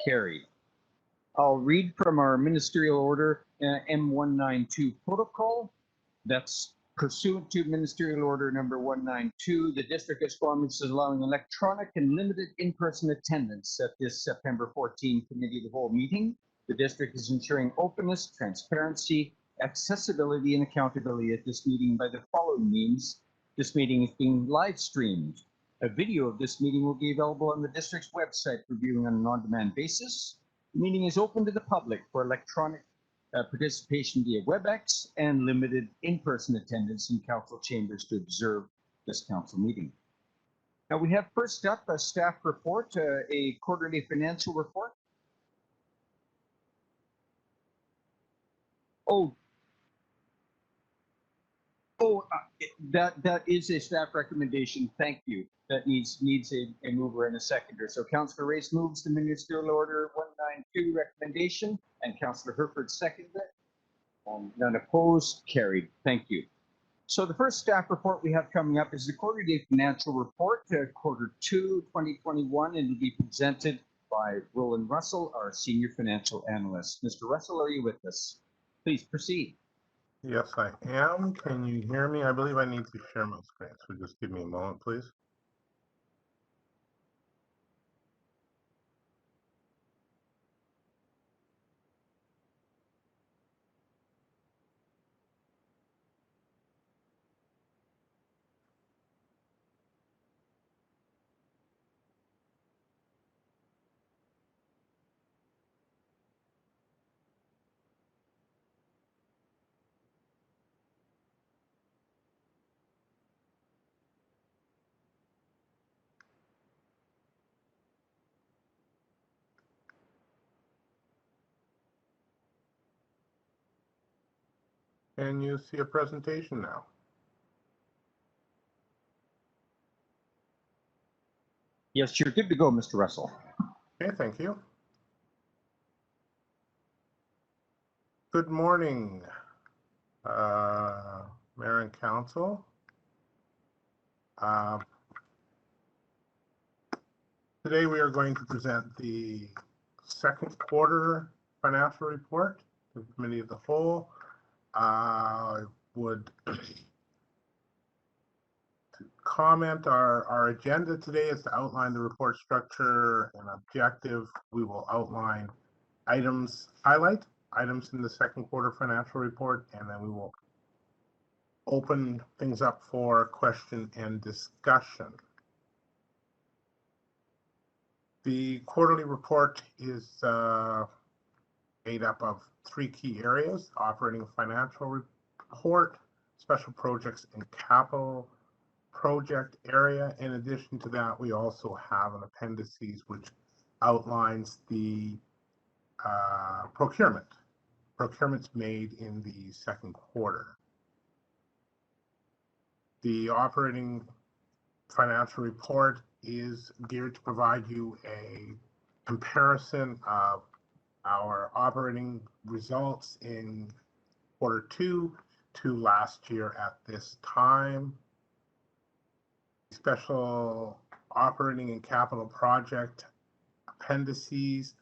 carried. I'll read from our ministerial order M192 protocol. That's pursuant to ministerial order number 192. The District of Squamish is allowing electronic and limited in-person attendance at this September 14 Committee of the Whole meeting. The district is ensuring openness, transparency, accessibility, and accountability at this meeting by the following means. This meeting is being live streamed. A video of this meeting will be available on the district's website for viewing on an on-demand basis. The meeting is open to the public for electronic participation via WebEx and limited in-person attendance in council chambers to observe this council meeting. Now we have first up a staff report, a quarterly financial report. That is a staff recommendation. Thank you. That needs a mover and a seconder. So Councillor Race moves the ministerial order 192 recommendation, and Councillor Herford seconded it. None opposed. Carried. Thank you. So the first staff report we have coming up is the quarterly financial report, quarter 2, 2021, and will be presented by Rolland Russell, our senior financial analyst. Mr. Russell, are you with us? Please proceed. Yes, I am. Can you hear me? I believe I need to share my screen, so just give me a moment, please. Can you see a presentation now? Yes, you're good to go, Mr. Russell. Okay, thank you. Good morning, Mayor and Council. Today we are going to present the second quarter financial report to the Committee of the Whole. I would comment our agenda today is to outline the report structure and objective. We will outline highlight items in the second quarter financial report, and then we will open things up for question and discussion. The quarterly report is made up of 3 key areas: operating financial report, special projects and capital project area. In addition to that, we also have an appendices which outlines the procurements made in the second quarter. The operating financial report is geared to provide you a comparison of our operating results in quarter 2 to last year at this time. Special operating and capital project appendices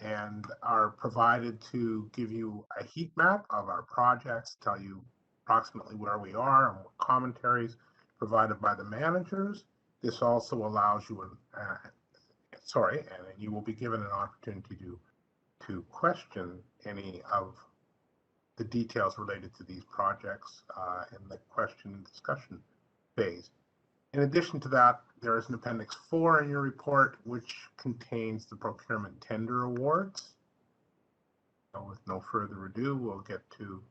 and are provided to give you a heat map of our projects, tell you approximately where we are and what commentaries provided by the managers. This also allows you, and you will be given an opportunity to question any of the details related to these projects in the question and discussion phase. In addition to that, there is an Appendix 4 in your report, which contains the procurement tender awards. So with no further ado, we'll get to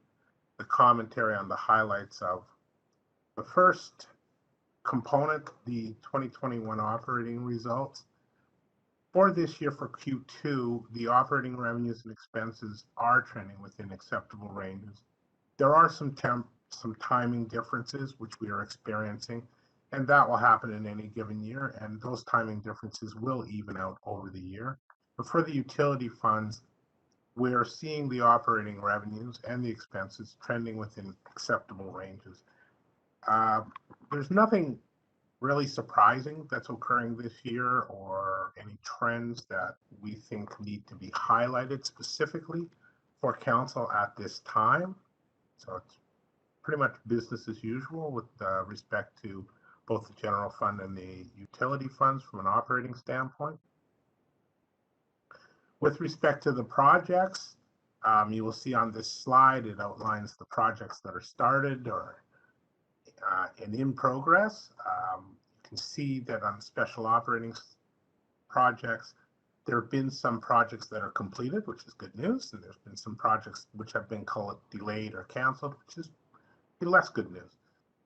the commentary on the highlights of the first component, the 2021 operating results. For this year, for Q2, the operating revenues and expenses are trending within acceptable ranges. There are some timing differences which we are experiencing, and that will happen in any given year, and those timing differences will even out over the year. But for the utility funds, we are seeing the operating revenues and the expenses trending within acceptable ranges. There's nothing really surprising that's occurring this year, or any trends that we think need to be highlighted specifically for council at this time. So it's pretty much business as usual with respect to both the general fund and the utility funds from an operating standpoint. With respect to the projects, you will see on this slide, it outlines the projects that are started or and in progress. You can see that on special operating projects, there have been some projects that are completed, which is good news, and there's been some projects which have been delayed or canceled, which is less good news.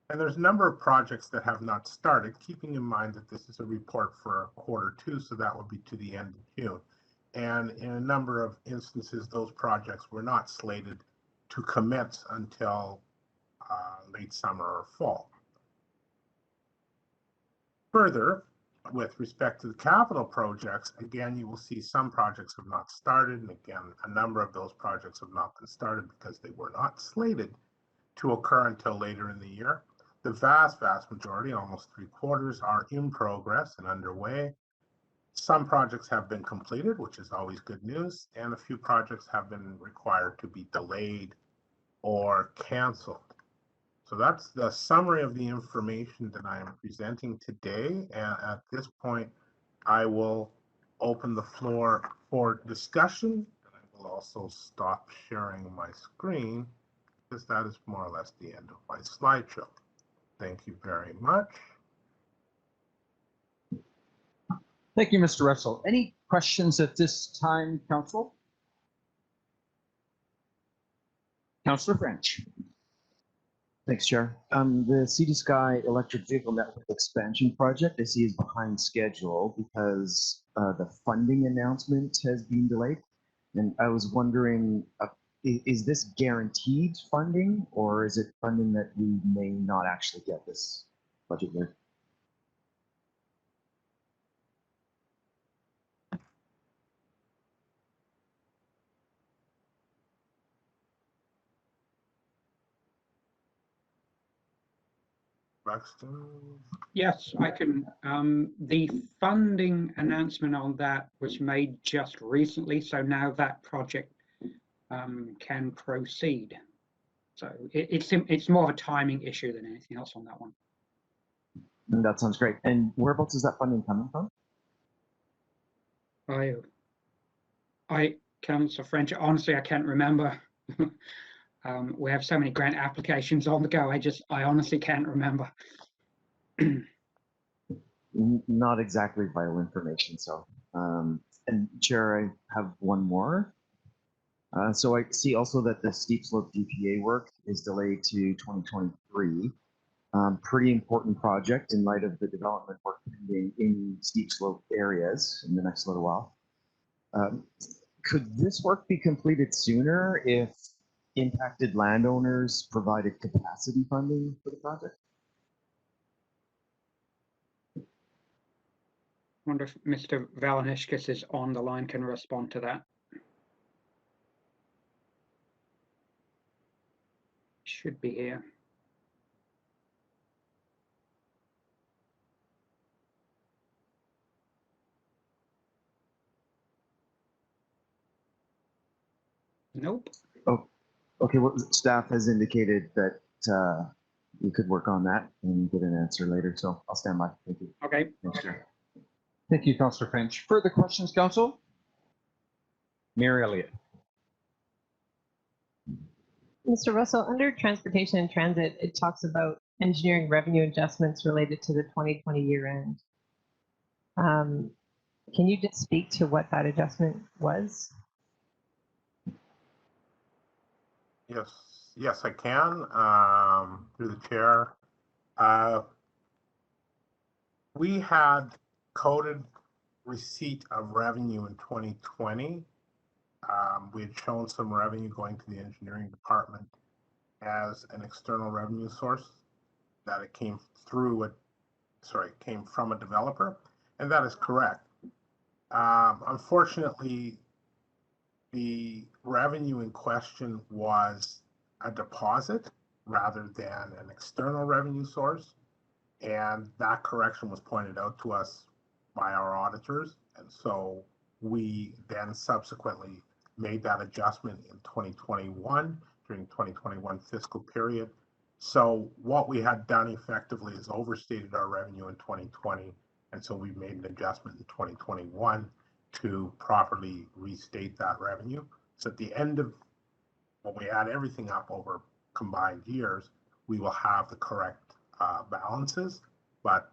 And there's a number of projects that have not started, keeping in mind that this is a report for Q2, so that would be to the end of June. And in a number of instances, those projects were not slated to commence until late summer or fall. Further, with respect to the capital projects, again, you will see some projects have not started. And again, a number of those projects have not been started because they were not slated to occur until later in the year. The vast majority, almost 3/4, are in progress and underway. Some projects have been completed, which is always good news, and a few projects have been required to be delayed or canceled. So that's the summary of the information that I am presenting today. And at this point, I will open the floor for discussion. And I will also stop sharing my screen, because that is more or less the end of my slideshow. Thank you very much. Thank you, Mr. Russell. Any questions at this time, Council? Councillor French. Thanks, Chair. The Sea to Sky electric vehicle network expansion project I see is behind schedule because the funding announcement has been delayed. And I was wondering, is this guaranteed funding, or is it funding that we may not actually get this budget year? Buxton. Yes, I can. The funding announcement on that was made just recently, so now that project can proceed. So it's more of a timing issue than anything else on that one. And that sounds great. And whereabouts is that funding coming from? Councillor French, honestly, I can't remember. We have so many grant applications on the go. I honestly can't remember. Not exactly vital information. So, and Chair, I have one more. So I see also that the steep slope GPA work is delayed to 2023. Pretty important project in light of the development work in steep slope areas in the next little while. Could this work be completed sooner if impacted landowners provided capacity funding for the project? I wonder if Mr. Valanishkis is on the line, can respond to that. Should be here. Nope. Oh, okay. Well, staff has indicated that we could work on that and get an answer later. So I'll stand by. Thank you. Okay. Thanks, Chair. Thank you, Councillor French. Further questions, Council? Mayor Elliott. Mr. Russell, under transportation and transit, it talks about engineering revenue adjustments related to the 2020 year end. Can you just speak to what that adjustment was? Yes, I can, through the chair. We had coded receipt of revenue in 2020. We had shown some revenue going to the engineering department as an external revenue source, that it came from a developer, and that is correct. Unfortunately, the revenue in question was a deposit rather than an external revenue source. And that correction was pointed out to us by our auditors. And so we then subsequently made that adjustment in 2021 during 2021 fiscal period. So what we had done effectively is overstated our revenue in 2020. And so we made an adjustment in 2021 to properly restate that revenue. So at the end of, when we add everything up over combined years, we will have the correct balances, but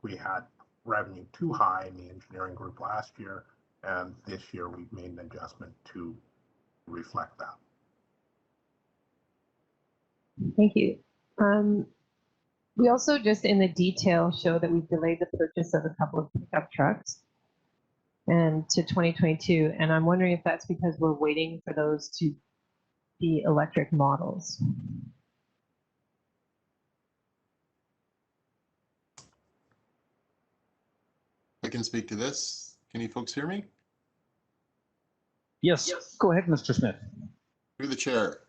we had revenue too high in the engineering group last year, and this year we've made an adjustment to reflect that. Thank you. We also just in the detail show that we've delayed the purchase of a couple of pickup trucks and to 2022. And I'm wondering if that's because we're waiting for those to be electric models. I can speak to this. Can you folks hear me? Yes, go ahead, Mr. Smith. Through the chair.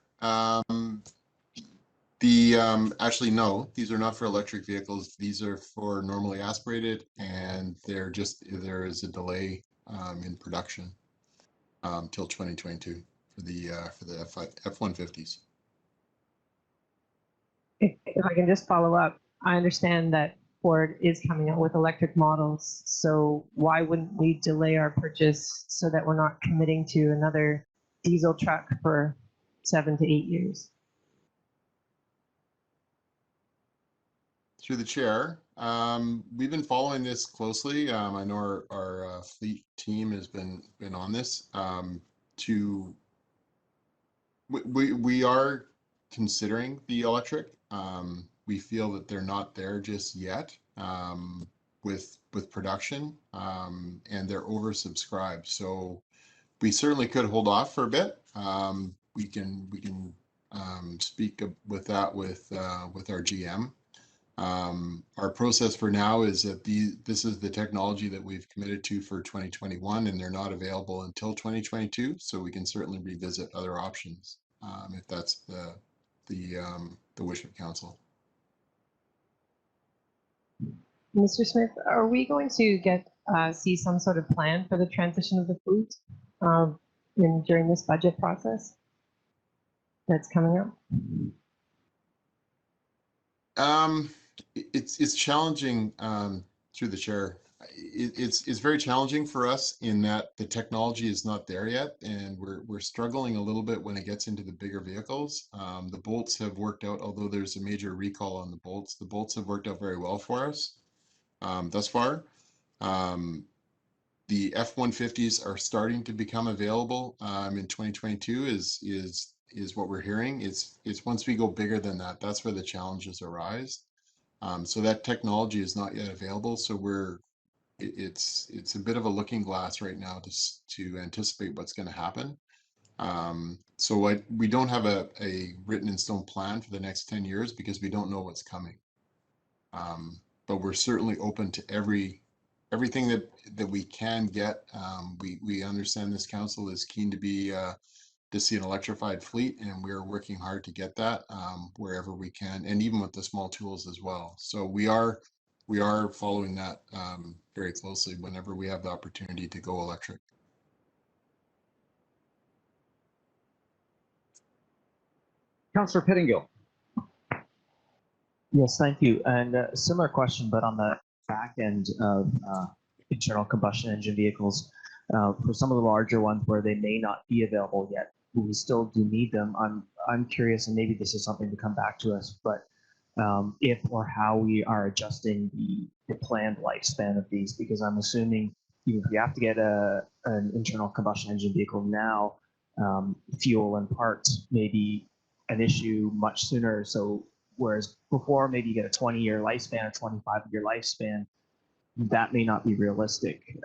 Actually, no, these are not for electric vehicles. These are for normally aspirated, and there is a delay in production till 2022 for the F-150s. If I can just follow up, I understand that Ford is coming out with electric models. So why wouldn't we delay our purchase so that we're not committing to another diesel truck for 7 to 8 years? Through the chair, we've been following this closely. I know our fleet team has been on this. We are considering the electric. We feel that they're not there just yet with production, and they're oversubscribed. So we certainly could hold off for a bit. We can speak with that with our GM. Our process for now is that this is the technology that we've committed to for 2021, and they're not available until 2022. So we can certainly revisit other options if that's the wish of council. Mr. Smith, are we going to see some sort of plan for the transition of the fleet during this budget process that's coming up? It's challenging through the chair. It's very challenging for us in that the technology is not there yet, and we're struggling a little bit when it gets into the bigger vehicles. The bolts have worked out, although there's a major recall on the bolts. The bolts have worked out very well for us thus far. The F-150s are starting to become available in 2022 is what we're hearing. It's once we go bigger than that, that's where the challenges arise. So that technology is not yet available. So it's a bit of a looking glass right now to anticipate what's going to happen. So we don't have a written in stone plan for the next 10 years because we don't know what's coming. But we're certainly open to everything that we can get. We understand this council is keen to see an electrified fleet, and we're working hard to get that wherever we can, and even with the small tools as well. So we are following that very closely whenever we have the opportunity to go electric. Councillor Pettingill. Yes, thank you. And a similar question, but on the back end of internal combustion engine vehicles, for some of the larger ones where they may not be available yet, we still do need them. I'm curious, and maybe this is something to come back to us, but if or how we are adjusting the planned lifespan of these, because I'm assuming if you have to get an internal combustion engine vehicle now, fuel and parts may be an issue much sooner. So whereas before maybe you get a 20-year lifespan, a 25-year lifespan, that may not be realistic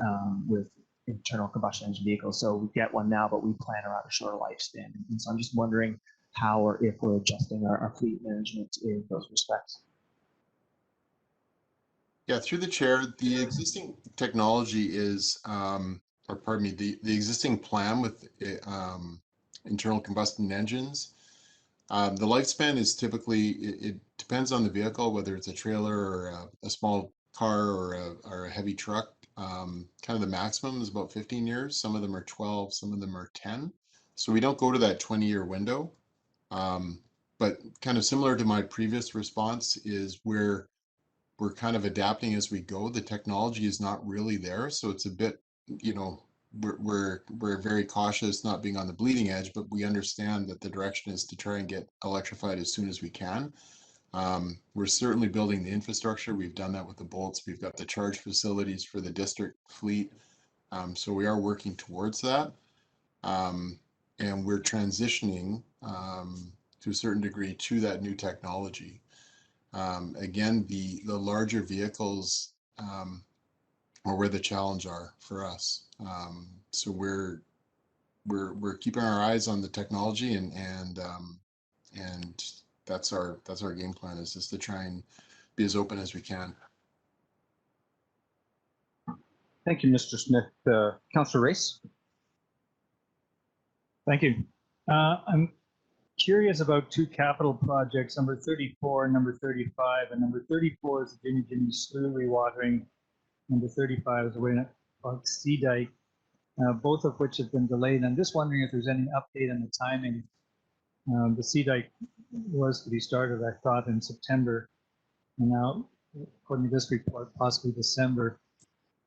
with internal combustion engine vehicles. So we get one now, but we plan around a shorter lifespan. And so I'm just wondering how or if we're adjusting our fleet management in those respects. Yeah, through the chair, the existing technology is, or pardon me, the existing plan with internal combustion engines The lifespan is typically, it depends on the vehicle, whether it's a trailer or a small car or a heavy truck. Kind of the maximum is about 15 years. Some of them are 12, some of them are 10. So we don't go to that 20-year window. But kind of similar to my previous response is we're kind of adapting as we go. The technology is not really there, so it's a bit, you know, we're very cautious, not being on the bleeding edge, but we understand that the direction is to try and get electrified as soon as we can. We're certainly building the infrastructure. We've done that with the bolts. We've got the charge facilities for the district fleet. So we are working towards that. And we're transitioning to a certain degree to that new technology. Again, the larger vehicles are where the challenge are for us. So we're keeping our eyes on the technology, and that's our game plan, is just to try and be as open as we can. Thank you, Mr. Smith. Councillor Race. Thank you. I'm curious about two capital projects, number 34 and number 35. And number 34 is the Jimmy Slough rewatering. Number 35 is the Winnipeg Sea Dike, both of which have been delayed. I'm just wondering if there's any update on the timing. The Sea Dike was to be started, I thought, in September. And now, according to this report, possibly December.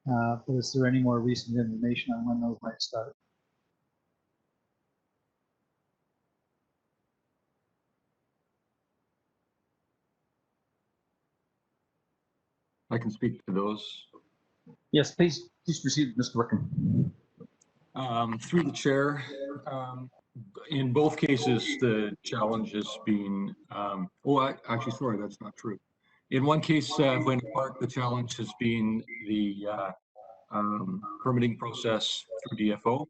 But is there any more recent information on when those might start? I can speak to those. Yes, please proceed, Mr. Wickham. Through the chair, in both cases, the challenge has been, actually, sorry, that's not true. In one case, Buena Park, the challenge has been the permitting process through DFO.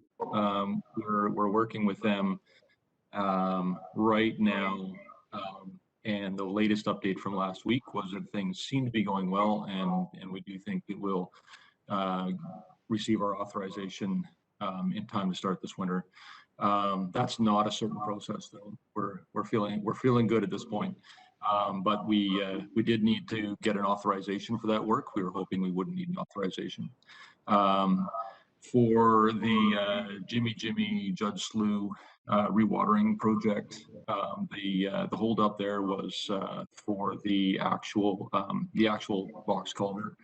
We're working with them right now. And the latest update from last week was that things seem to be going well, and we do think it will receive our authorization in time to start this winter. That's not a certain process, though. We're feeling good at this point, but we did need to get an authorization for that work. We were hoping we wouldn't need an authorization. For the Jimmy Judge Slough rewatering project, the holdup there was for the actual box culvert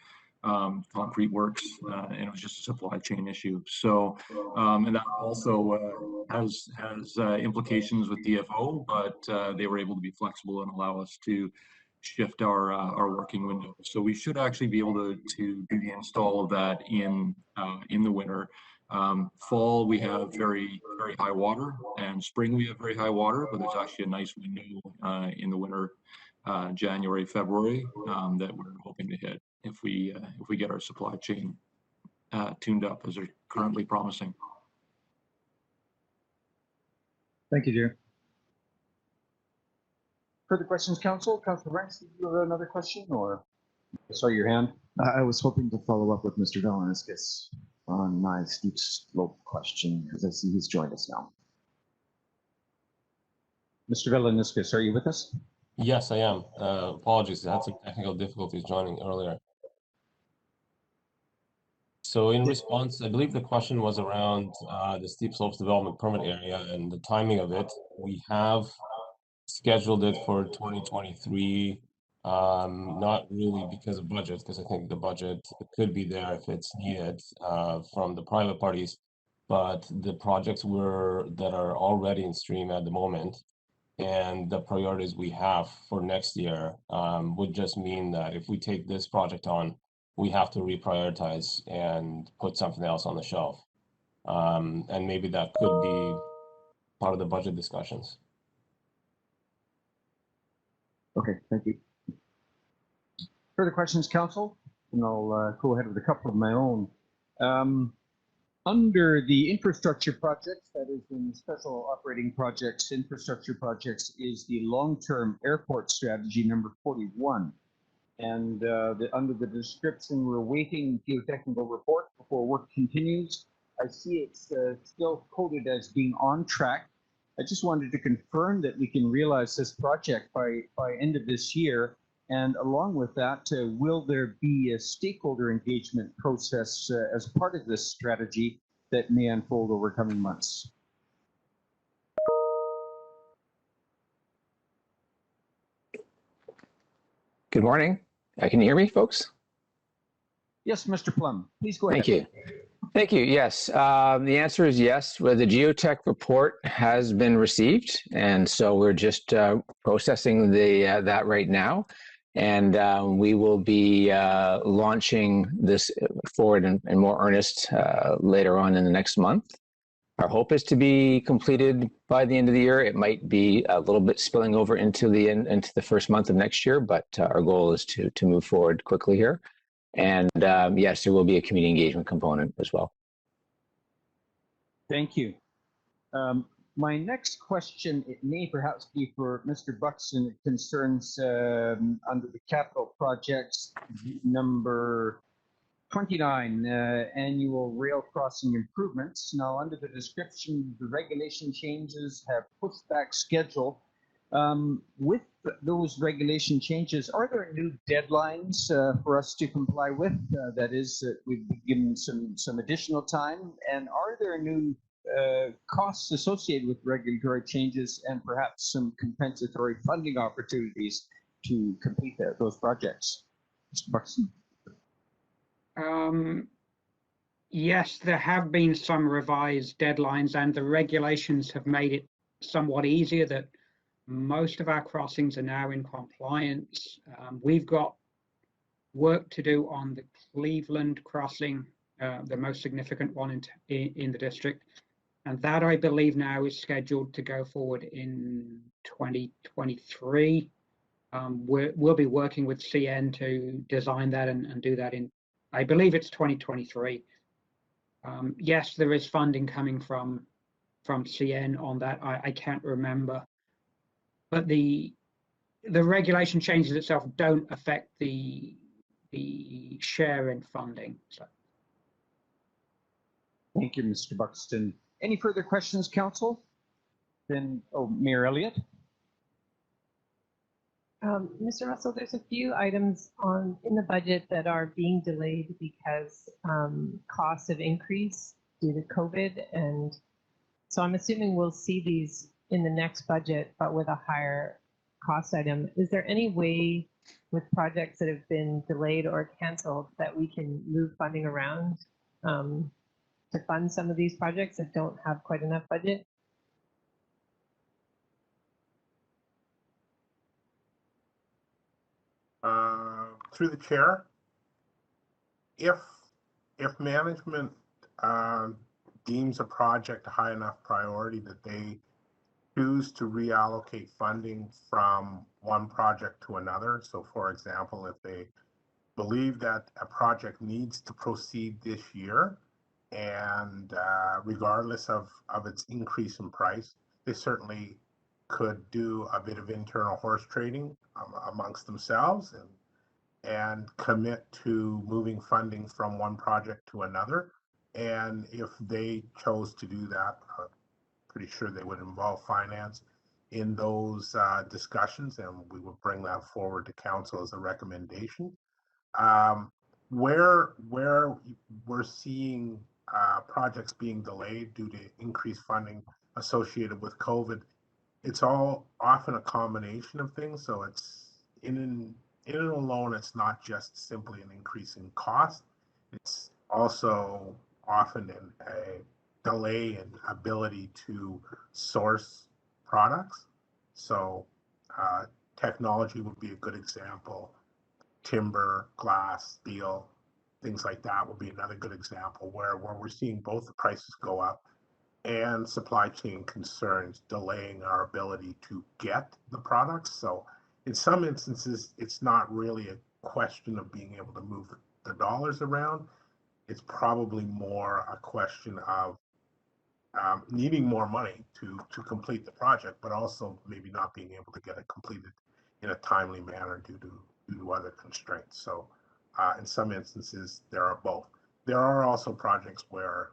concrete works, and it was just a supply chain issue. So, and that also has implications with DFO, but they were able to be flexible and allow us to shift our working window. So we should actually be able to do the install of that in the winter. Fall we have very high water, and spring we have very high water, but there's actually a nice window in the winter, January, February, that we're hoping to hit if we get our supply chain tuned up as they're currently promising. Thank you, Jerry. Further questions, Council? Councillor Ranks, did you have another question, or I saw your hand? I was hoping to follow up with Mr. Valiniscus on my steep slope question, because I see he's joined us now. Mr. Valiniscus, are you with us? Yes, I am. Apologies, I had some technical difficulties joining earlier. So in response, I believe the question was around the steep slopes development permit area and the timing of it. We have scheduled it for 2023, not really because of budget, because I think the budget could be there if it's needed from the private parties, but the projects that are already in stream at the moment and the priorities we have for next year would just mean that if we take this project on, we have to reprioritize and put something else on the shelf. And maybe that could be part of the budget discussions. Okay, thank you. Further questions, Council? And I'll go ahead with a couple of my own. Under the infrastructure projects, that is in special operating projects, infrastructure projects is the long-term airport strategy number 41. And under the description, we're awaiting geotechnical report before work continues. I see it's still coded as being on track. I just wanted to confirm that we can realize this project by end of this year. And along with that, will there be a stakeholder engagement process as part of this strategy that may unfold over coming months? Good morning. Can you hear me, folks? Yes, Mr. Plum, please go ahead. Thank you. Thank you. Yes. The answer is yes. Well, the geotech report has been received, and so we're just processing that right now. And we will be launching this forward in more earnest later on in the next month. Our hope is to be completed by the end of the year. It might be a little bit spilling over into the first month of next year, but our goal is to move forward quickly here. And yes, there will be a community engagement component as well. Thank you. My next question, it may perhaps be for Mr. Buxton. It concerns under the capital projects number 29, annual rail crossing improvements. Now, under the description, the regulation changes have pushed back schedule. With those regulation changes, are there new deadlines for us to comply with? That is, we've been given some additional time. And are there new costs associated with regulatory changes and perhaps some compensatory funding opportunities to complete those projects? Mr. Buxton? Yes, there have been some revised deadlines, and the regulations have made it somewhat easier that most of our crossings are now in compliance. We've got work to do on the Cleveland crossing, the most significant one in the district. And that, I believe, now is scheduled to go forward in 2023. We'll be working with CN to design that and do that in, I believe it's 2023. Yes, there is funding coming from CN on that. I can't remember. But the regulation changes itself don't affect the share in funding. So. Thank you, Mr. Buxton. Any further questions, Council? Then, Mayor Elliott. Mr. Russell, there's a few items in the budget that are being delayed because costs have increased due to COVID. And so I'm assuming we'll see these in the next budget, but with a higher cost item. Is there any way with projects that have been delayed or canceled that we can move funding around to fund some of these projects that don't have quite enough budget? Through the chair, if management deems a project a high enough priority that they choose to reallocate funding from one project to another. So for example, if they believe that a project needs to proceed this year, and regardless of its increase in price, they certainly could do a bit of internal horse trading amongst themselves and commit to moving funding from one project to another. And if they chose to do that, pretty sure they would involve finance in those discussions, and we would bring that forward to council as a recommendation. Where we're seeing projects being delayed due to increased funding associated with COVID, it's all often a combination of things. So it's in and alone, it's not just simply an increase in cost. It's also often a delay in ability to source products. So technology would be a good example. Timber, glass, steel, things like that would be another good example where we're seeing both the prices go up and supply chain concerns delaying our ability to get the products. So in some instances, it's not really a question of being able to move the dollars around. It's probably more a question of needing more money to complete the project, but also maybe not being able to get it completed in a timely manner due to other constraints. So in some instances, there are both. There are also projects where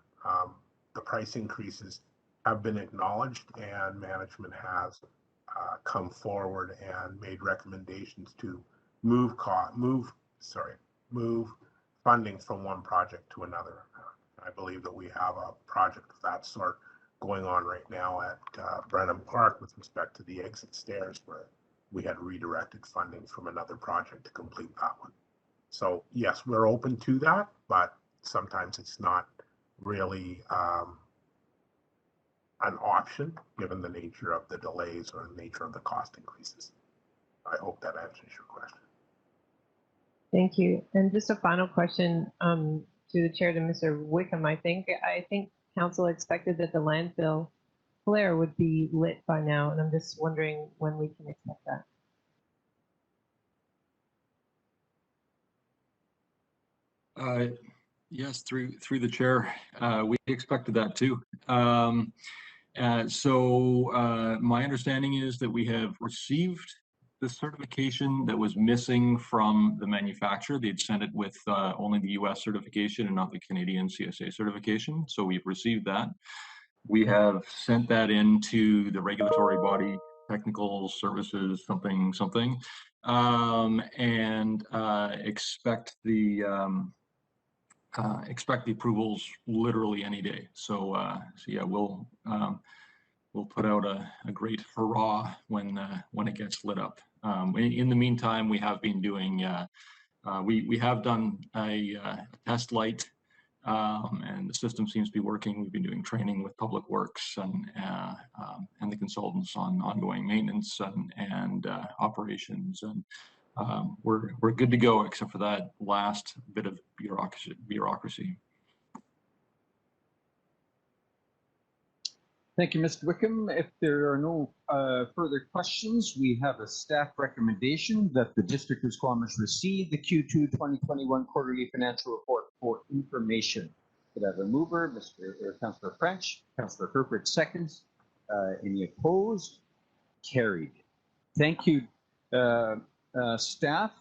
the price increases have been acknowledged, and management has come forward and made recommendations to move funding from one project to another. I believe that we have a project of that sort going on right now at Brenham Park with respect to the exit stairs, where we had redirected funding from another project to complete that one. So yes, we're open to that, but sometimes it's not really an option given the nature of the delays or the nature of the cost increases. I hope that answers your question. Thank you. And just a final question to the chair, to Mr. Wickham. I think council expected that the landfill flare would be lit by now, and I'm just wondering when we can expect that. Yes, through the chair, we expected that too. So my understanding is that we have received the certification that was missing from the manufacturer. They'd sent it with only the US certification and not the Canadian CSA certification. So we've received that. We have sent that into the regulatory body, technical services, something, and expect the approvals literally any day. So yeah, we'll put out a great hurrah when it gets lit up. In the meantime, we have been doing we have done a test light, and the system seems to be working. We've been doing training with Public Works and the consultants on ongoing maintenance and operations, and we're good to go, except for that last bit of bureaucracy. Thank you, Mr. Wickham. If there are no further questions, we have a staff recommendation that the District of Squamish receive the Q2 2021 quarterly financial report for information. Could I have a mover, Councillor French, Councillor Herford seconds. Any opposed? Carried. Thank you, staff,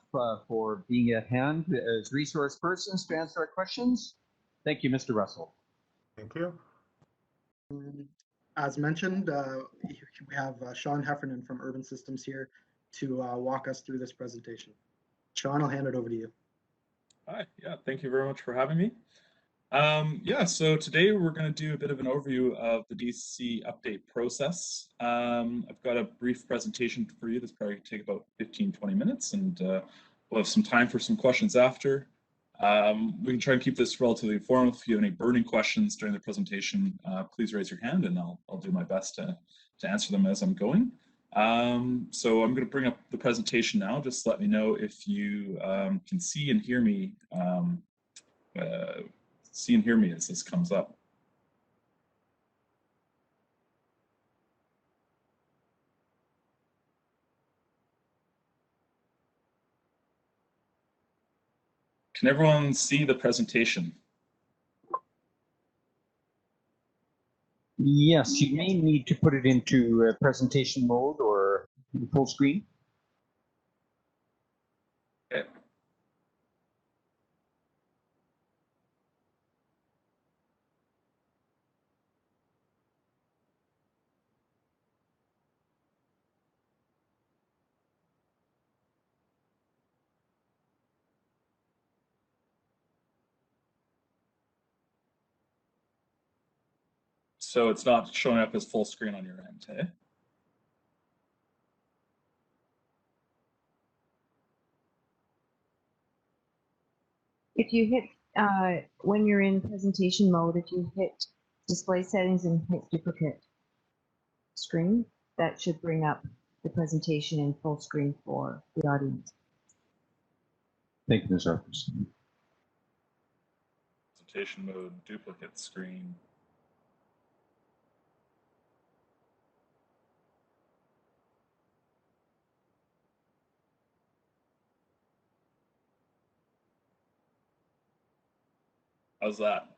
for being at hand as resource persons to answer our questions. Thank you, Mr. Russell. Thank you. As mentioned, we have Sean Heffernan from Urban Systems here to walk us through this presentation. Sean, I'll hand it over to you. Hi, yeah, thank you very much for having me. Yeah, so today we're going to do a bit of an overview of the DCC update process. I've got a brief presentation for you that's probably going to take about 15-20 minutes, and we'll have some time for some questions after. We can try and keep this relatively informal. If you have any burning questions during the presentation, please raise your hand and I'll do my best to answer them as I'm going. So I'm going to bring up the presentation now. Just let me know if you can see and hear me as this comes up. Can everyone see the presentation? Yes, you may need to put it into presentation mode or full screen. Okay. So it's not showing up as full screen on your end, eh? If you hit, when you're in presentation mode, if you hit display settings and hit duplicate screen, that should bring up the presentation in full screen for the audience. Thank you, Ms. Arthurs. Presentation mode, duplicate screen. How's that?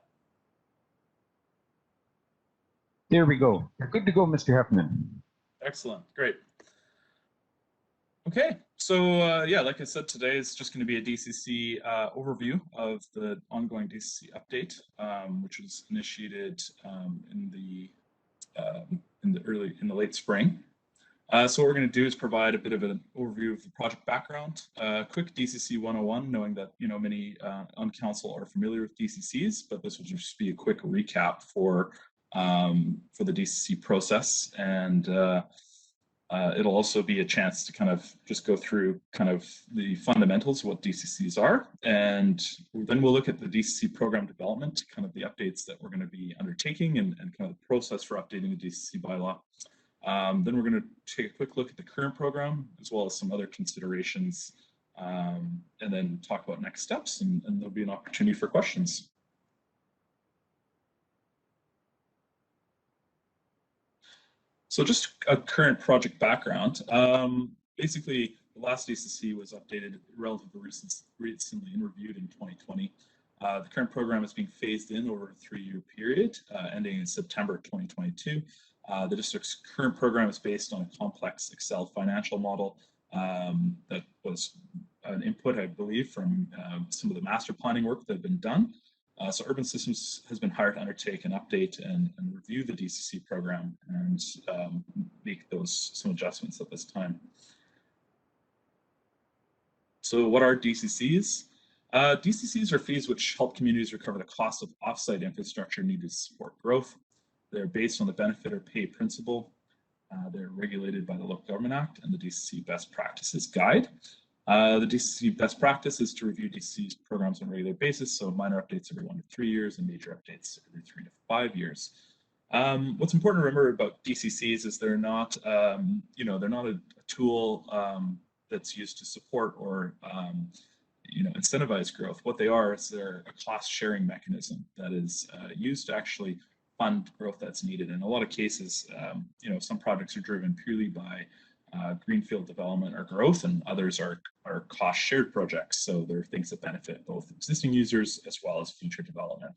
There we go. You're good to go, Mr. Heffernan. Excellent, great. Okay, so yeah, like I said, today is just going to be a DCC overview of the ongoing DCC update, which was initiated in the in the late spring. So what we're going to do is provide a bit of an overview of the project background, quick DCC 101, knowing that many on council are familiar with DCCs, but this will just be a quick recap for the DCC process, and it'll also be a chance to kind of just go through kind of the fundamentals of what DCCs are, and then we'll look at the DCC program development, kind of the updates that we're going to be undertaking, and kind of the process for updating the DCC bylaw. Then we're going to take a quick look at the current program, as well as some other considerations, and then talk about next steps, and there'll be an opportunity for questions. So just a current project background. Basically, the last DCC was updated relatively recently and reviewed in 2020. The current program is being phased in over a 3-year period, ending in September 2022. The district's current program is based on a complex Excel financial model that was an input, I believe, from some of the master planning work that had been done. So Urban Systems has been hired to undertake an update and review the DCC program and make some adjustments at this time. So what are DCCs? DCCs are fees which help communities recover the cost of offsite infrastructure needed to support growth. They're based on the benefit or pay principle. They're regulated by the Local Government Act and the DCC Best Practices Guide. The DCC Best Practice is to review DCC's programs on a regular basis, so minor updates every 1 to 3 years and major updates every 3 to 5 years. What's important to remember about DCCs is they're not, they're not a tool that's used to support or incentivize growth. What they are is they're a cost sharing mechanism that is used to actually fund growth that's needed. In a lot of cases, some projects are driven purely by greenfield development or growth, and others are cost shared projects. So they're things that benefit both existing users as well as future development.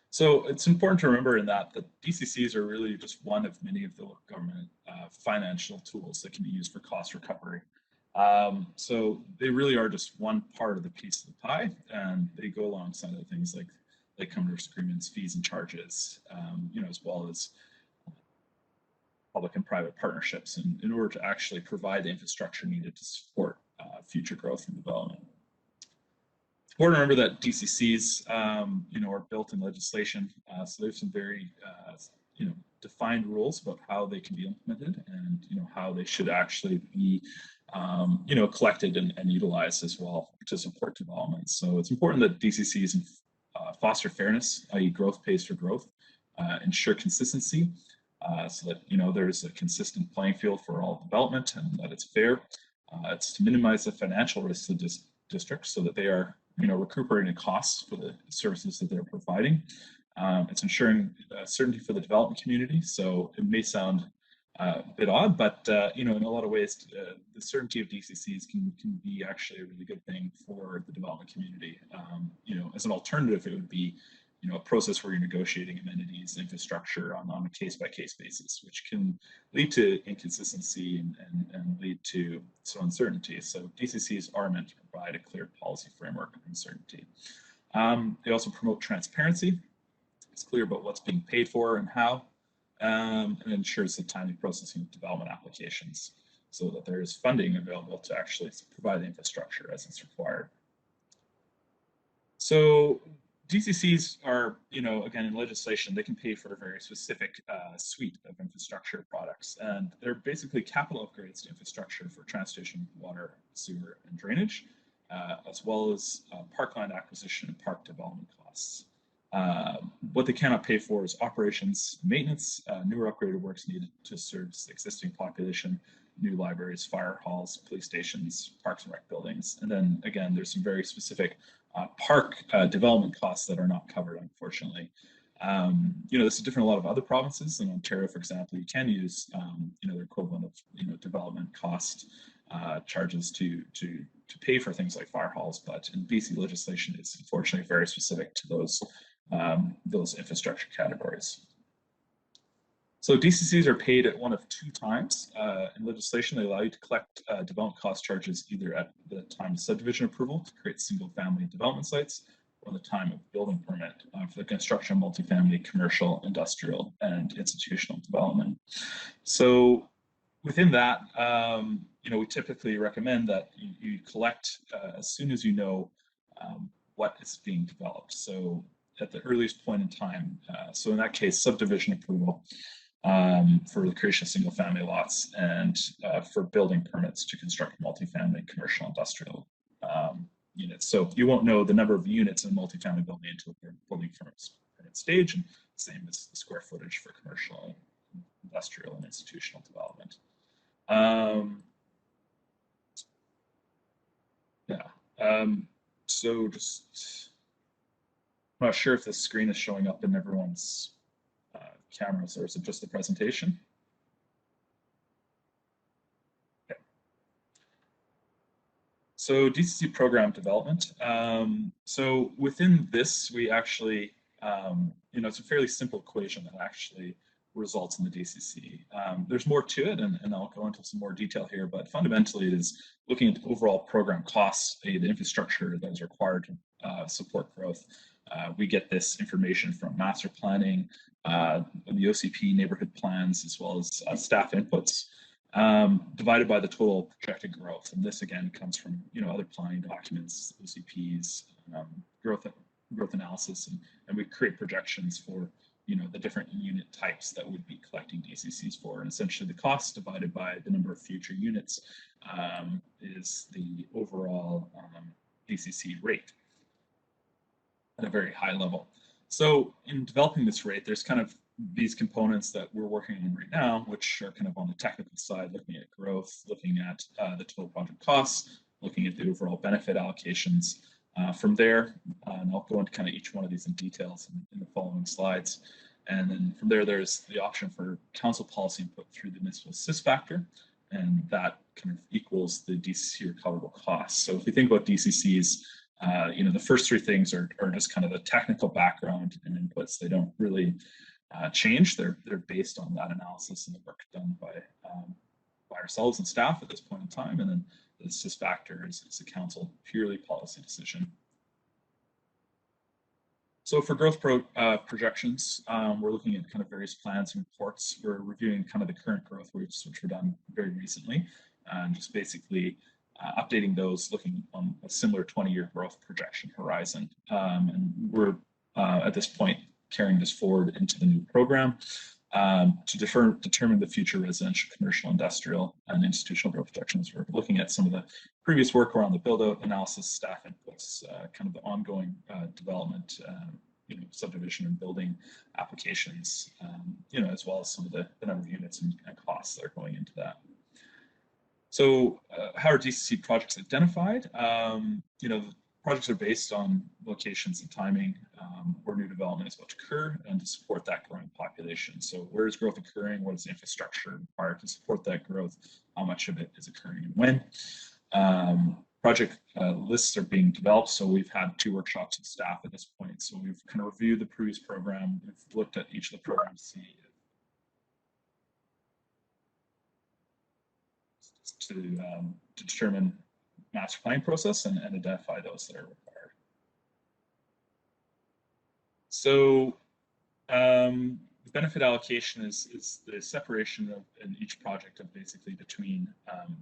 So it's important to remember in that DCCs are really just one of many of the local government financial tools that can be used for cost recovery. So they really are just one part of the piece of the pie, and they go alongside other things like owners' agreements, fees and charges, as well as public and private partnerships in order to actually provide the infrastructure needed to support future growth and development. It's important to remember that DCCs, are built in legislation, so there's some very, defined rules about how they can be implemented and, how they should actually be, collected and utilized as well to support development. So it's important that DCCs foster fairness, i.e. growth pays for growth, ensure consistency, so that there's a consistent playing field for all development and that it's fair. It's to minimize the financial risks of districts so that they are recuperating the costs for the services that they're providing. It's ensuring certainty for the development community. So it may sound a bit odd, but in a lot of ways, the certainty of DCCs can be actually a really good thing for the development community. As an alternative, it would be a process where you're negotiating amenities, infrastructure on a case-by-case basis, which can lead to inconsistency and lead to some uncertainty. So DCCs are meant to provide a clear policy framework and certainty. They also promote transparency. It's clear about what's being paid for and how, and ensures the timely processing of development applications so that there is funding available to actually provide the infrastructure as it's required. So DCCs are, again, in legislation, they can pay for a very specific suite of infrastructure products, and they're basically capital upgrades to infrastructure for transportation, water, sewer, and drainage, as well as parkland acquisition and park development costs. What they cannot pay for is operations, maintenance, new or upgraded works needed to service the existing population, new libraries, fire halls, police stations, parks and rec buildings. And then again, there's some very specific park development costs that are not covered, unfortunately. This is different in a lot of other provinces. In Ontario, for example, you can use their equivalent of development cost charges to pay for things like fire halls, but in BC legislation, it's unfortunately very specific to those infrastructure categories. So DCCs are paid at one of two times. In legislation, they allow you to collect development cost charges either at the time of subdivision approval to create single-family development sites, or the time of building permit for the construction of multifamily, commercial, industrial, and institutional development. So within that, we typically recommend that you collect as soon as you know what is being developed. So at the earliest point in time. So in that case, subdivision approval for the creation of single family lots and for building permits to construct multifamily, commercial, industrial units. So you won't know the number of units in a multifamily building until the building permit stage, and same as the square footage for commercial, industrial, and institutional development. So just, I'm not sure if the screen is showing up in everyone's cameras, or is it just the presentation? Okay. So DCC program development. So within this, we actually, it's a fairly simple equation that actually results in the DCC. There's more to it, and I'll go into some more detail here, but fundamentally it is looking at the overall program costs, the infrastructure that is required to support growth. We get this information from master planning, the OCP neighborhood plans, as well as staff inputs, divided by the total projected growth. And this again comes from other planning documents, OCPs, growth analysis, and we create projections for the different unit types that we'd be collecting DCCs for. And essentially the cost divided by the number of future units is the overall DCC rate at a very high level. So in developing this rate, there's kind of these components that we're working on right now, which are kind of on the technical side, looking at growth, looking at the total project costs, looking at the overall benefit allocations. From there, and I'll go into kind of each one of these in details in the following slides. And then from there, there's the option for council policy input through the municipal assist factor, and that kind of equals the DCC recoverable costs. So if we think about DCCs, the first three things are just kind of the technical background and inputs. They don't really change. They're based on that analysis and the work done by ourselves and staff at this point in time. And then the assist factor is a council purely policy decision. So for growth projections, we're looking at kind of various plans and reports. We're reviewing kind of the current growth rates, which were done very recently, and just basically updating those, looking on a similar 20-year growth projection horizon. And we're at this point carrying this forward into the new program to determine the future residential, commercial, industrial, and institutional growth projections. We're looking at some of the previous work around the build-out analysis, staff inputs, kind of the ongoing development, subdivision and building applications, as well as some of the number of units and costs that are going into that. So how are DCC projects identified? Projects are based on locations and timing where new development is about to occur and to support that growing population. So where is growth occurring? What is the infrastructure required to support that growth? How much of it is occurring and when? Project lists are being developed. So we've had 2 workshops with staff at this point. So we've kind of reviewed the previous program. We've looked at each of the programs to determine master planning process and identify those that are required. So the benefit allocation is the separation in each project of basically between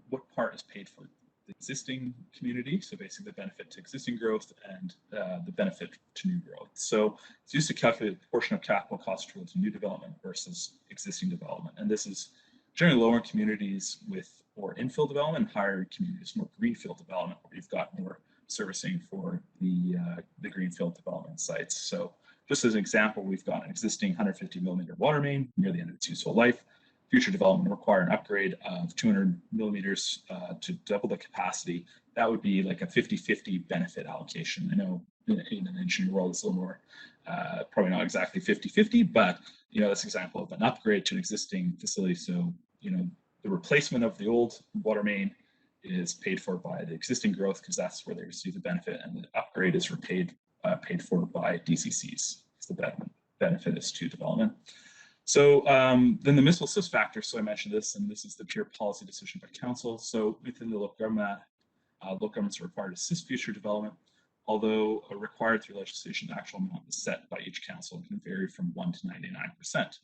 what part is paid for the existing community, so basically the benefit to existing growth and the benefit to new growth. So it's used to calculate the portion of capital cost towards new development versus existing development. And this is generally lower in communities with or infill development, higher communities, more greenfield development, where you've got more servicing for the greenfield development sites. So just as an example, we've got an existing 150 millimeter water main near the end of its useful life. Future development require an upgrade of 200 millimeters to double the capacity. That would be like a 50-50 benefit allocation. I know in an engineering world, it's a little more, probably not exactly 50-50, but that's an example of an upgrade to an existing facility. So, the replacement of the old water main is paid for by the existing growth because that's where they receive the benefit, and the upgrade is paid for by DCCs. The benefit is to development. So then the municipal assist factor. So I mentioned this, and this is the pure policy decision by council. So within the local government, local governments are required to assist future development. although required through legislation, the actual amount is set by each council and can vary from 1 to 99%.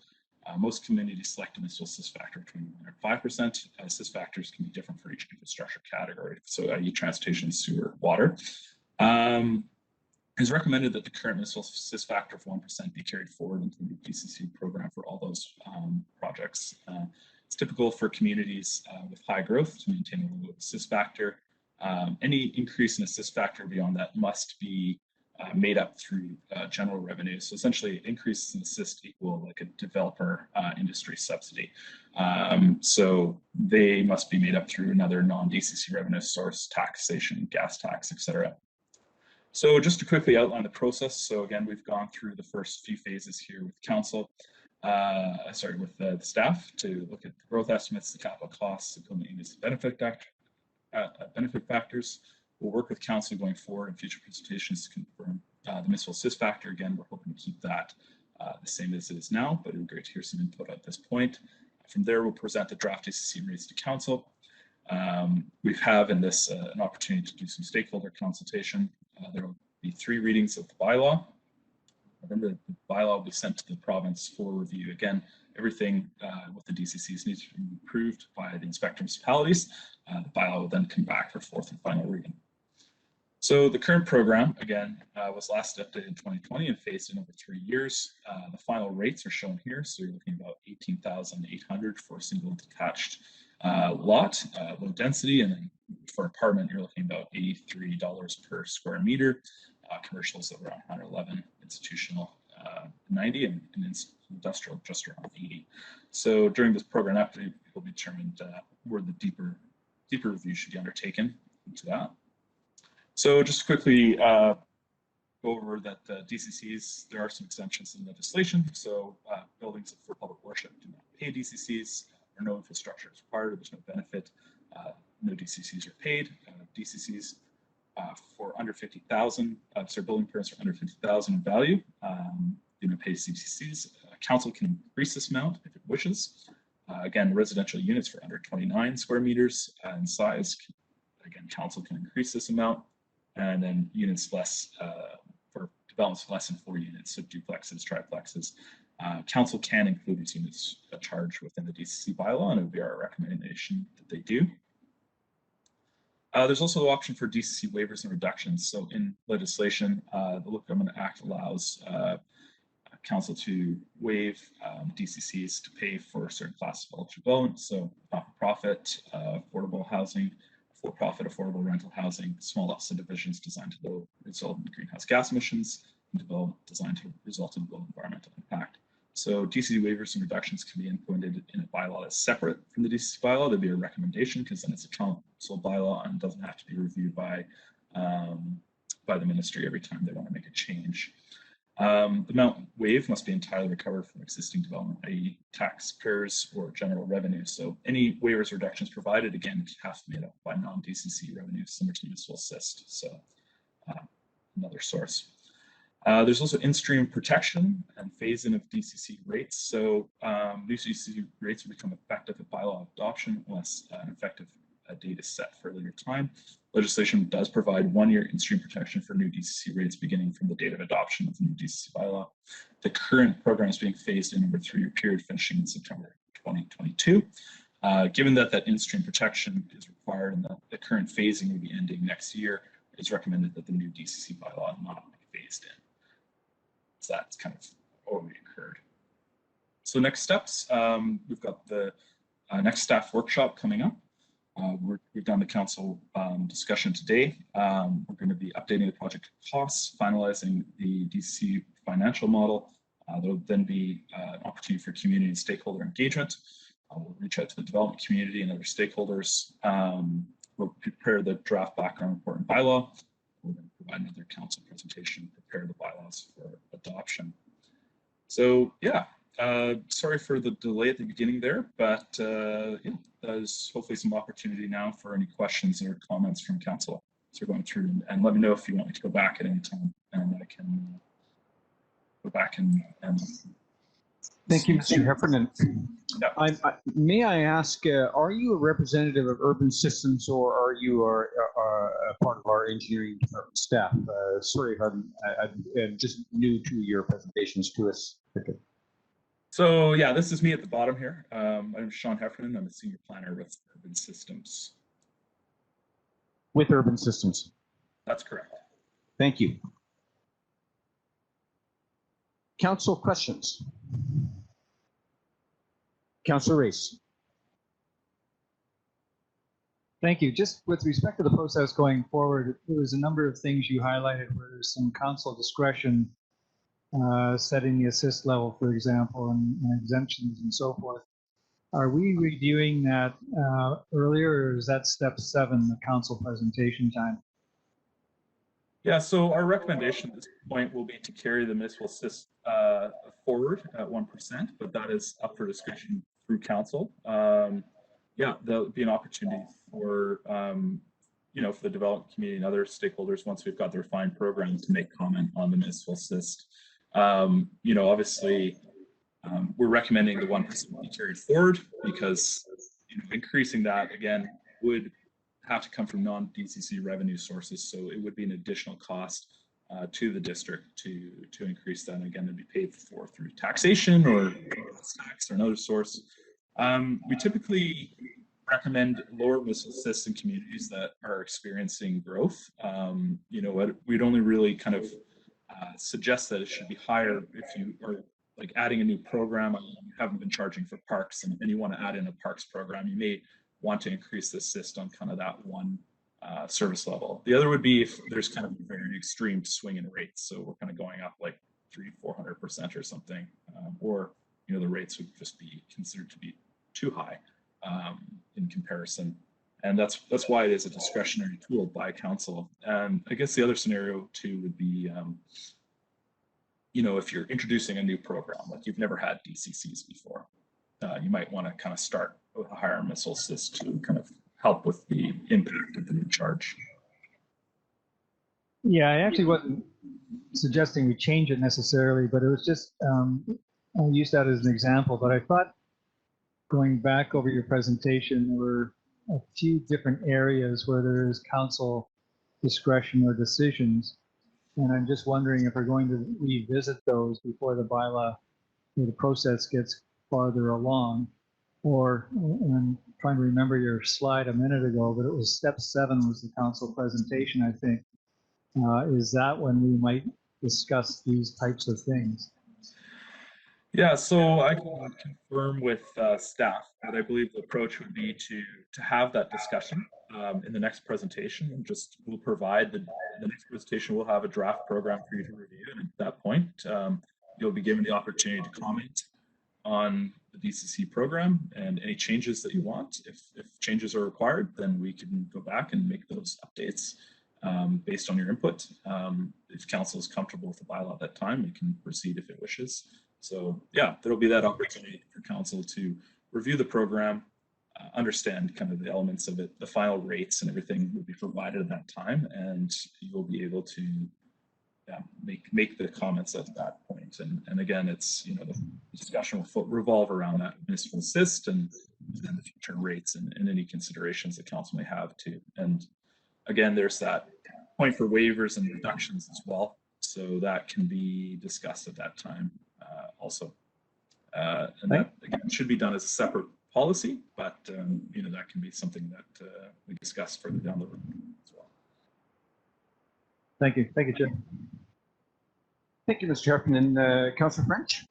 Most communities select a municipal assist factor between 1 and 5%. Assist factors can be different for each infrastructure category, so i.e. transportation, sewer, water. It's recommended that the current municipal assist factor of 1% be carried forward into the DCC program for all those projects. It's typical for communities with high growth to maintain a low assist factor. Any increase in assist factor beyond that must be made up through general revenue. So essentially, increases in assist equal like a developer industry subsidy. So they must be made up through another non-DCC revenue source, taxation, gas tax, etc. So just to quickly outline the process. So again, we've gone through the first few phases here with council, with the staff to look at the growth estimates, the capital costs, equipment units, benefit factors. We'll work with council going forward in future presentations to confirm the municipal assist factor. Again, we're hoping to keep that the same as it is now, but it would be great to hear some input at this point. From there, we'll present the draft DCC rates to council. We have in this an opportunity to do some stakeholder consultation. There will be 3 readings of the bylaw. Remember, the bylaw will be sent to the province for review. Again, everything with the DCCs needs to be approved by the inspector municipalities. The bylaw will then come back for 4th and final reading. So the current program, again, was last updated in 2020 and phased in over 3 years. The final rates are shown here. So you're looking about $18,800 for a single detached lot, low density, and then for apartment, you're looking about $83 per square meter. Commercials at around 111, institutional 90, and industrial just around 80. So during this program update, it will be determined where the deeper review should be undertaken into that. So just quickly go over that the DCCs, there are some exemptions in legislation. So buildings for public worship do not pay DCCs, or no infrastructure is required, or there's no benefit. No DCCs are paid. DCCs for under 50,000, building permits for under 50,000 in value, do not pay DCCs. Council can increase this amount if it wishes. Again, residential units for under 29 square meters in size, again, council can increase this amount. And then units less, for developments less than 4 units, so duplexes, triplexes, council can include these units charged within the DCC bylaw, and it would be our recommendation that they do. There's also the option for DCC waivers and reductions. So in legislation, the Local Government Act allows council to waive DCCs to pay for certain classes of eligible development. So not-for-profit, affordable housing, for-profit affordable rental housing, small lot subdivisions designed to result in greenhouse gas emissions, and development designed to result in low environmental impact. So DCC waivers and reductions can be implemented in a bylaw that's separate from the DCC bylaw. There'd be a recommendation because then it's a council bylaw and doesn't have to be reviewed by the ministry every time they want to make a change. The amount waived must be entirely recovered from existing development, i.e. taxpayers or general revenue. So any waivers or reductions provided, again, have to be made up by non-DCC revenue, similar to municipal assist. So another source. There's also in-stream protection and phase-in of DCC rates. So new DCC rates will become effective at bylaw adoption unless an effective date is set for a later time. Legislation does provide 1-year in-stream protection for new DCC rates beginning from the date of adoption of the new DCC bylaw. The current program is being phased in over a 3-year period finishing in September 2022. Given that in-stream protection is required and the current phasing will be ending next year, it's recommended that the new DCC bylaw not be phased in. So that's kind of already occurred. So next steps, we've got the next staff workshop coming up. We've done the council discussion today. We're going to be updating the project costs, finalizing the DCC financial model. There'll then be an opportunity for community and stakeholder engagement. We'll reach out to the development community and other stakeholders. We'll prepare the draft background report and bylaw. We're going to provide another council presentation, prepare the bylaws for adoption. So yeah, sorry for the delay at the beginning there, but yeah, there's hopefully some opportunity now for any questions or comments from council. So we're going through and let me know if you want me to go back at any time, and I can go back and Thank you, Mr. Heffernan. Yeah. May I ask, are you a representative of Urban Systems, or are you a part of our engineering department staff. Sorry if I'm just new to your presentations to us. So yeah, this is me at the bottom here. I'm Sean Heffernan. I'm a senior planner with Urban Systems. With Urban Systems. That's correct. Thank you. Council questions? Councillor Race. Thank you. Just with respect to the process going forward, there was a number of things you highlighted where there's some council discretion, setting the assist level, for example, and exemptions and so forth. Are we reviewing that earlier, or is that step 7, the council presentation time? Yeah, so our recommendation at this point will be to carry the municipal assist forward at 1%, but that is up for discussion through council. Yeah, there'll be an opportunity for, you know, for the development community and other stakeholders once we've got the refined program to make comment on the municipal assist. You know, obviously, we're recommending the 1% be carried forward because, you know, increasing that again would have to come from non-DCC revenue sources, so it would be an additional cost to the district to increase that. And again, it'd be paid for through taxation or tax or another source. We typically recommend lower municipal assists in communities that are experiencing growth. You know, we'd only really kind of suggest that it should be higher if you are like adding a new program. You haven't been charging for parks and you want to add in a parks program, you may want to increase the assist on kind of that one service level. The other would be if there's kind of a very extreme swing in rates. So we're kind of going up like 300-400% or something, or, you know, the rates would just be considered to be too high in comparison. And that's why it is a discretionary tool by council. And I guess the other scenario too would be, you know, if you're introducing a new program, like you've never had DCCs before, you might want to kind of start with a higher missile assist to kind of help with the impact of the new charge. Yeah, I actually wasn't suggesting we change it necessarily, but it was just, I'll use that as an example, but I thought going back over your presentation, there were a few different areas where there is council discretion or decisions. And I'm just wondering if we're going to revisit those before the bylaw, the process gets farther along, or, and I'm trying to remember your slide a minute ago, but it was step 7 was the council presentation, I think. Is that when we might discuss these types of things? Yeah, so I can confirm with staff that I believe the approach would be to have that discussion in the next presentation, and just we'll provide the next presentation. We'll have a draft program for you to review, and at that point, you'll be given the opportunity to comment on the DCC program and any changes that you want. If changes are required, then we can go back and make those updates based on your input. If council is comfortable with the bylaw at that time, we can proceed if it wishes. So yeah, there'll be that opportunity for council to review the program, understand kind of the elements of it, the final rates and everything will be provided at that time, and you'll be able to make the comments at that point. And again, it's, you know, the discussion will revolve around that municipal assist and the future rates and any considerations that council may have too. And again, there's that point for waivers and reductions as well, so that can be discussed at that time also. And that again should be done as a separate policy, but you know, that can be something that we discuss further down the road as well. Thank you. Thank you, Chair. Thank you, Mr. Heffernan. Councillor French?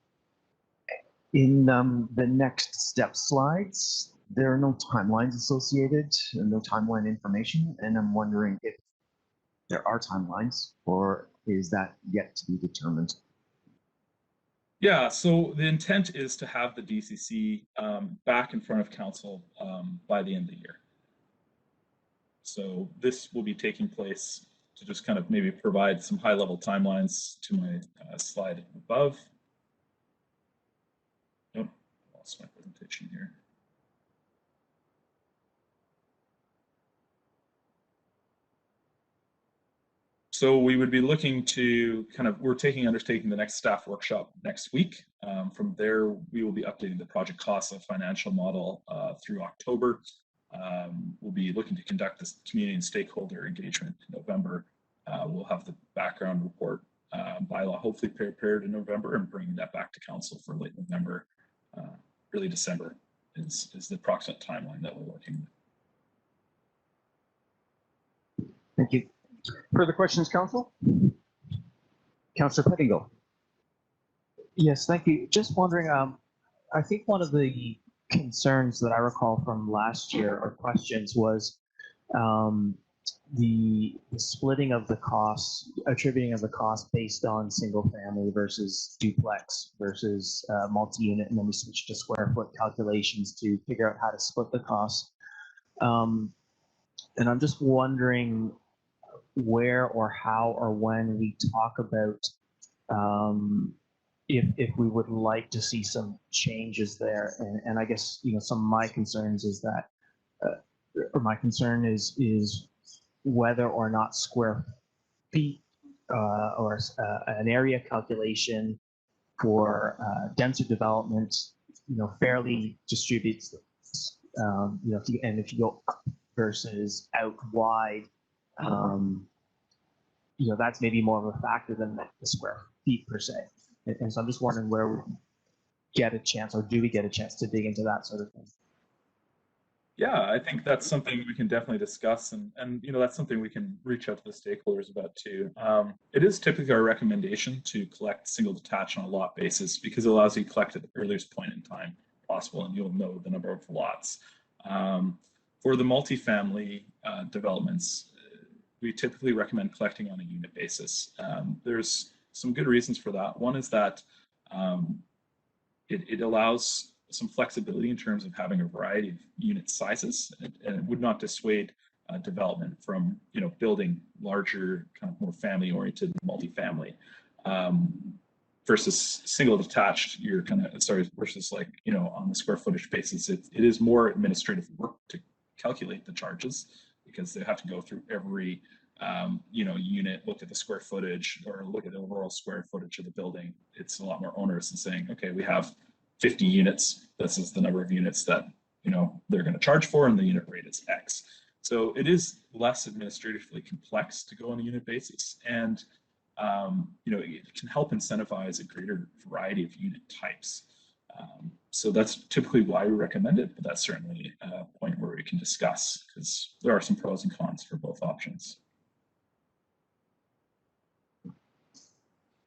In the next step slides, there are no timelines associated and no timeline information, and I'm wondering if there are timelines, or is that yet to be determined? Yeah, so the intent is to have the DCC back in front of council by the end of the year. So this will be taking place, to just kind of maybe provide some high-level timelines to my slide above. Oh, I lost my presentation here. So we would be looking to kind of, we're undertaking the next staff workshop next week. From there, we will be updating the project costs and financial model through October. we'll be looking to conduct this community and stakeholder engagement in November. We'll have the background report bylaw hopefully prepared in November and bringing that back to council for late November, early December is the approximate timeline that we're working with. Thank you. Further questions, council? Councillor Pettingill. Yes, thank you. Just wondering, I think one of the concerns that I recall from last year or questions was the splitting of the costs, attributing of the cost based on single family versus duplex versus multi-unit, and then we switched to square foot calculations to figure out how to split the costs. And I'm just wondering where or how or when we talk about if we would like to see some changes there. And I guess, you know, some of my concerns is that, or my concern is whether or not square feet or an area calculation for denser development, you know, fairly distributes, you know, if you go up versus out wide, you know, that's maybe more of a factor than the square feet per se. And so I'm just wondering where we get a chance, or do we get a chance to dig into that sort of thing? Yeah, I think that's something we can definitely discuss, and you know, that's something we can reach out to the stakeholders about too. It is typically our recommendation to collect single detached on a lot basis because it allows you to collect at the earliest point in time possible, and you'll know the number of lots. For the multifamily developments, we typically recommend collecting on a unit basis. There's some good reasons for that. One is that it allows some flexibility in terms of having a variety of unit sizes, and it would not dissuade development from, you know, building larger, kind of more family-oriented multifamily versus single detached. You're kind of versus, like, you know, on the square footage basis, it is more administrative work to calculate the charges because they have to go through every you know, unit, look at the square footage or look at the overall square footage of the building. It's a lot more onerous than saying, okay, we have 50 units. This is the number of units that, you know, they're going to charge for, and the unit rate is X. So it is less administratively complex to go on a unit basis, and you know, it can help incentivize a greater variety of unit types. So that's typically why we recommend it, but that's certainly a point where we can discuss because there are some pros and cons for both options.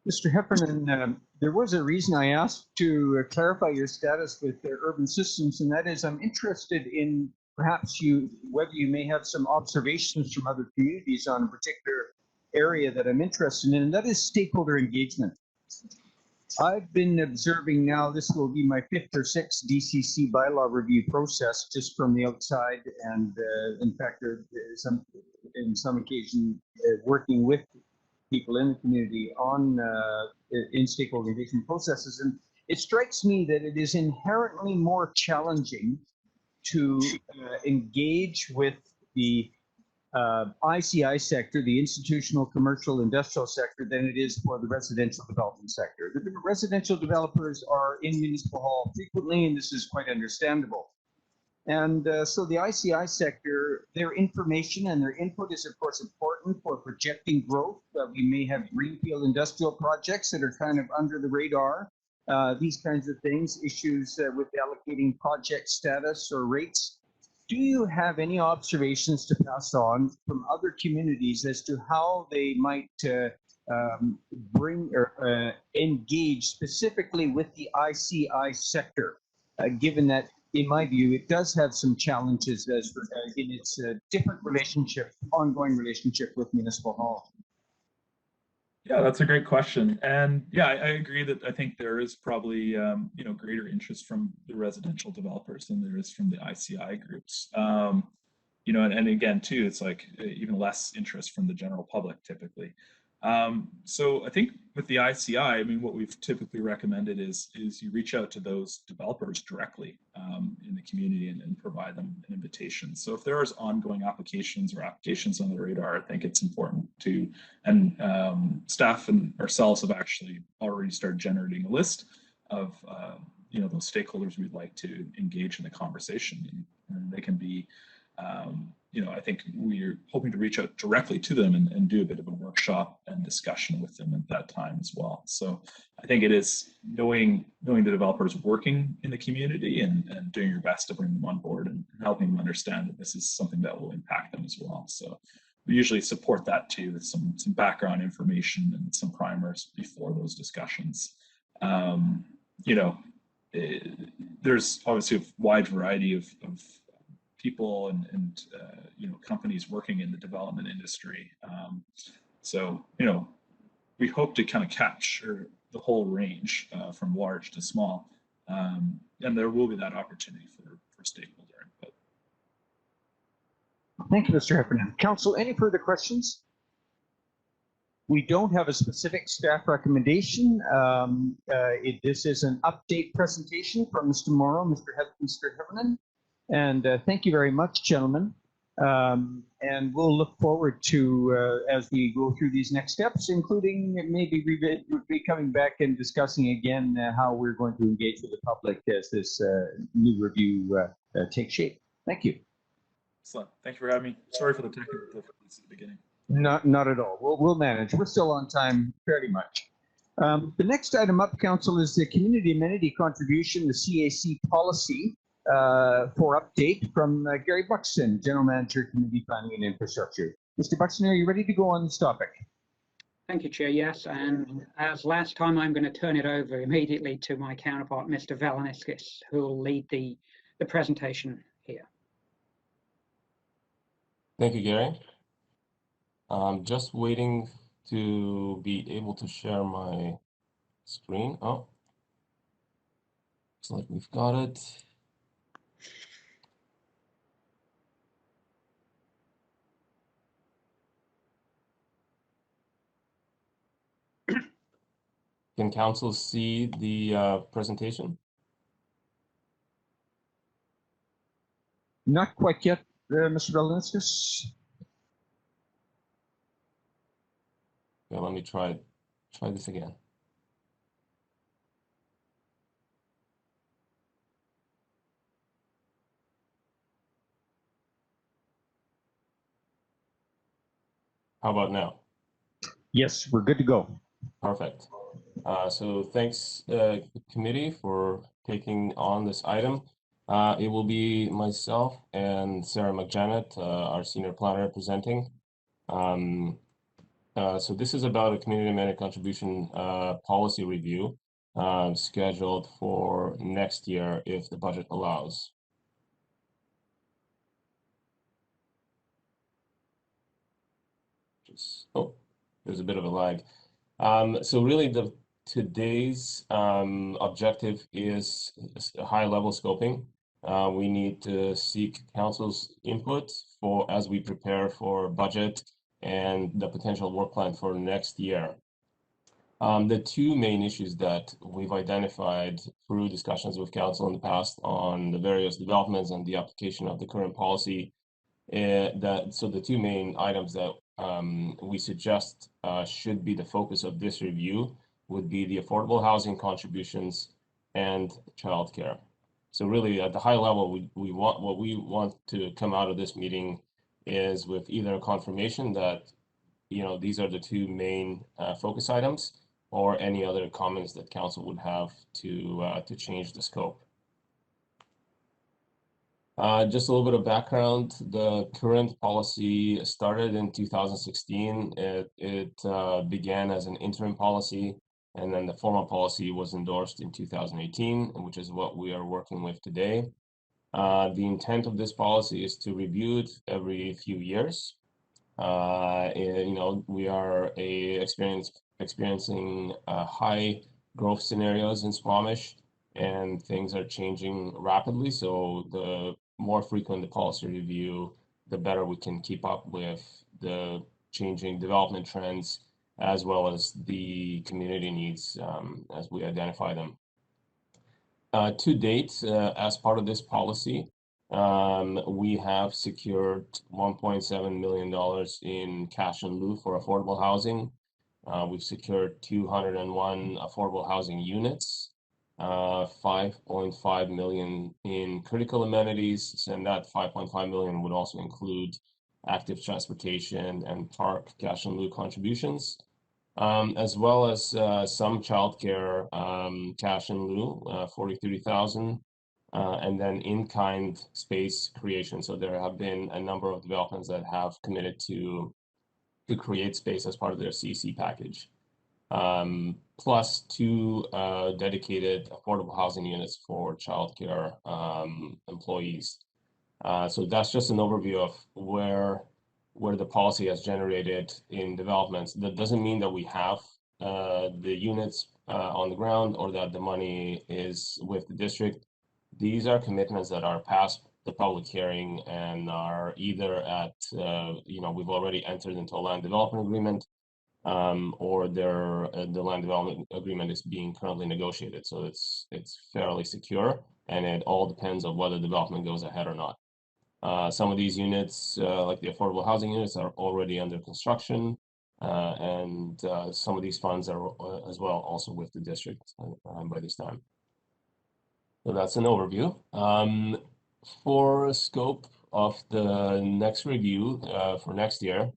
Mr. Heffernan, there was a reason I asked to clarify your status with urban systems, and that is I'm interested in perhaps whether you may have some observations from other communities on a particular area that I'm interested in, and that is stakeholder engagement. I've been observing now, this will be my 5th or 6th DCC bylaw review process just from the outside, and in fact, in some occasion working with people in the community on in stakeholder engagement processes. And it strikes me that it is inherently more challenging to engage with the ICI sector, the institutional, commercial, industrial sector, than it is for the residential development sector. The residential developers are in Municipal Hall frequently, and this is quite understandable. And so the ICI sector, their information and their input is, of course, important for projecting growth. We may have greenfield industrial projects that are kind of under the radar. These kinds of things, issues with allocating project status or rates. Do you have any observations to pass on from other communities as to how they might bring or engage specifically with the ICI sector, given that, in my view, it does have some challenges as in its different relationship, ongoing relationship with Municipal Hall? Yeah, that's a great question. And yeah, I agree that I think there is probably, you know, greater interest from the residential developers than there is from the ICI groups. You know, and again, too, it's like even less interest from the general public typically. So I think with the ICI, I mean, what we've typically recommended is you reach out to those developers directly in the community and provide them an invitation. So if there is ongoing applications or applications on the radar, I think it's important to, and staff and ourselves have actually already started generating a list of you know, those stakeholders we'd like to engage in the conversation, and they can be I think we're hoping to reach out directly to them and do a bit of a workshop and discussion with them at that time as well. So I think it is knowing the developers working in the community and doing your best to bring them on board and helping them understand that this is something that will impact them as well. So we usually support that too with some background information and some primers before those discussions. There's obviously a wide variety of people and companies working in the development industry. We hope to kind of capture the whole range from large to small, and there will be that opportunity for stakeholder input. Thank you, Mr. Heffernan. Council, any further questions? We don't have a specific staff recommendation. This is an update presentation from Mr. Morrow, Mr. Heffernan. And thank you very much, gentlemen. And we'll look forward to, as we go through these next steps, including maybe be coming back and discussing again how we're going to engage with the public as this new review takes shape. Thank you. Excellent. Thank you for having me. Sorry for the technical difficulties at the beginning. Not at all. We'll manage. We're still on time fairly much. The next item up, Council, is the community amenity contribution, the CAC policy for update from Gary Buxton, General Manager, Community Planning and Infrastructure. Mr. Buxton, are you ready to go on this topic? Thank you, Chair. Yes, and as last time, I'm going to turn it over immediately to my counterpart, Mr. Valaniskis, who will lead the presentation here. Thank you, Gary. I'm just waiting to be able to share my screen. Oh, looks like we've got it. Can council see the presentation? Not quite yet, Mr. Valaniskis. Yeah, let me try this again. How about now? Yes, we're good to go. Perfect. So thanks, committee, for taking on this item. It will be myself and Sarah McJanet, our senior planner, presenting. So this is about a community amenity contribution policy review scheduled for next year if the budget allows. Oh, there's a bit of a lag. So really today's objective is a high-level scoping. We need to seek council's input as we prepare for budget and the potential work plan for next year. The two main issues that we've identified through discussions with council in the past on the various developments and the application of the current policy, so the two main items that we suggest should be the focus of this review would be the affordable housing contributions and childcare. So really at the high level, we want to come out of this meeting is with either a confirmation that these are the two main focus items, or any other comments that council would have to change the scope. Just a little bit of background. The current policy started in 2016. It began as an interim policy, and then the formal policy was endorsed in 2018, which is what we are working with today. The intent of this policy is to review it every few years. We are experiencing high growth scenarios in Squamish, and things are changing rapidly. So the more frequent the policy review, the better we can keep up with the changing development trends, as well as the community needs as we identify them. To date, as part of this policy, we have secured $1.7 million in cash in lieu for affordable housing. We've secured 201 affordable housing units. 5.5 million in critical amenities, and that 5.5 million would also include active transportation and park cash and lieu contributions, as well as some childcare cash and lieu, 43,000, and then in-kind space creation. So there have been a number of developments that have committed to create space as part of their CC package. Plus 2 dedicated affordable housing units for childcare employees. So that's just an overview of where the policy has generated in developments. That doesn't mean that we have the units on the ground or that the money is with the district. These are commitments that are past the public hearing and are either at, we've already entered into a land development agreement, or the land development agreement is being currently negotiated. So it's fairly secure, and it all depends on whether development goes ahead or not. Some of these units, like the affordable housing units, are already under construction, and some of these funds are as well also with the district by this time. So that's an overview. For scope of the next review for next year,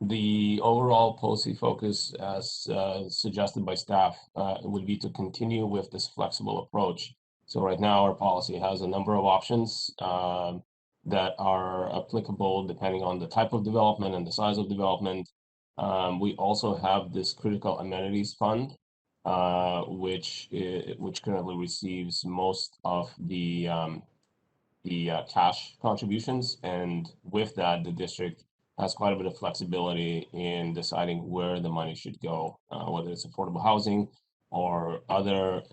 the overall policy focus, as suggested by staff, would be to continue with this flexible approach. So right now, our policy has a number of options that are applicable depending on the type of development and the size of development. We also have this critical amenities fund, which currently receives most of the cash contributions, and with that, the district has quite a bit of flexibility in deciding where the money should go, whether it's affordable housing or other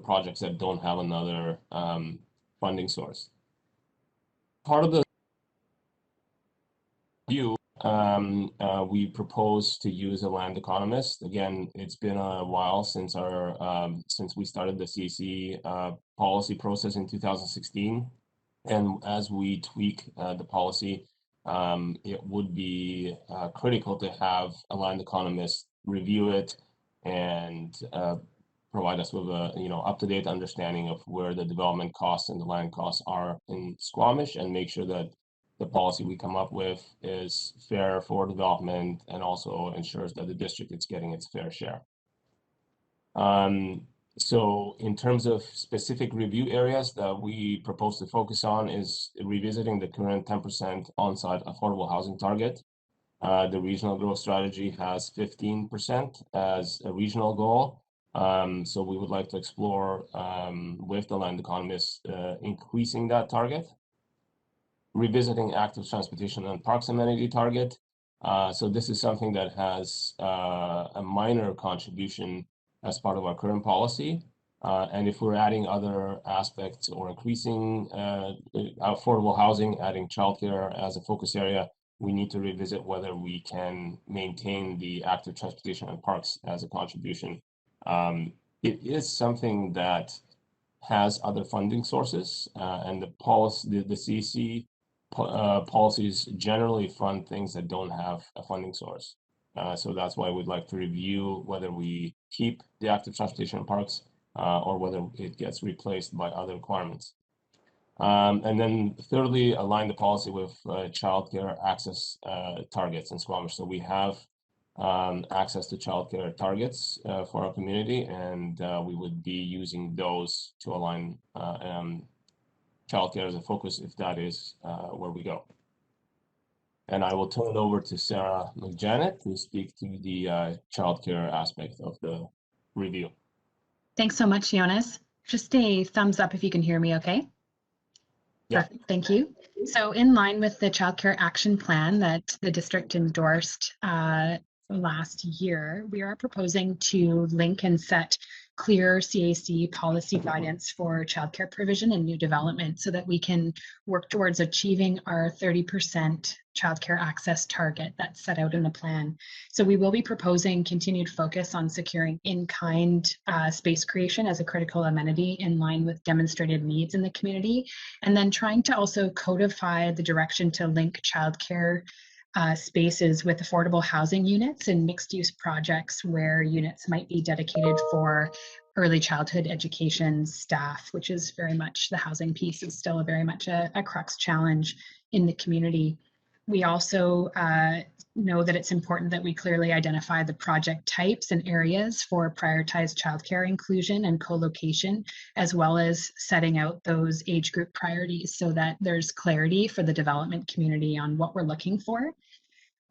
projects that don't have another funding source. Part of the view, we propose to use a land economist. Again, it's been a while since we started the CC policy process in 2016, and as we tweak the policy, it would be critical to have a land economist review it and provide us with a up-to-date understanding of where the development costs and the land costs are in Squamish, and make sure that the policy we come up with is fair for development and also ensures that the district is getting its fair share. So in terms of specific review areas that we propose to focus on is revisiting the current 10% on-site affordable housing target. The regional growth strategy has 15% as a regional goal. So we would like to explore with the land economists increasing that target. Revisiting active transportation and parks amenity target. So this is something that has a minor contribution as part of our current policy. And if we're adding other aspects or increasing affordable housing, adding childcare as a focus area, we need to revisit whether we can maintain the active transportation and parks as a contribution. It is something that has other funding sources, and the policy, the CC policies generally fund things that don't have a funding source. So that's why we'd like to review whether we keep the active transportation and parks or whether it gets replaced by other requirements. And then thirdly, align the policy with childcare access targets in Squamish. So we have access to childcare targets for our community, and we would be using those to align childcare as a focus if that is where we go. And I will turn it over to Sarah McJanet to speak to the childcare aspect of the review. Thanks so much, Jonas. Just a thumbs up if you can hear me okay. Yeah. Perfect, thank you. So in line with the childcare action plan that the district endorsed last year, we are proposing to link and set clear CAC policy guidance for childcare provision and new development so that we can work towards achieving our 30% childcare access target that's set out in the plan. So we will be proposing continued focus on securing in-kind space creation as a critical amenity in line with demonstrated needs in the community, and then trying to also codify the direction to link childcare spaces with affordable housing units and mixed use projects where units might be dedicated for early childhood education staff, which is very much the housing piece is still very much a crux challenge in the community. We also know that it's important that we clearly identify the project types and areas for prioritized childcare inclusion and co-location, as well as setting out those age group priorities so that there's clarity for the development community on what we're looking for.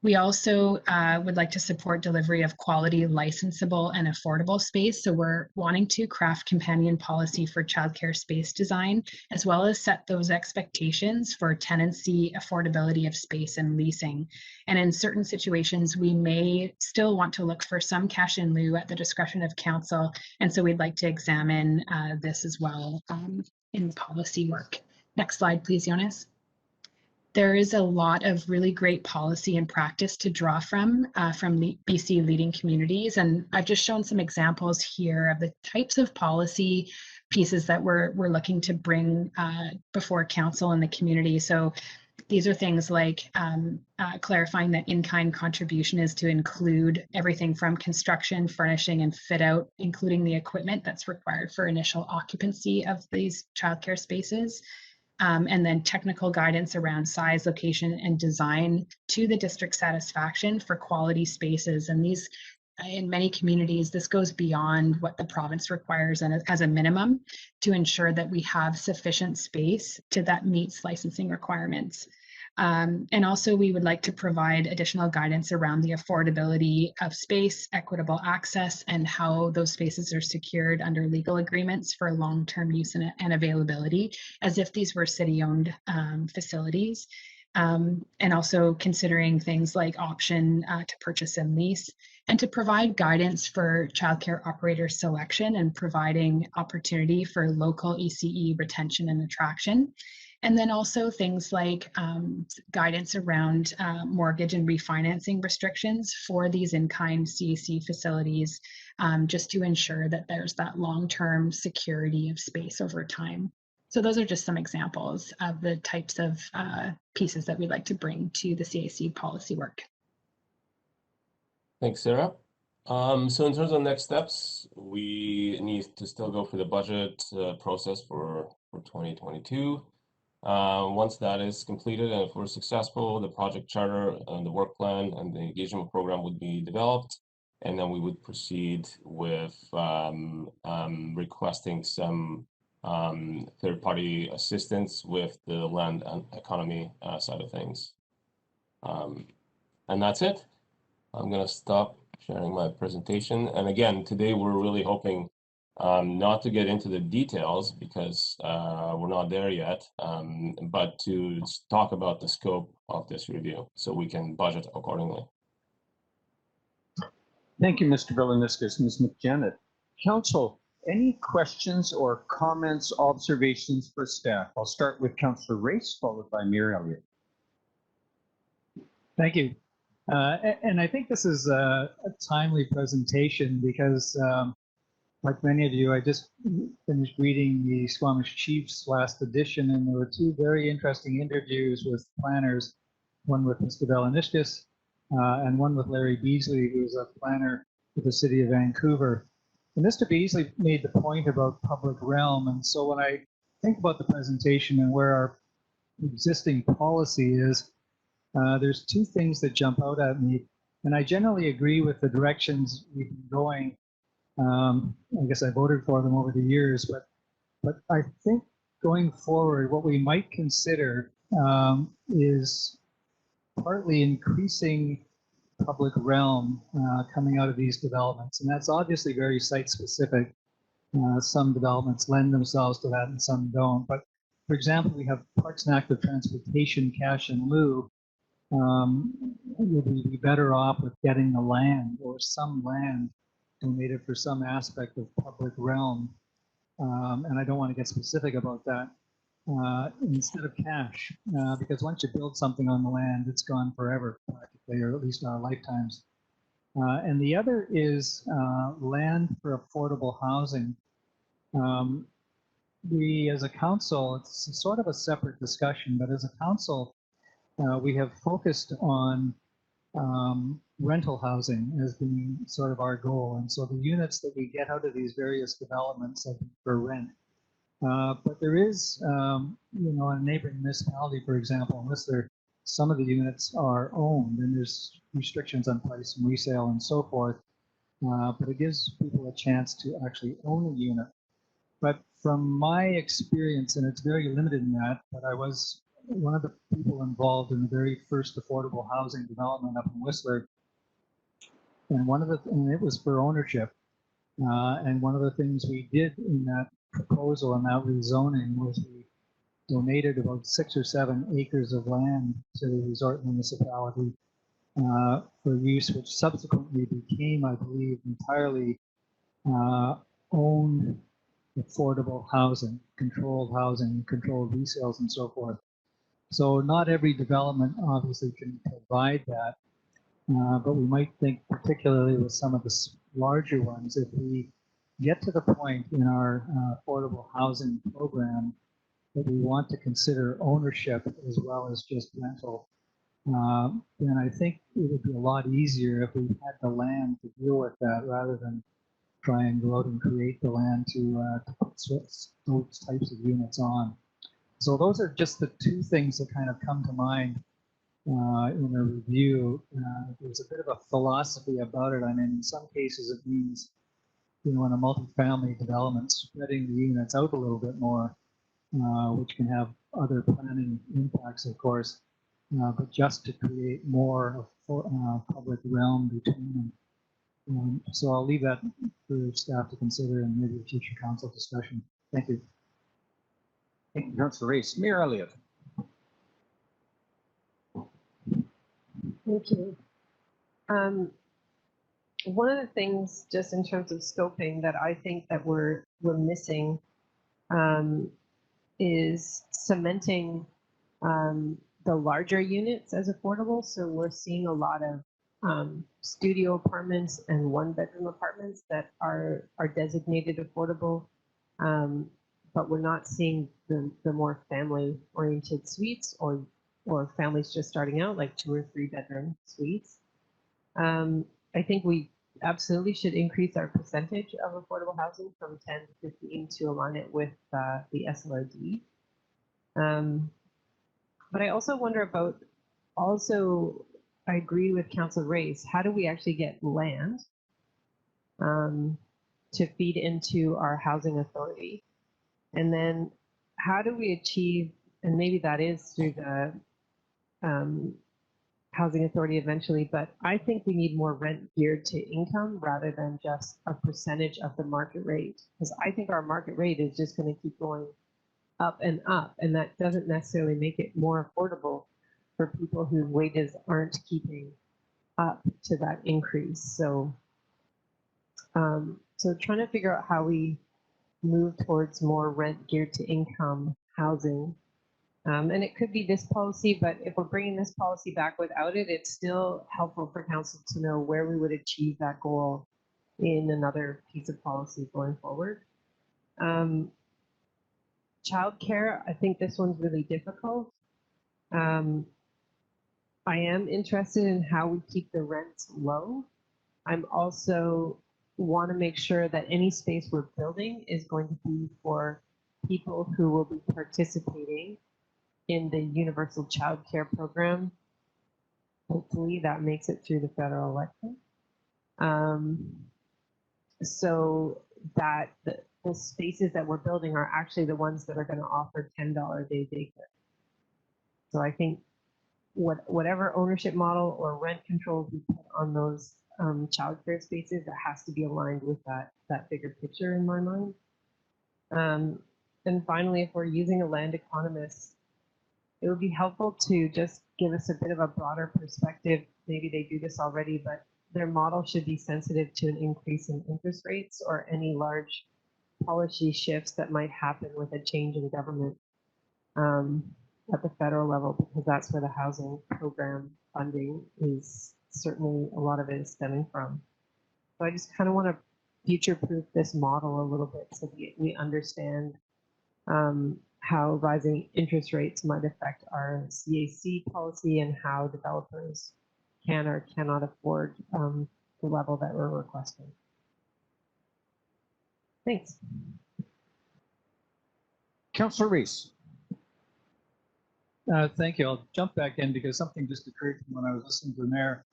We also would like to support delivery of quality, licensable, and affordable space. So we're wanting to craft companion policy for childcare space design, as well as set those expectations for tenancy, affordability of space, and leasing. And in certain situations, we may still want to look for some cash in lieu at the discretion of council. And so we'd like to examine this as well in policy work. Next slide, please, Jonas. There is a lot of really great policy and practice to draw from BC leading communities. And I've just shown some examples here of the types of policy pieces that we're looking to bring before council and the community. So these are things like clarifying that in-kind contribution is to include everything from construction, furnishing, and fit out, including the equipment that's required for initial occupancy of these childcare spaces. And then technical guidance around size, location, and design to the district satisfaction for quality spaces. And these, in many communities, this goes beyond what the province requires and as a minimum to ensure that we have sufficient space that meets licensing requirements. And also we would like to provide additional guidance around the affordability of space, equitable access, and how those spaces are secured under legal agreements for long-term use and availability, as if these were city-owned facilities. And also considering things like option to purchase and lease, and to provide guidance for childcare operator selection and providing opportunity for local ECE retention and attraction. And then also things like guidance around mortgage and refinancing restrictions for these in-kind CAC facilities, just to ensure that there's that long-term security of space over time. So those are just some examples of the types of pieces that we'd like to bring to the CAC policy work. Thanks, Sarah. So in terms of next steps, we need to still go through the budget process for 2022. Once that is completed, and if we're successful, the project charter and the work plan and the engagement program would be developed, and then we would proceed with requesting some third-party assistance with the land and economy side of things. And that's it. I'm going to stop sharing my presentation. And again, today we're really hoping not to get into the details because we're not there yet, but to talk about the scope of this review so we can budget accordingly. Thank you, Mr. Vilaniskis, Ms. McJanet. Council, any questions or comments, observations for staff? I'll start with Councillor Race, followed by Mayor Elliott. Thank you. And I think this is a timely presentation because like many of you, I just finished reading the Squamish Chiefs last edition, and there were two very interesting interviews with planners, one with Mr. Vilaniskis and one with Larry Beasley, who is a planner for the city of Vancouver. And Mr. Beasley made the point about public realm, and so when I think about the presentation and where our existing policy is, there's two things that jump out at me, and I generally agree with the directions we've been going. I guess I voted for them over the years, but I think going forward, what we might consider is partly increasing public realm coming out of these developments, and that's obviously very site specific. Some developments lend themselves to that and some don't. But for example, we have parks and active transportation cash in lieu. Would we be better off with getting the land or some land donated for some aspect of public realm? And I don't want to get specific about that, instead of cash, because once you build something on the land, it's gone forever, practically, or at least our lifetimes. And the other is land for affordable housing. We, as a council, it's sort of a separate discussion, but as a council, we have focused on rental housing as being sort of our goal. And so the units that we get out of these various developments are for rent. But there is, a neighboring municipality, for example, unless some of the units are owned, and there's restrictions on price and resale and so forth. But it gives people a chance to actually own a unit. But from my experience, and it's very limited in that, but I was one of the people involved in the very first affordable housing development up in Whistler, and it was for ownership. And one of the things we did in that proposal and that rezoning was we donated about 6 or 7 acres of land to the resort municipality for use, which subsequently became, I believe, entirely owned affordable housing, controlled resales and so forth. So not every development obviously can provide that, but we might think particularly with some of the larger ones, if we get to the point in our affordable housing program that we want to consider ownership as well as just rental, then I think it would be a lot easier if we had the land to deal with that rather than try and go out and create the land to put those types of units on. So those are just the two things that kind of come to mind in a review. There's a bit of a philosophy about it. I mean, in some cases it means, in a multifamily development, spreading the units out a little bit more, which can have other planning impacts, of course, but just to create more public realm between them. So I'll leave that for staff to consider and maybe a future council discussion. Thank you. Thank you, Councillor Race. Mayor Elliott. Thank you. One of the things, just in terms of scoping, that I think that we're missing is cementing the larger units as affordable. So we're seeing a lot of studio apartments and one-bedroom apartments that are designated affordable, but we're not seeing the more family-oriented suites or families just starting out, like 2 or 3 bedroom suites. I think we absolutely should increase our percentage of affordable housing from 10 to 15 to align it with the SLRD. But I also wonder about, I agree with Councillor Race, how do we actually get land to feed into our housing authority? And then how do we achieve, and maybe that is through the housing authority eventually, but I think we need more rent geared to income rather than just a percentage of the market rate, because I think our market rate is just going to keep going up, and that doesn't necessarily make it more affordable for people whose wages aren't keeping up to that increase. So trying to figure out how we move towards more rent geared to income housing. And it could be this policy, but if we're bringing this policy back without it, it's still helpful for council to know where we would achieve that goal in another piece of policy going forward. Childcare, I think this one's really difficult. I am interested in how we keep the rents low. I'm also want to make sure that any space we're building is going to be for people who will be participating in the universal child care program. Hopefully that makes it through the federal election. So that the spaces that we're building are actually the ones that are going to offer $10 a day daycare. So I think whatever ownership model or rent controls we put on those childcare spaces, that has to be aligned with that bigger picture in my mind. And finally, if we're using a land economist, it would be helpful to just give us a bit of a broader perspective. Maybe they do this already, but their model should be sensitive to an increase in interest rates or any large policy shifts that might happen with a change in government at the federal level, because that's where the housing program funding is, certainly a lot of it is stemming from. So I just kind of want to future-proof this model a little bit so we understand how rising interest rates might affect our CAC policy and how developers can or cannot afford the level that we're requesting. Thanks. Councillor Reese. Thank you. I'll jump back in because something just occurred to me when I was listening to the mayor.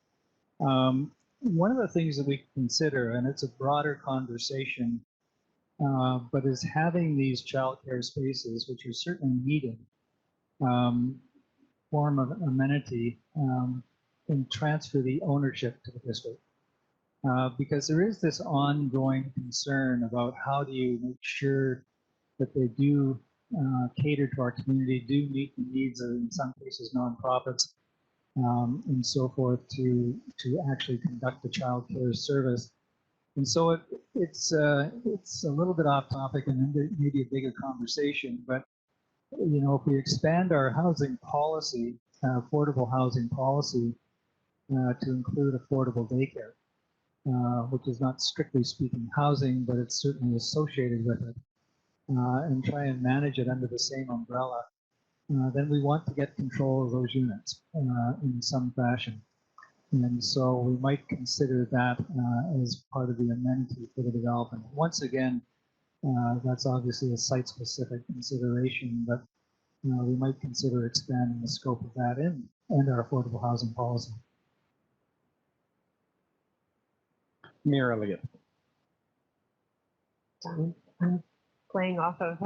One of the things that we can consider, and it's a broader conversation, but is having these childcare spaces, which are certainly needed, form of amenity, and transfer the ownership to the district. Because there is this ongoing concern about how do you make sure that they do cater to our community, do meet the needs of, in some cases, nonprofits, and so forth, to actually conduct the child care service. And so it's a little bit off topic and maybe a bigger conversation, but you know, if we expand our housing policy, affordable housing policy, to include affordable daycare, which is not strictly speaking housing, but it's certainly associated with it, and try and manage it under the same umbrella, then we want to get control of those units in some fashion. And so we might consider that as part of the amenity for the development. Once again, that's obviously a site-specific consideration, but we might consider expanding the scope of that and our affordable housing policy. Mayor Elliott. I'm playing off of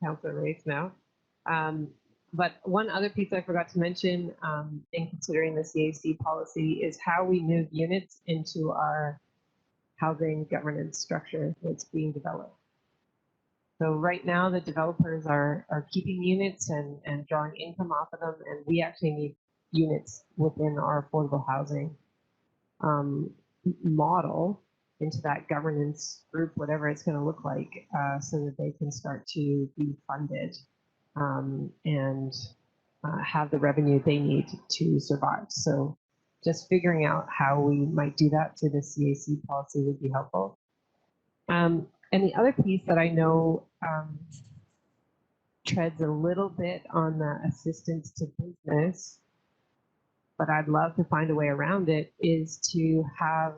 Councillor Race now. But one other piece I forgot to mention in considering the CAC policy is how we move units into our housing governance structure that's being developed. So right now the developers are keeping units and drawing income off of them, and we actually need units within our affordable housing model into that governance group, whatever it's going to look like, so that they can start to be funded and have the revenue they need to survive. So just figuring out how we might do that through the CAC policy would be helpful. And the other piece that I know treads a little bit on the assistance to business, but I'd love to find a way around it, is to have,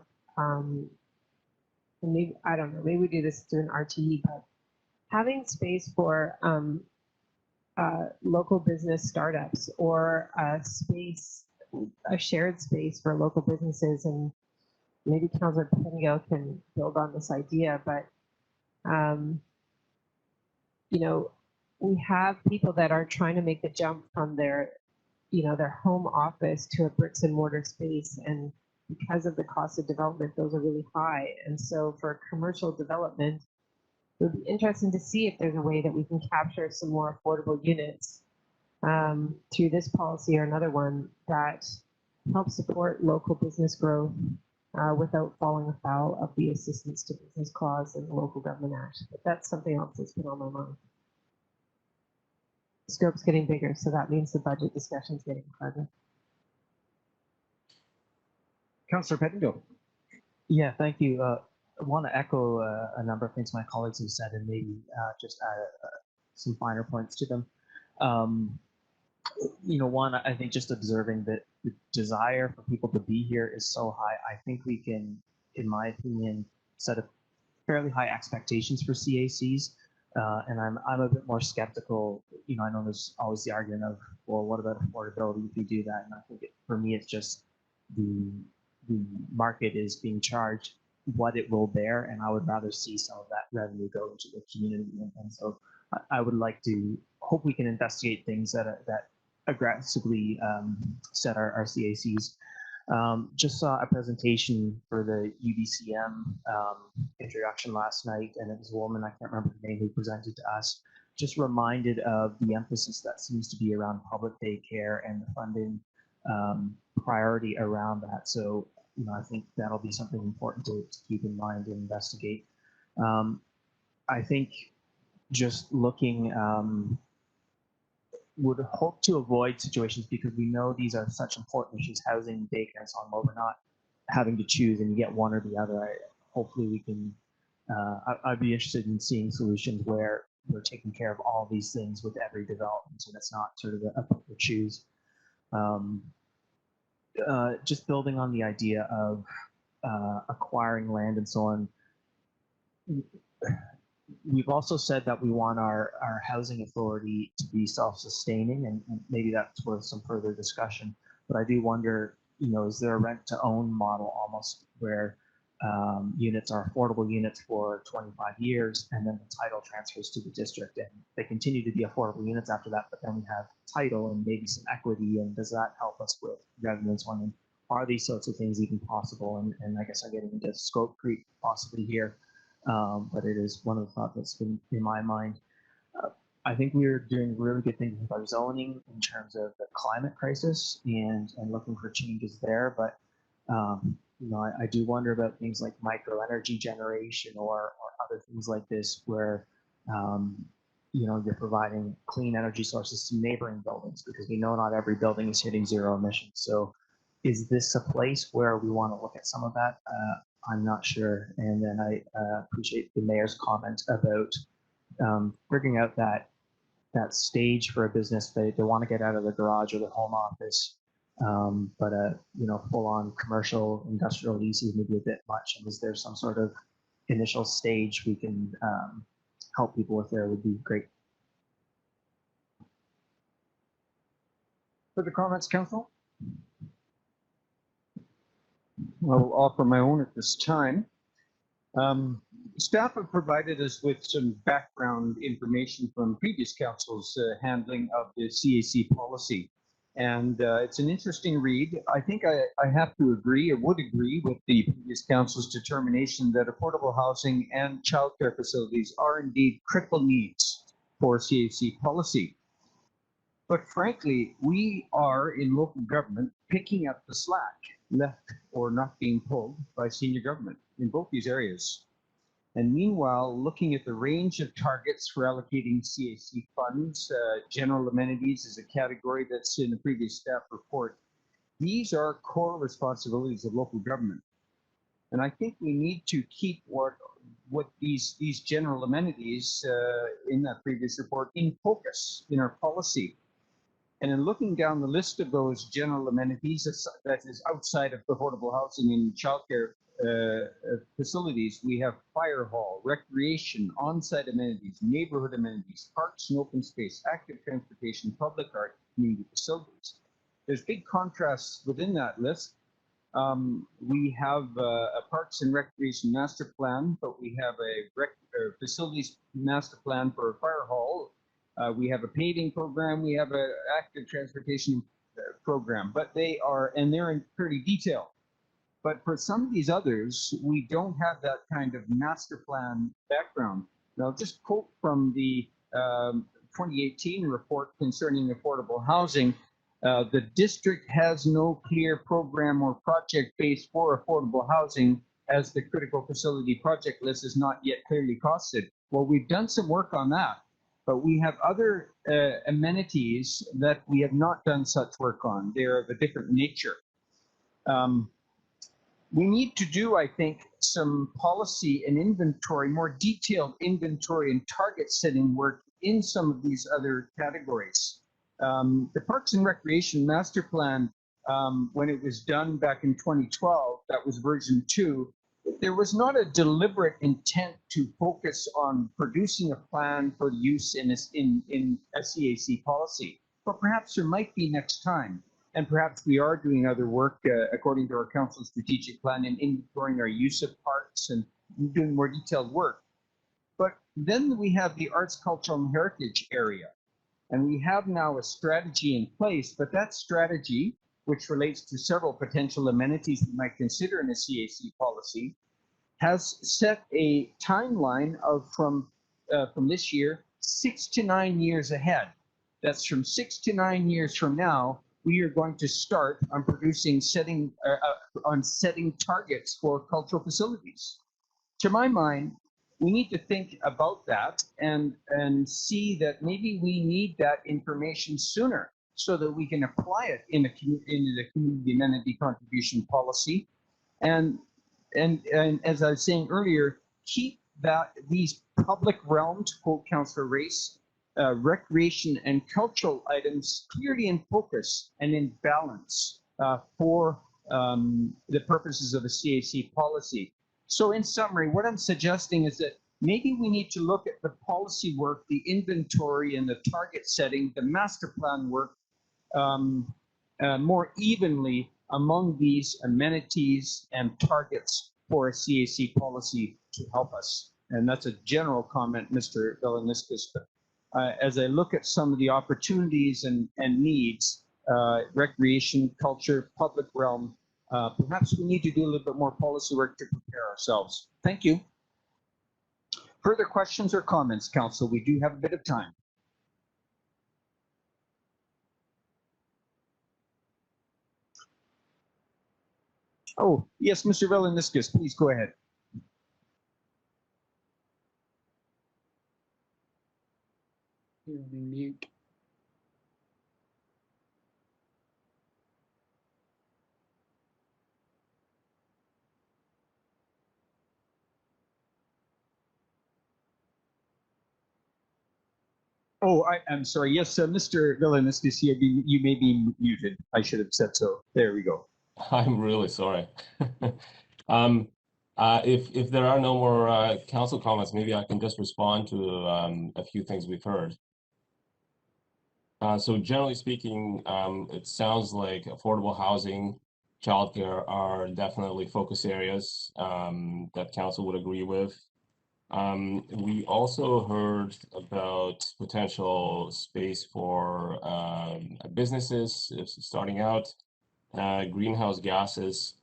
maybe, I don't know, maybe we do this through an RTE, but having space for local business startups, or a shared space for local businesses. And maybe Councillor Pettingill can build on this idea, but you know, we have people that are trying to make the jump from their home office to a bricks and mortar space, and because of the cost of development, those are really high. And so for commercial development, it would be interesting to see if there's a way that we can capture some more affordable units through this policy or another one that helps support local business growth without falling afoul of the Assistance to Business Clause in the Local Government Act. But that's something else that's been on my mind. The scope's getting bigger, so that means the budget discussion's getting harder. Councillor Pettingill. Yeah, thank you. I want to echo a number of things my colleagues have said, and maybe just add some finer points to them. You know, one, I think just observing that the desire for people to be here is so high. I think we can, in my opinion, set a fairly high expectations for CACs, and I'm a bit more skeptical. You know, I know there's always the argument of, well, what about affordability if you do that? And I think for me, it's just the market is being charged what it will bear, and I would rather see some of that revenue go into the community. And so I would like to hope we can investigate things that aggressively set our CACs. Just saw a presentation for the UBCM introduction last night, and it was a woman, I can't remember her name, who presented to us, just reminded of the emphasis that seems to be around public daycare and the funding priority around that. So, you know, I think that'll be something important to keep in mind and investigate. I think just looking, would hope to avoid situations, because we know these are such important issues, housing, daycare, and so on, where we're not having to choose and you get one or the other. Hopefully we can, I'd be interested in seeing solutions where we're taking care of all these things with every development, so that's not sort of a choose. just building on the idea of acquiring land and so on, we've also said that we want our housing authority to be self-sustaining, and maybe that's worth some further discussion. But I do wonder, is there a rent-to-own model almost where units are affordable units for 25 years, and then the title transfers to the district, and they continue to be affordable units after that, but then we have title and maybe some equity, and does that help us with residents wondering, are these sorts of things even possible? And I guess I'm getting into scope creep possibly here, but it is one of the thoughts that's been in my mind. I think we're doing really good things with our zoning in terms of the climate crisis and looking for changes there, but I do wonder about things like micro energy generation or other things like this where, you're providing clean energy sources to neighboring buildings, because we know not every building is hitting zero emissions. So is this a place where we want to look at some of that? I'm not sure. And then I appreciate the mayor's comment about figuring out that stage for a business. They want to get out of the garage or the home office. But full-on commercial industrial leases may be a bit much. And is there some sort of initial stage we can help people with there would be great. Further comments, council? I'll offer my own at this time. Staff have provided us with some background information from previous council's handling of the CAC policy. And it's an interesting read. I think I have to agree, or would agree, with the previous council's determination that affordable housing and childcare facilities are indeed critical needs for CAC policy. But frankly, we are in local government picking up the slack left or not being pulled by senior government in both these areas. And meanwhile, looking at the range of targets for allocating CAC funds, general amenities is a category that's in the previous staff report. These are core responsibilities of local government. And I think we need to keep what these general amenities in that previous report in focus in our policy. And in looking down the list of those general amenities that is outside of affordable housing and childcare facilities, we have fire hall, recreation, on-site amenities, neighborhood amenities, parks and open space, active transportation, public art, community facilities. There's big contrasts within that list. We have a parks and recreation master plan, but we have a facilities master plan for a fire hall. We have a paving program. We have an active transportation program, but they're in pretty detail. But for some of these others, we don't have that kind of master plan background. Now, I'll just quote from the 2018 report concerning affordable housing. The district has no clear program or project base for affordable housing, as the critical facility project list is not yet clearly costed. Well, we've done some work on that, but we have other amenities that we have not done such work on. They're of a different nature. We need to do, I think, some policy and inventory, more detailed inventory and target setting work in some of these other categories. The Parks and Recreation Master Plan, when it was done back in 2012, that was version 2, there was not a deliberate intent to focus on producing a plan for use in a CAC policy, but perhaps there might be next time. And perhaps we are doing other work according to our council's strategic plan and inventorying our use of parks and doing more detailed work. But then we have the arts, cultural, and heritage area. And we have now a strategy in place, but that strategy, which relates to several potential amenities we might consider in a CAC policy, has set a timeline of from this year 6 to 9 years ahead. That's from 6 to 9 years from now, we are going to start on setting targets for cultural facilities. To my mind, we need to think about that and see that maybe we need that information sooner so that we can apply it in the community amenity contribution policy. And as I was saying earlier, keep these public realms, to quote Councillor Race, recreation and cultural items clearly in focus and in balance for the purposes of a CAC policy. So in summary, what I'm suggesting is that maybe we need to look at the policy work, the inventory and the target setting, the master plan work more evenly among these amenities and targets for a CAC policy to help us. And that's a general comment, Mr. Veliniskas. But as I look at some of the opportunities and needs, recreation, culture, public realm, perhaps we need to do a little bit more policy work to prepare ourselves. Thank you. Further questions or comments, Council? We do have a bit of time. Oh, yes, Mr. Veliniskas, please go ahead. You're on mute. Oh, I'm sorry. Yes, Mr. Veliniskas, you may be muted. I should have said so. There we go. I'm really sorry. If there are no more council comments, maybe I can just respond to a few things we've heard. So generally speaking, it sounds like affordable housing, childcare are definitely focus areas that council would agree with. We also heard about potential space for businesses starting out, greenhouse gases.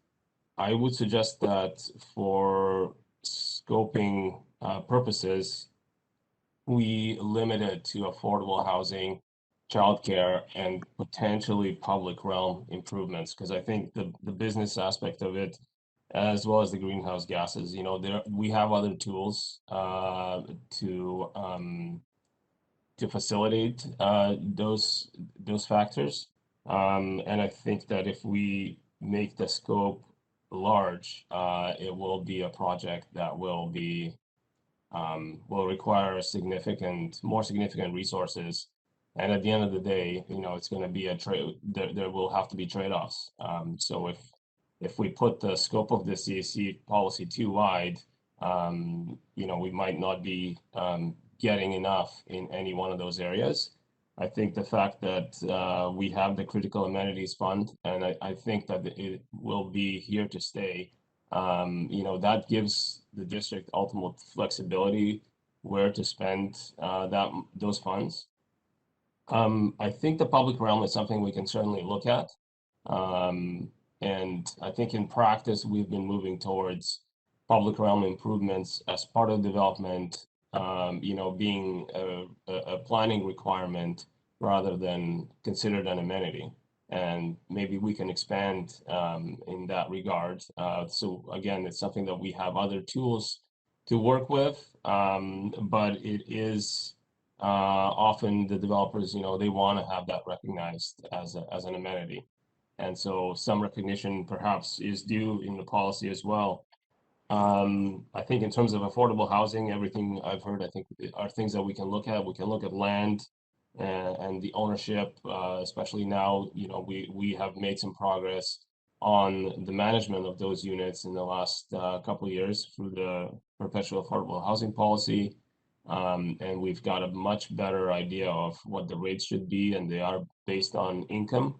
I would suggest that for scoping purposes, we limit it to affordable housing, childcare, and potentially public realm improvements, because I think the business aspect of it, as well as the greenhouse gases, you know, we have other tools to facilitate those factors, and I think that if we make the scope large, it will be a project that will require more significant resources. And at the end of the day, you know, it's going to be a trade. There will have to be trade-offs. So if we put the scope of the CAC policy too wide, you know, we might not be getting enough in any one of those areas. I think the fact that we have the Critical Amenities Fund, and I think that it will be here to stay, you know, that gives the district ultimate flexibility where to spend those funds. I think the public realm is something we can certainly look at. And I think in practice, we've been moving towards public realm improvements as part of development, you know, being a planning requirement rather than considered an amenity. And maybe we can expand in that regard. So again, it's something that we have other tools to work with, but it is often the developers, you know, they want to have that recognized as an amenity. And so some recognition perhaps is due in the policy as well. I think in terms of affordable housing, everything I've heard, I think are things that we can look at. We can look at land and the ownership, especially now, you know, we have made some progress on the management of those units in the last couple of years through the perpetual affordable housing policy. And we've got a much better idea of what the rates should be, and they are based on income.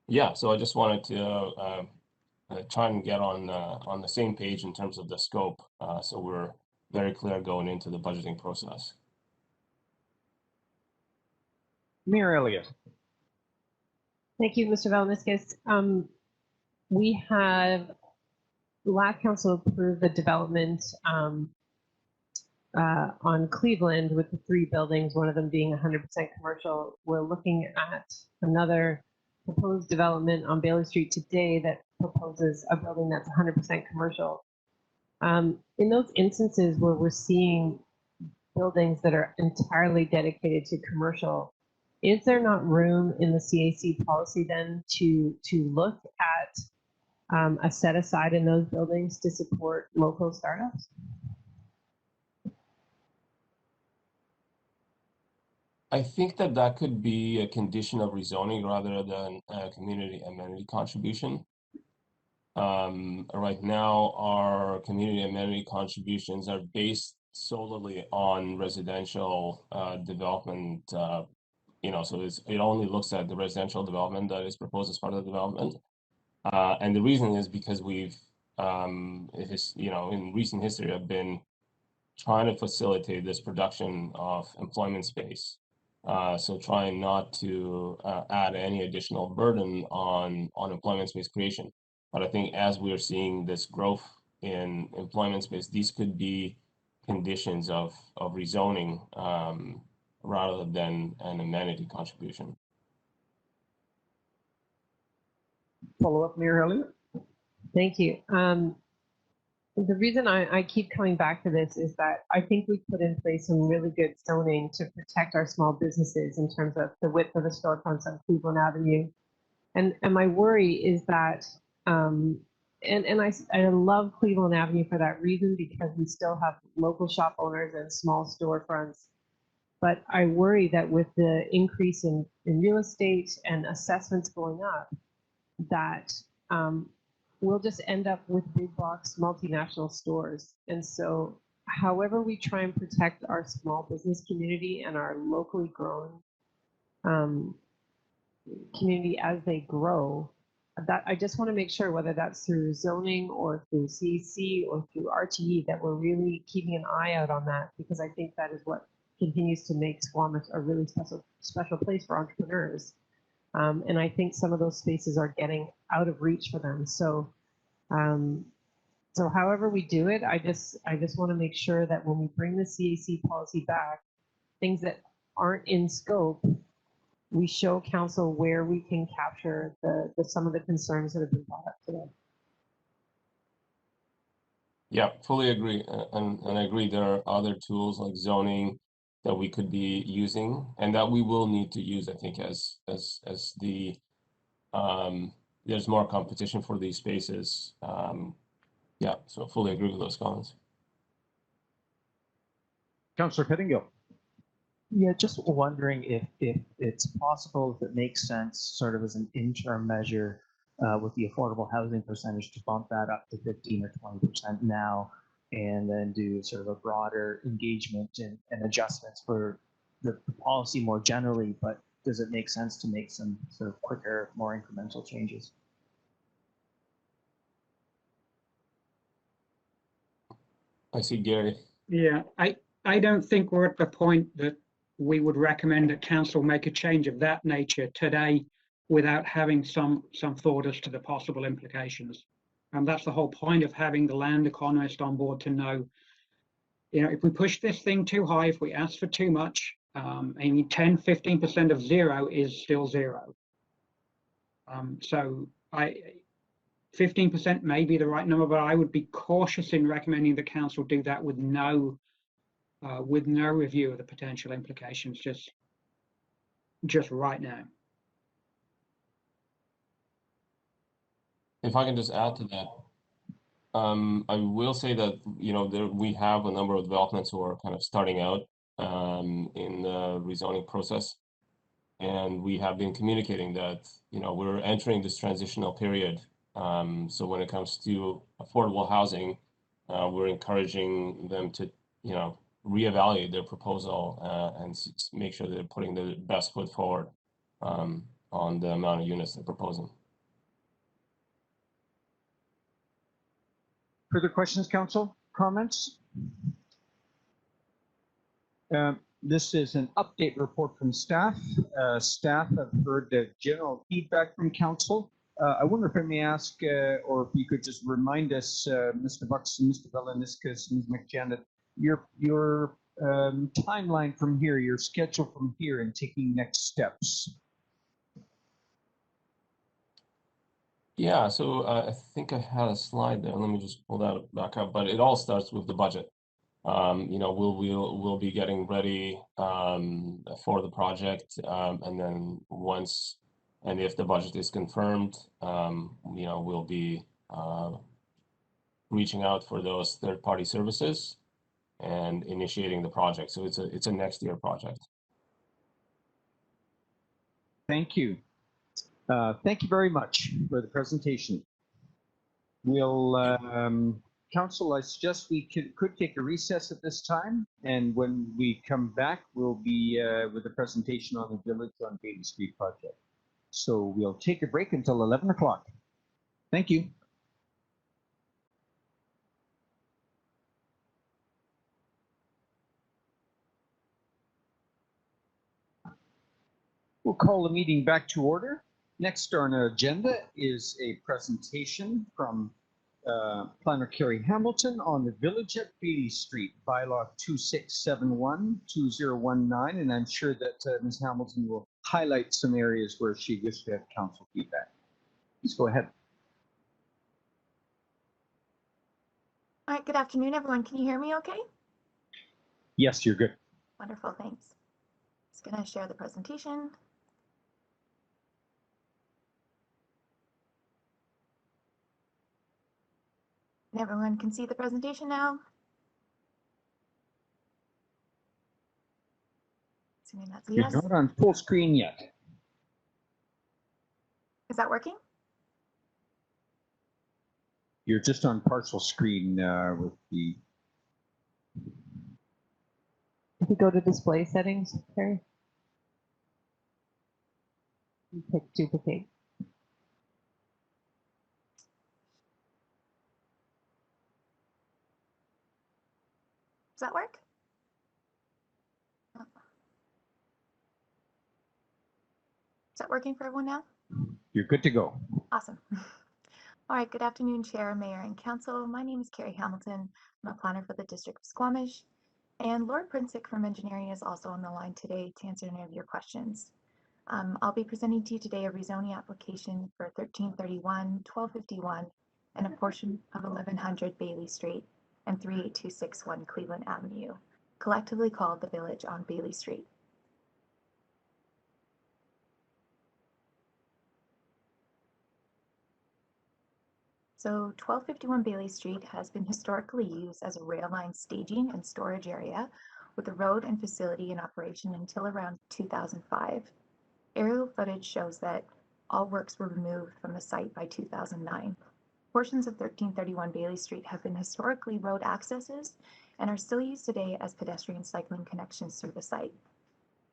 Yeah, so I just wanted to try and get on the same page in terms of the scope, so we're very clear going into the budgeting process. Mayor Elliott. Thank you, Mr. Veliniskas. We have, last council approved the development on Cleveland with the 3 buildings, one of them being 100% commercial. We're looking at another proposed development on Bailey Street today that proposes a building that's 100% commercial. In those instances where we're seeing buildings that are entirely dedicated to commercial, is there not room in the CAC policy then to look at a set aside in those buildings to support local startups? I think that that could be a condition of rezoning rather than a community amenity contribution. Right now, our community amenity contributions are based solely on residential development. You know, so it only looks at the residential development that is proposed as part of the development. And the reason is because we've, you know, in recent history, have been trying to facilitate this production of employment space. So trying not to add any additional burden on employment space creation. But I think as we are seeing this growth in employment space, these could be conditions of rezoning rather than an amenity contribution. Follow up, Mayor Elliott? Thank you. The reason I keep coming back to this is that I think we put in place some really good zoning to protect our small businesses in terms of the width of the storefronts on Cleveland Avenue. And my worry is that, and I love Cleveland Avenue for that reason, because we still have local shop owners and small storefronts. But I worry that with the increase in real estate and assessments going up, that we'll just end up with big box multinational stores. And so however we try and protect our small business community and our locally grown community as they grow, that I just want to make sure, whether that's through zoning or through CEC or through RTE, that we're really keeping an eye out on that, because I think that is what continues to make Squamish a really special place for entrepreneurs. And I think some of those spaces are getting out of reach for them. So, so however we do it, I just want to make sure that when we bring the CAC policy back, things that aren't in scope, we show council where we can capture some of the concerns that have been brought up today. Yeah, fully agree. And I agree there are other tools like zoning that we could be using and that we will need to use, I think, as the there's more competition for these spaces. Yeah, so fully agree with those comments. Councillor Pettingill. Yeah, just wondering if it's possible, if it makes sense, sort of as an interim measure with the affordable housing percentage, to bump that up to 15 or 20% now, and then do sort of a broader engagement and adjustments for the policy more generally. But does it make sense to make some sort of quicker, more incremental changes? I see Gary. Yeah, I don't think we're at the point that we would recommend that council make a change of that nature today without having some thought as to the possible implications. And that's the whole point of having the land economist on board, to know, you know, if we push this thing too high, if we ask for too much, I mean, 10, 15% of zero is still zero. So 15% may be the right number, but I would be cautious in recommending the council do that with no review of the potential implications just right now. If I can just add to that, I will say that, you know, we have a number of developments who are kind of starting out in the rezoning process, and we have been communicating that, you know, we're entering this transitional period. So when it comes to affordable housing, we're encouraging them to, you know, reevaluate their proposal and make sure they're putting the best foot forward on the amount of units they're proposing. Further questions, council? Comments? This is an update report from staff. Staff have heard the general feedback from council. I wonder if I may ask, or if you could just remind us, Mr. Buxton, Mr. Belaniscus, Ms. McJanet, your timeline from here, your schedule from here in taking next steps. Yeah, so I think I had a slide there. Let me just pull that back up. But it all starts with the budget. You know, we'll be getting ready for the project, and then once and if the budget is confirmed, you know, we'll be reaching out for those third-party services and initiating the project. So it's a next year project. Thank you. Thank you very much for the presentation. We'll, Council, I suggest we could take a recess at this time, and when we come back, we'll be with a presentation on the Village on Bailey Street project. So we'll take a break until 11 o'clock. Thank you. We'll call the meeting back to order. Next on our agenda is a presentation from Planner Carrie Hamilton on the Village at Bailey Street, Bylaw 2671-2019, and I'm sure that Ms. Hamilton will highlight some areas where she wishes to have council feedback. Please go ahead. All right, good afternoon, everyone. Can you hear me okay? Yes, you're good. Wonderful, thanks. Just gonna share the presentation. And everyone can see the presentation now. Assuming that's a You're yes. not on full screen yet. Is that working? You're just on partial screen with the. If you go to display settings, Carrie, you pick duplicate. Does that work? Is that working for everyone now? You're good to go. Awesome. All right, good afternoon, Chair, Mayor, and Council. My name is Carrie Hamilton. I'm a planner for the District of Squamish. And Lord Prinsick from Engineering is also on the line today to answer any of your questions. I'll be presenting to you today a rezoning application for 1331, 1251, and a portion of 1100 Bailey Street and 38261 Cleveland Avenue, collectively called the Village on Bailey Street. So 1251 Bailey Street has been historically used as a rail line staging and storage area with the road and facility in operation until around 2005. Aerial footage shows that all works were removed from the site by 2009. Portions of 1331 Bailey Street have been historically road accesses and are still used today as pedestrian cycling connections through the site.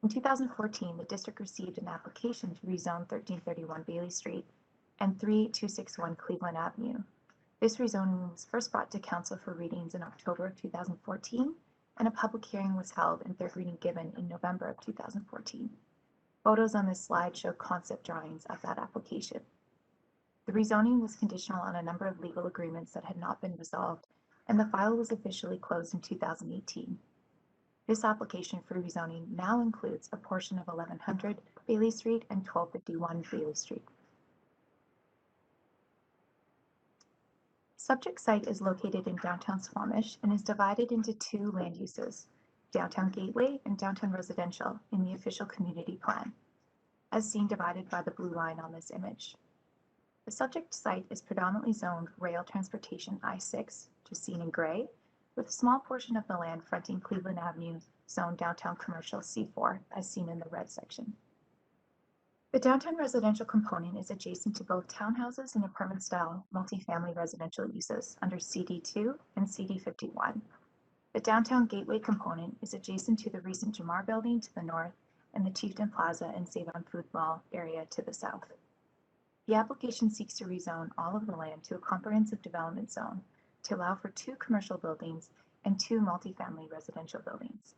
In 2014, the district received an application to rezone 1331 Bailey Street and 38261 Cleveland Avenue. This rezoning was first brought to council for readings in October of 2014, and a public hearing was held and third reading given in November of 2014. Photos on this slide show concept drawings of that application. The rezoning was conditional on a number of legal agreements that had not been resolved, and the file was officially closed in 2018. This application for rezoning now includes a portion of 1100 Bailey Street and 1251 Bailey Street. Subject site is located in downtown Squamish and is divided into two land uses, Downtown Gateway and Downtown Residential in the official community plan, as seen divided by the blue line on this image. The subject site is predominantly zoned rail transportation I-6, just seen in gray, with a small portion of the land fronting Cleveland Avenue zoned downtown commercial C4, as seen in the red section. The downtown residential component is adjacent to both townhouses and apartment-style multifamily residential uses under CD2 and CD51. The downtown gateway component is adjacent to the recent Jamar building to the north and the Chieftain Plaza and Save-On Food Mall area to the south. The application seeks to rezone all of the land to a comprehensive development zone to allow for 2 commercial buildings and 2 multifamily residential buildings.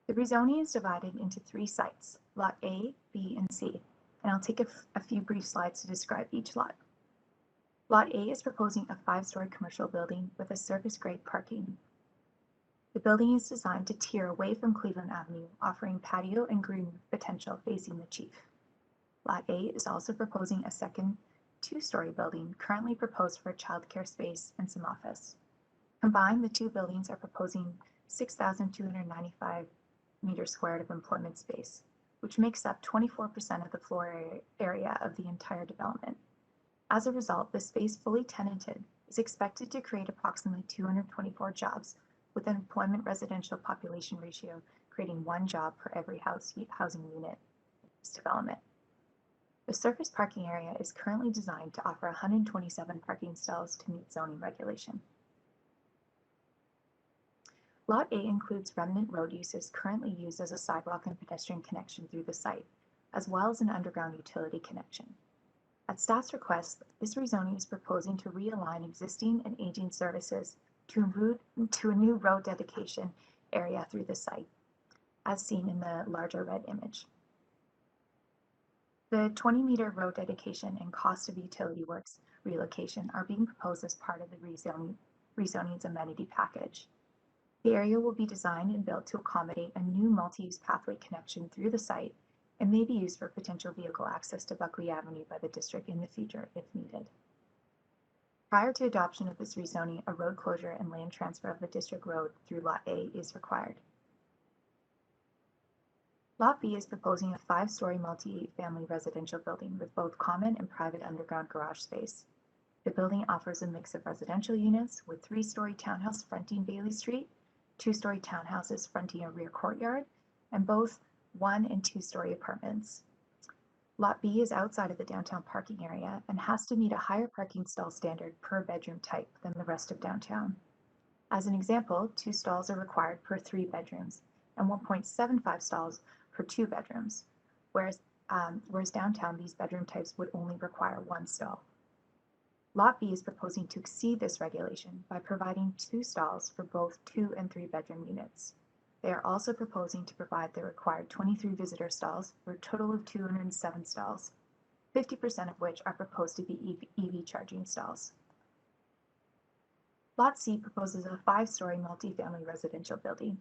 The rezoning is divided into 3 sites, Lot A, B, and C, and I'll take a few brief slides to describe each lot. Lot A is proposing a 5-story commercial building with a surface-grade parking. The building is designed to tier away from Cleveland Avenue, offering patio and green potential facing the Chief. Lot A is also proposing a second 2-story building currently proposed for a childcare space and some office. Combined, the 2 buildings are proposing 6,295 meters squared of employment space, which makes up 24% of the floor area of the entire development. As a result, the space fully tenanted is expected to create approximately 224 jobs with an employment residential population ratio creating 1 job per every housing unit in this development. The surface parking area is currently designed to offer 127 parking stalls to meet zoning regulation. Lot A includes remnant road uses currently used as a sidewalk and pedestrian connection through the site, as well as an underground utility connection. At staff's request, this rezoning is proposing to realign existing and aging services to a new road dedication area through the site, as seen in the larger red image. The 20-meter road dedication and cost of utility works relocation are being proposed as part of the rezoning's amenity package. The area will be designed and built to accommodate a new multi-use pathway connection through the site and may be used for potential vehicle access to Buckley Avenue by the district in the future if needed. Prior to adoption of this rezoning, a road closure and land transfer of the district road through Lot A is required. Lot B is proposing a 5-story multi-family residential building with both common and private underground garage space. The building offers a mix of residential units with 3-story townhouse fronting Bailey Street, 2-story townhouses fronting a rear courtyard, and both 1- and 2-story apartments. Lot B is outside of the downtown parking area and has to meet a higher parking stall standard per bedroom type than the rest of downtown. As an example, 2 stalls are required per 3 bedrooms and 1.75 stalls per 2 bedrooms, whereas downtown these bedroom types would only require 1 stall. Lot B is proposing to exceed this regulation by providing 2 stalls for both 2- and 3-bedroom units. They are also proposing to provide the required 23 visitor stalls for a total of 207 stalls, 50% of which are proposed to be EV charging stalls. Lot C proposes a 5-story multifamily residential building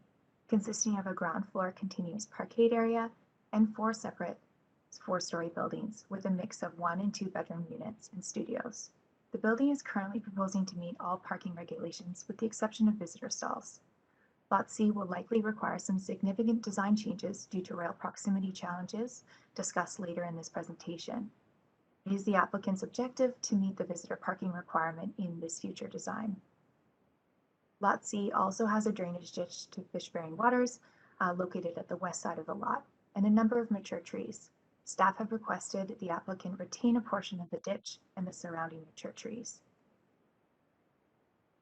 consisting of a ground floor continuous parkade area and 4 separate 4-story buildings with a mix of 1- and 2-bedroom units and studios. The building is currently proposing to meet all parking regulations with the exception of visitor stalls. Lot C will likely require some significant design changes due to rail proximity challenges discussed later in this presentation. It is the applicant's objective to meet the visitor parking requirement in this future design. Lot C also has a drainage ditch to fish-bearing waters located at the west side of the lot and a number of mature trees. Staff have requested the applicant retain a portion of the ditch and the surrounding mature trees.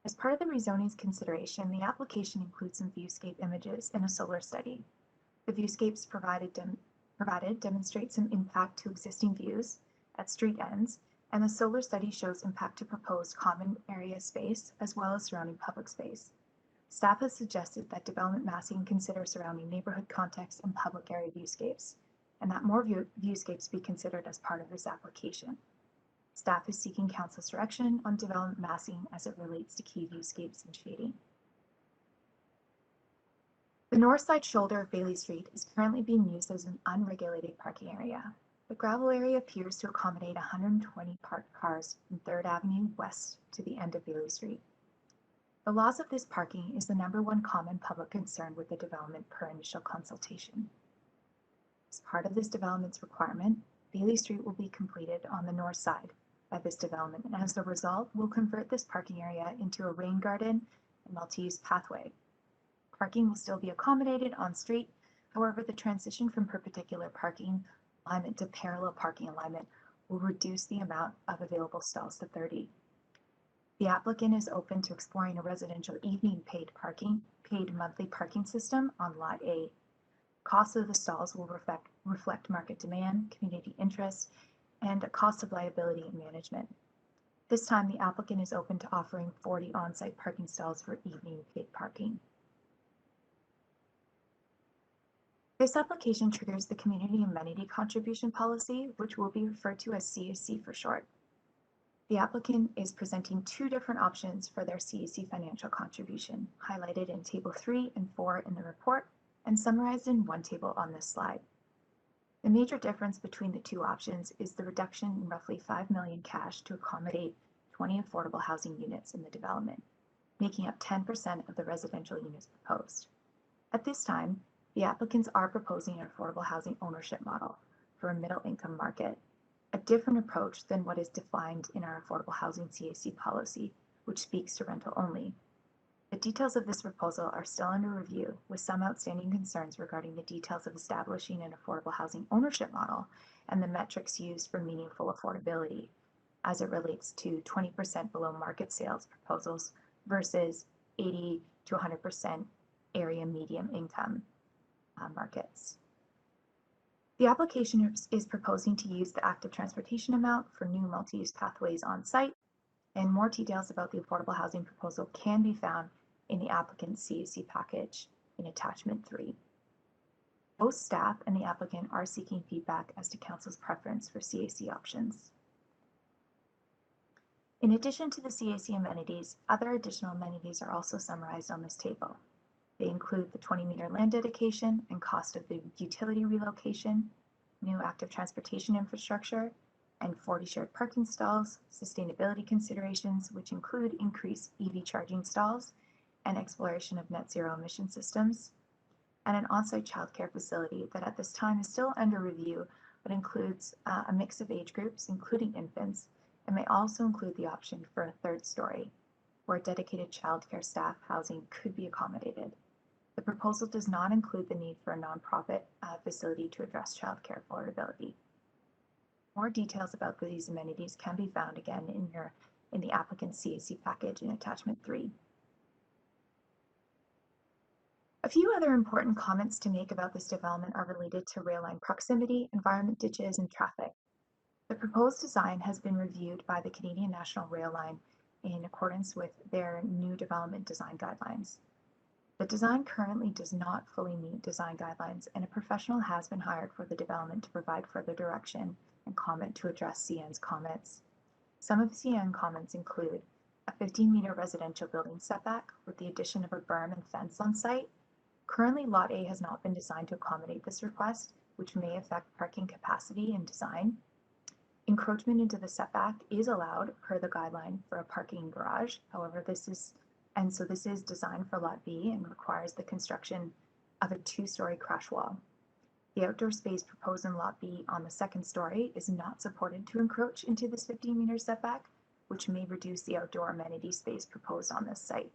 As part of the rezoning's consideration, the application includes some viewscape images and a solar study. The viewscapes provided demonstrate some impact to existing views at street ends, and the solar study shows impact to proposed common area space as well as surrounding public space. Staff has suggested that development massing consider surrounding neighborhood context and public area viewscapes, and that more viewscapes be considered as part of this application. Staff is seeking council's direction on development massing as it relates to key viewscapes and shading. The north side shoulder of Bailey Street is currently being used as an unregulated parking area. The gravel area appears to accommodate 120 parked cars from 3rd Avenue west to the end of Bailey Street. The laws of this parking is the #1 common public concern with the development per initial consultation. As part of this development's requirement, Bailey Street will be completed on the north side by this development, and as a result, will convert this parking area into a rain garden and multi-use pathway. Parking will still be accommodated on street. However, the transition from perpendicular parking alignment to parallel parking alignment will reduce the amount of available stalls to 30. The applicant is open to exploring a residential evening paid monthly parking system on Lot A. Cost of the stalls will reflect market demand, community interest, and a cost of liability and management. This time, the applicant is open to offering 40 on-site parking stalls for evening paid parking. This application triggers the Community Amenity Contribution Policy, which will be referred to as CAC for short. The applicant is presenting 2 different options for their CAC financial contribution, highlighted in Table 3 and 4 in the report, and summarized in 1 table on this slide. The major difference between the 2 options is the reduction in roughly $5 million cash to accommodate 20 affordable housing units in the development, making up 10% of the residential units proposed. At this time, the applicants are proposing an affordable housing ownership model for a middle income market, a different approach than what is defined in our affordable housing CAC policy, which speaks to rental only. The details of this proposal are still under review, with some outstanding concerns regarding the details of establishing an affordable housing ownership model and the metrics used for meaningful affordability, as it relates to 20% below market sales proposals versus 80 to 100% area medium income markets. The application is proposing to use the active transportation amount for new multi-use pathways on site, and more details about the affordable housing proposal can be found in the applicant's CAC package in attachment 3. Both staff and the applicant are seeking feedback as to council's preference for CAC options. In addition to the CAC amenities, other additional amenities are also summarized on this table. They include the 20-meter land dedication and cost of the utility relocation, new active transportation infrastructure, and 40 shared parking stalls, sustainability considerations, which include increased EV charging stalls and exploration of net zero emission systems, and an on-site childcare facility that at this time is still under review, but includes a mix of age groups, including infants, and may also include the option for a third story, where dedicated childcare staff housing could be accommodated. The proposal does not include the need for a nonprofit facility to address childcare affordability. More details about these amenities can be found again in the applicant's CAC package in attachment 3. A few other important comments to make about this development are related to rail line proximity, environment ditches, and traffic. The proposed design has been reviewed by the Canadian National Rail Line in accordance with their new development design guidelines. The design currently does not fully meet design guidelines, and a professional has been hired for the development to provide further direction and comment to address CN's comments. Some of CN comments include a 15-meter residential building setback with the addition of a berm and fence on site. Currently, Lot A has not been designed to accommodate this request, which may affect parking capacity and design. Encroachment into the setback is allowed per the guideline for a parking garage. However, this is designed for Lot B and requires the construction of a 2-story crash wall. The outdoor space proposed in Lot B on the 2nd story is not supported to encroach into this 15-meter setback, which may reduce the outdoor amenity space proposed on this site.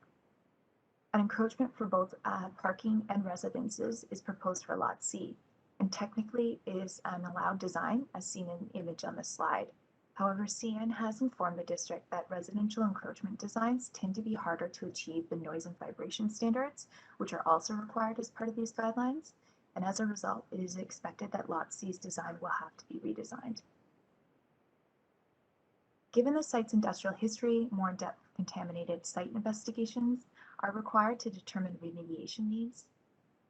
An encroachment for both parking and residences is proposed for Lot C, and technically is an allowed design as seen in the image on the slide. However, CN has informed the district that residential encroachment designs tend to be harder to achieve the noise and vibration standards, which are also required as part of these guidelines, and as a result, it is expected that Lot C's design will have to be redesigned. Given the site's industrial history, more in-depth contaminated site investigations are required to determine remediation needs,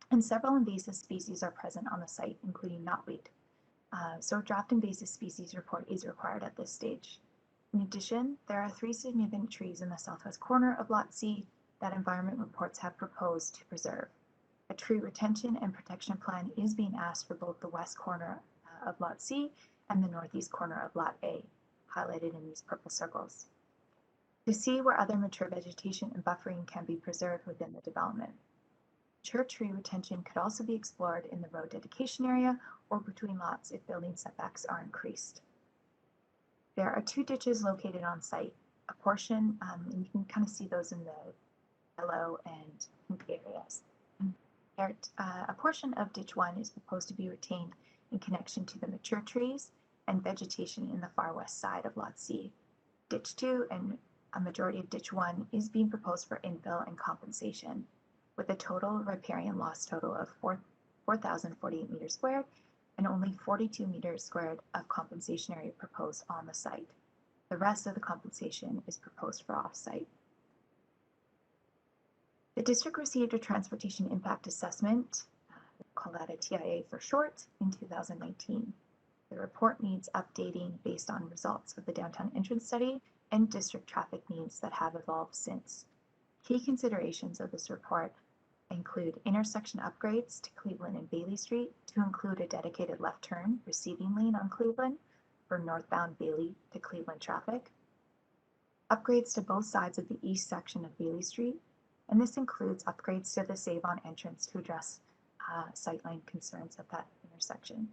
and several invasive species are present on the site, including knotweed. So a draft invasive species report is required at this stage. In addition, there are 3 significant trees in the southwest corner of Lot C that environment reports have proposed to preserve. A tree retention and protection plan is being asked for both the west corner of Lot C and the northeast corner of Lot A, highlighted in these purple circles, to see where other mature vegetation and buffering can be preserved within the development. Mature tree retention could also be explored in the road dedication area or between lots if building setbacks are increased. There are 2 ditches located on site, a portion, and you can kind of see those in the yellow and pink areas. A portion of ditch 1 is proposed to be retained in connection to the mature trees and vegetation in the far west side of Lot C. Ditch 2 and a majority of ditch 1 is being proposed for infill and compensation, with a total riparian loss total of 4,048 meters squared and only 42 meters squared of compensation area proposed on the site. The rest of the compensation is proposed for off-site. The district received a transportation impact assessment, we'll call that a TIA for short, in 2019. The report needs updating based on results of the downtown entrance study and district traffic needs that have evolved since. Key considerations of this report include intersection upgrades to Cleveland and Bailey Street to include a dedicated left turn receiving lane on Cleveland for northbound Bailey to Cleveland traffic, upgrades to both sides of the east section of Bailey Street, and this includes upgrades to the Save-On entrance to address sightline concerns at that intersection.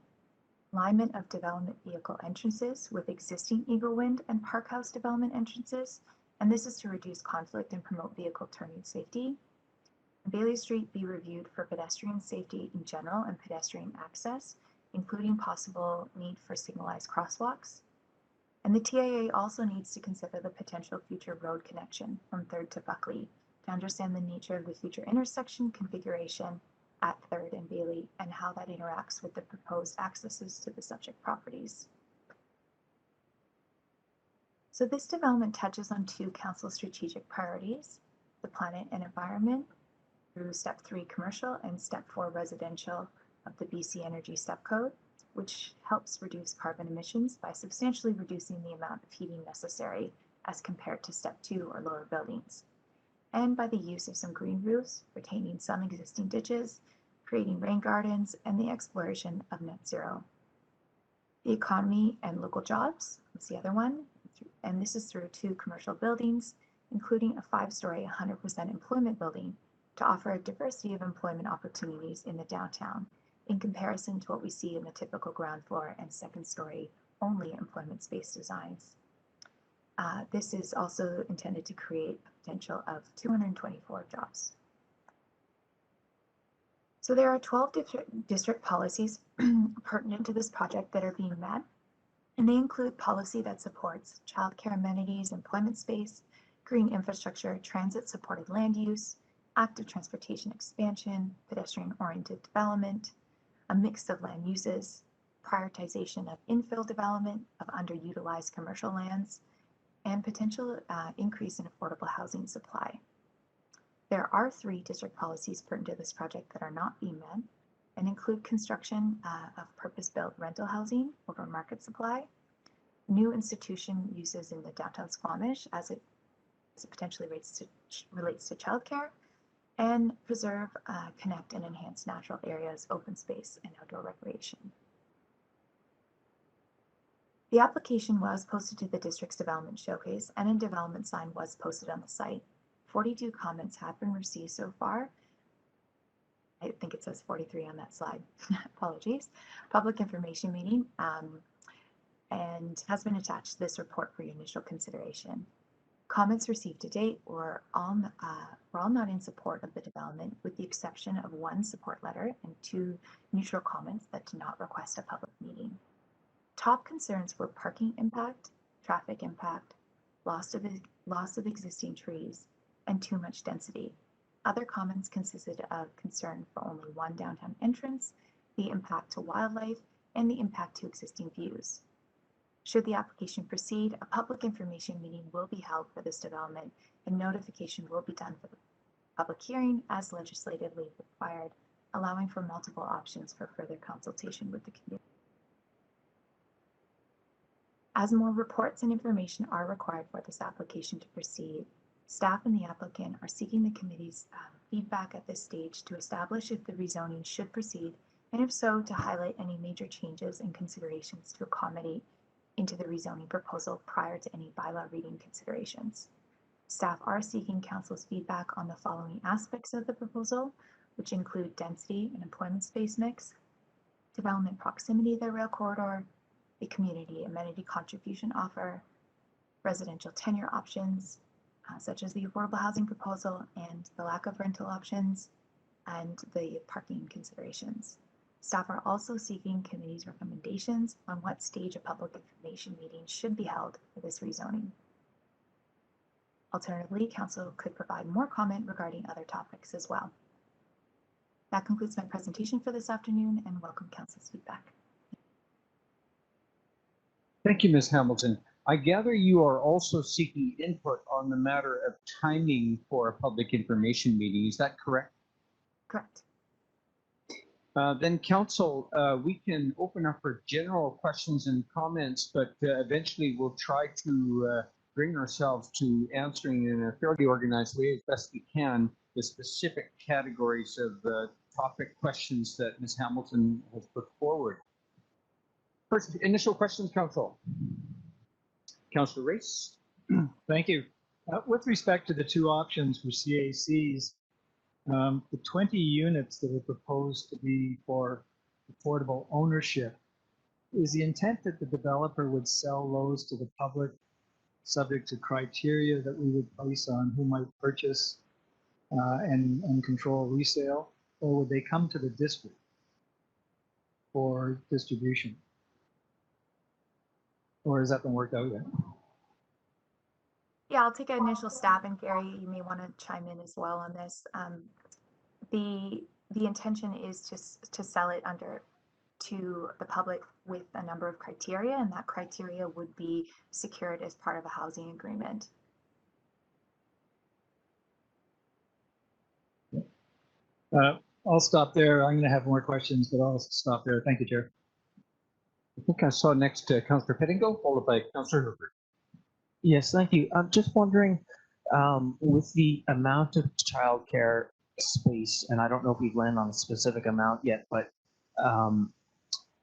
Alignment of development vehicle entrances with existing Eagle Wind and Park House development entrances, and this is to reduce conflict and promote vehicle turning safety. Bailey Street be reviewed for pedestrian safety in general and pedestrian access, including possible need for signalized crosswalks. And the TIA also needs to consider the potential future road connection from 3rd to Buckley to understand the nature of the future intersection configuration at 3rd and Bailey and how that interacts with the proposed accesses to the subject properties. So this development touches on 2 council strategic priorities, the planet and environment through Step 3 commercial and Step 4 residential of the BC Energy Step Code, which helps reduce carbon emissions by substantially reducing the amount of heating necessary as compared to Step 2 or lower buildings, and by the use of some green roofs, retaining some existing ditches, creating rain gardens, and the exploration of net zero. The economy and local jobs is the other one, and this is through 2 commercial buildings, including a 5-story 100% employment building to offer a diversity of employment opportunities in the downtown in comparison to what we see in the typical ground floor and 2nd-story only employment space designs. This is also intended to create a potential of 224 jobs. So there are 12 district policies pertinent to this project that are being met, and they include policy that supports childcare amenities, employment space, green infrastructure, transit-supported land use, active transportation expansion, pedestrian-oriented development, a mix of land uses, prioritization of infill development of underutilized commercial lands, and potential increase in affordable housing supply. There are 3 district policies pertinent to this project that are not being met and include construction of purpose-built rental housing over market supply, new institution uses in the downtown Squamish as it potentially relates to childcare, and preserve, connect, and enhance natural areas, open space, and outdoor recreation. The application was posted to the district's development showcase, and a development sign was posted on the site. 42 comments have been received so far. I think it says 43 on that slide. Apologies. Public information meeting and has been attached to this report for your initial consideration. Comments received to date were all not in support of the development, with the exception of 1 support letter and 2 neutral comments that did not request a public meeting. Top concerns were parking impact, traffic impact, loss of existing trees, and too much density. Other comments consisted of concern for only 1 downtown entrance, the impact to wildlife, and the impact to existing views. Should the application proceed, a public information meeting will be held for this development, and notification will be done for the public hearing as legislatively required, allowing for multiple options for further consultation with the community. As more reports and information are required for this application to proceed, staff and the applicant are seeking the committee's feedback at this stage to establish if the rezoning should proceed, and if so, to highlight any major changes and considerations to accommodate into the rezoning proposal prior to any bylaw reading considerations. Staff are seeking council's feedback on the following aspects of the proposal, which include density and employment space mix, development proximity to the rail corridor, the community amenity contribution offer, residential tenure options, such as the affordable housing proposal and the lack of rental options, and the parking considerations. Staff are also seeking committee's recommendations on what stage a public information meeting should be held for this rezoning. Alternatively, council could provide more comment regarding other topics as well. That concludes my presentation for this afternoon, and welcome council's feedback. Thank you, Ms. Hamilton. I gather you are also seeking input on the matter of timing for a public information meeting. Is that correct? Correct. Then council, we can open up for general questions and comments, but eventually we'll try to bring ourselves to answering in a fairly organized way as best we can the specific categories of topic questions that Ms. Hamilton has put forward. First, initial questions, council. Councilor Race. Thank you. With respect to the 2 options for CACs, the 20 units that are proposed to be for affordable ownership, is the intent that the developer would sell those to the public subject to criteria that we would place on who might purchase and control resale, or would they come to the district for distribution? Or has that been worked out yet? Yeah, I'll take an initial stab, and Gary, you may want to chime in as well on this. The intention is to sell it to the public with a number of criteria, and that criteria would be secured as part of a housing agreement. I'll stop there. I'm going to have more questions, but I'll stop there. Thank you, Chair. I think I saw next to Councillor Pettingill, followed by Councillor Herbert. Yes, thank you. I'm just wondering, with the amount of childcare space, and I don't know if we've landed on a specific amount yet, but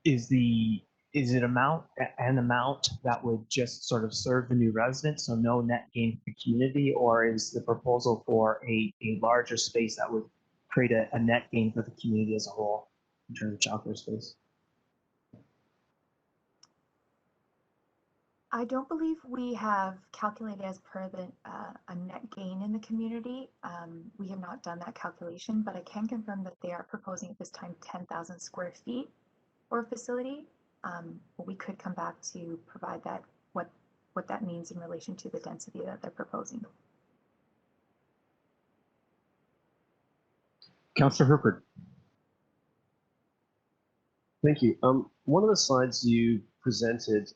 is it an amount that would just sort of serve the new residents, so no net gain for the community, or is the proposal for a larger space that would create a net gain for the community as a whole in terms of childcare space? I don't believe we have calculated as per a net gain in the community. We have not done that calculation, but I can confirm that they are proposing at this time 10,000 square feet for a facility. We could come back to provide that, what that means in relation to the density that they're proposing. Councillor Herbert. Thank you. One of the slides you presented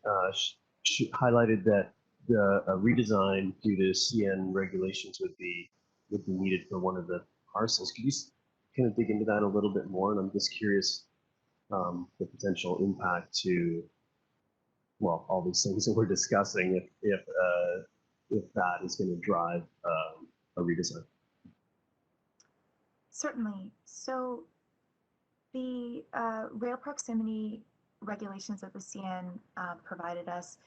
highlighted that the redesign due to CN regulations would be needed for one of the parcels. Could you kind of dig into that a little bit more? And I'm just curious the potential impact to, well, all these things that we're discussing, if that is going to drive a redesign. Certainly. So the rail proximity regulations that the CN provided us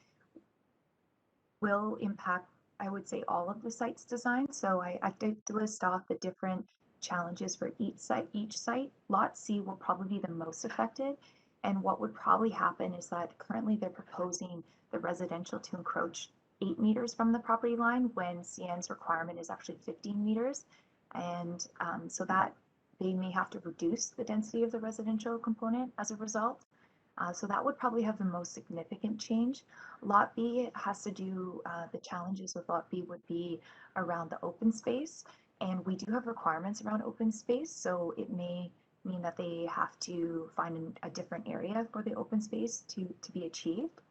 will impact, I would say, all of the site's design. So I did list off the different challenges for each site. Lot C will probably be the most affected. And what would probably happen is that currently they're proposing the residential to encroach 8 meters from the property line when CN's requirement is actually 15 meters. And so that they may have to reduce the density of the residential component as a result. So that would probably have the most significant change. Lot B has to do, the challenges with Lot B would be around the open space. And we do have requirements around open space. So it may mean that they have to find a different area for the open space to be achieved.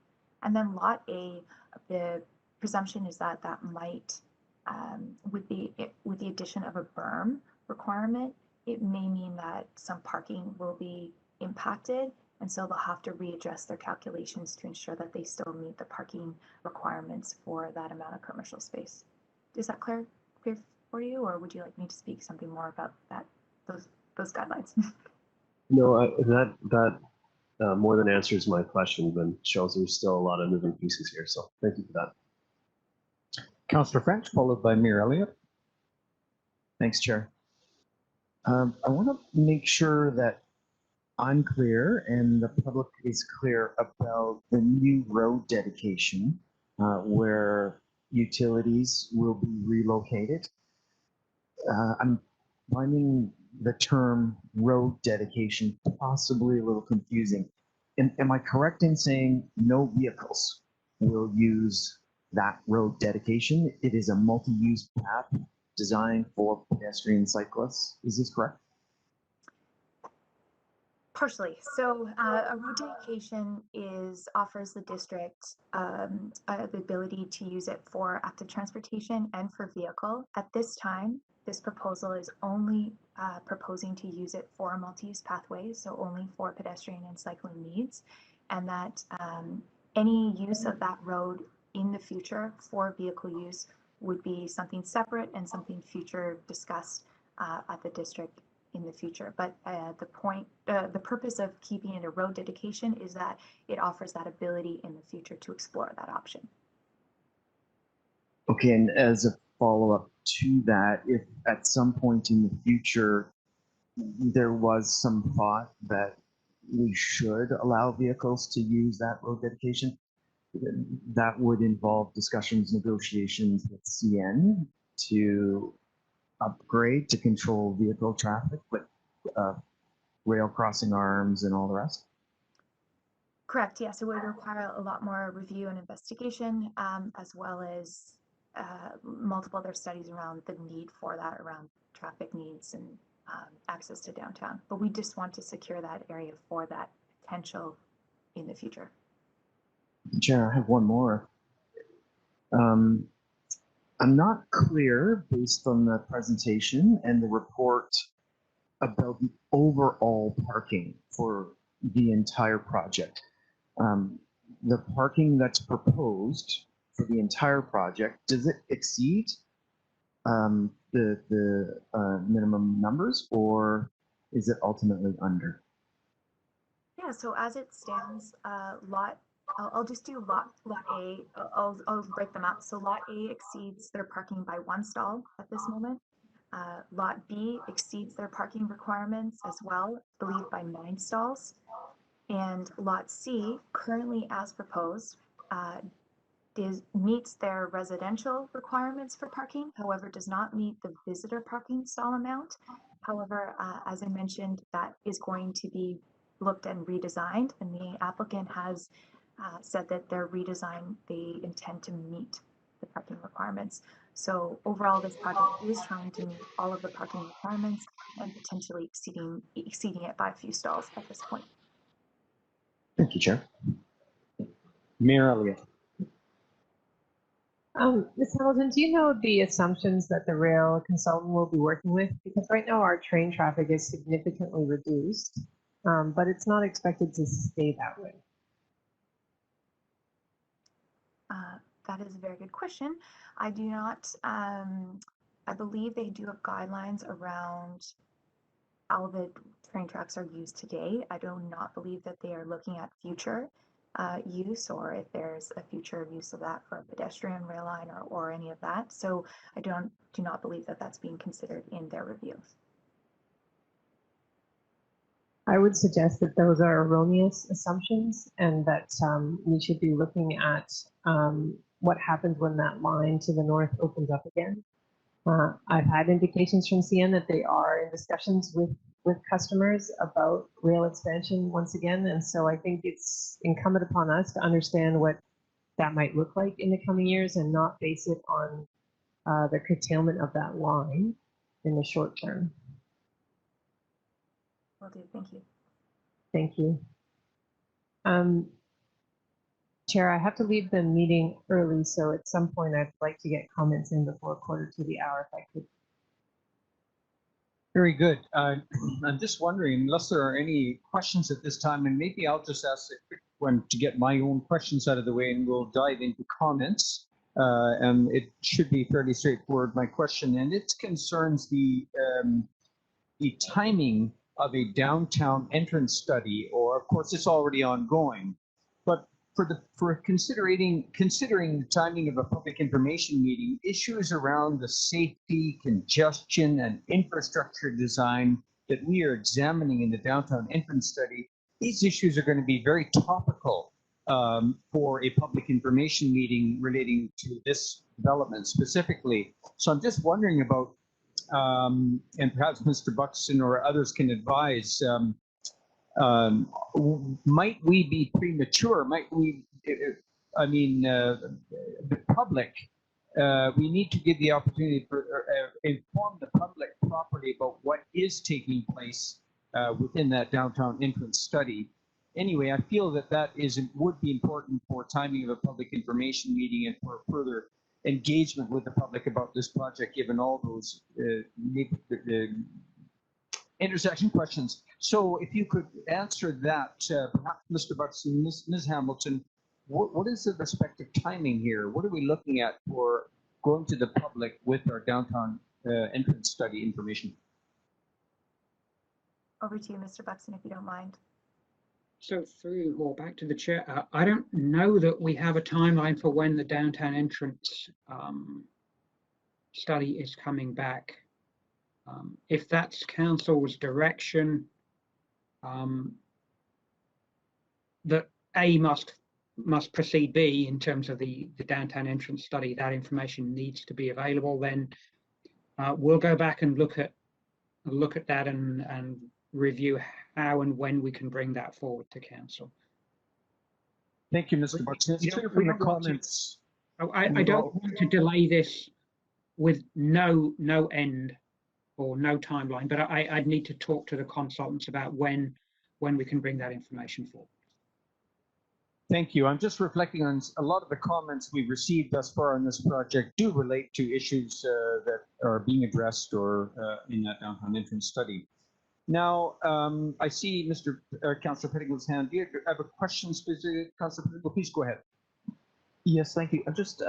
And then Lot A, the presumption is that that might, with the addition of a berm requirement, it may mean that some parking will be impacted. And so they'll have to readjust their calculations to ensure that they still meet the parking requirements for that amount of commercial space. Is that clear for you, or would you like me to speak something more about that, those guidelines? No, that more than answers my question, but shows there's still a lot of moving pieces here. So thank you for that. Councillor French, followed by Mayor Elliott. Thanks, Chair. I want to make sure that I'm clear and the public is clear about the new road dedication where utilities will be relocated. I'm finding the term road dedication possibly a little confusing. Am I correct in saying no vehicles will use that road dedication? It is a multi-use path designed for pedestrian cyclists. Is this correct? Partially. So a road dedication offers the district the ability to use it for active transportation and for vehicle. At this time, this proposal is only proposing to use it for multi-use pathways, so only for pedestrian and cycling needs, and that any use of that road in the future for vehicle use would be something separate and something future discussed at the district in the future. But the purpose of keeping it a road dedication is that it offers that ability in the future to explore that option. Okay, and as a follow-up to that, if at some point in the future there was some thought that we should allow vehicles to use that road dedication, that would involve discussions, negotiations with CN to upgrade to control vehicle traffic, but rail crossing arms and all the rest? Correct, yes, it would require a lot more review and investigation, as well as multiple other studies around the need for that, around traffic needs and access to downtown. But we just want to secure that area for that potential in the future. Chair, I have one more. I'm not clear, based on the presentation and the report, about the overall parking for the entire project. The parking that's proposed for the entire project, does it exceed the minimum numbers, or is it ultimately under? Yeah, so as it stands, I'll just do lot A. I'll break them up. So lot A exceeds their parking by 1 stall at this moment. Lot B exceeds their parking requirements as well, I believe by 9 stalls. And lot C, currently as proposed, meets their residential requirements for parking, however, does not meet the visitor parking stall amount. However, as I mentioned, that is going to be looked and redesigned, and the applicant has said that their redesign, they intend to meet the parking requirements. So overall, this project is trying to meet all of the parking requirements and potentially exceeding it by a few stalls at this point. Thank you, Chair. Mayor Elliott. Ms. Hamilton, do you know the assumptions that the rail consultant will be working with? Because right now our train traffic is significantly reduced, but it's not expected to stay that way. That is a very good question. I do not, I believe they do have guidelines around how the train tracks are used today. I do not believe that they are looking at future use, or if there's a future use of that for a pedestrian rail line or any of that. So I do not believe that that's being considered in their review. I would suggest that those are erroneous assumptions, and that we should be looking at what happens when that line to the north opens up again. I've had indications from CN that they are in discussions with customers about rail expansion once again, and so I think it's incumbent upon us to understand what that might look like in the coming years and not base it on the curtailment of that line in the short term. Will do, thank you. Thank you. Chair, I have to leave the meeting early, so at some point I'd like to get comments in before 1/4 to the hour if I could. Very good. I'm just wondering, unless there are any questions at this time, and maybe I'll just ask a quick one to get my own questions out of the way, and we'll dive into comments. And it should be fairly straightforward, my question, and it concerns the timing of a downtown entrance study, or of course it's already ongoing, but for considering the timing of a public information meeting, issues around the safety, congestion, and infrastructure design that we are examining in the downtown entrance study, these issues are going to be very topical for a public information meeting relating to this development specifically. So I'm just wondering about, and perhaps Mr. Buxton or others can advise, might we be premature? Might we, the public, we need to give the opportunity for, inform the public properly about what is taking place within that downtown entrance study. Anyway, I feel that would be important for timing of a public information meeting and for further engagement with the public about this project, given all those intersection questions. So if you could answer that, perhaps Mr. Buxton, Ms. Hamilton, what is the respective timing here? What are we looking at for going to the public with our downtown entrance study information? Over to you, Mr. Buxton, if you don't mind. So back to the chair. I don't know that we have a timeline for when the downtown entrance study is coming back. If that's council's direction, that A must must proceed B in terms of the downtown entrance study, that information needs to be available, then we'll go back and look at that and review how and when we can bring that forward to council. Thank you, Mr. Buxton. It's clear from the comments. I don't want to delay this with no end or no timeline, but I'd need to talk to the consultants about when we can bring that information forward. Thank you. I'm just reflecting on a lot of the comments we've received thus far on this project do relate to issues that are being addressed or in that downtown entrance study. Now, I see Mr. Councillor Pettingill's hand. Do you have a question specific, Councillor Pettingill? Please go ahead. Yes, thank you. I'm just,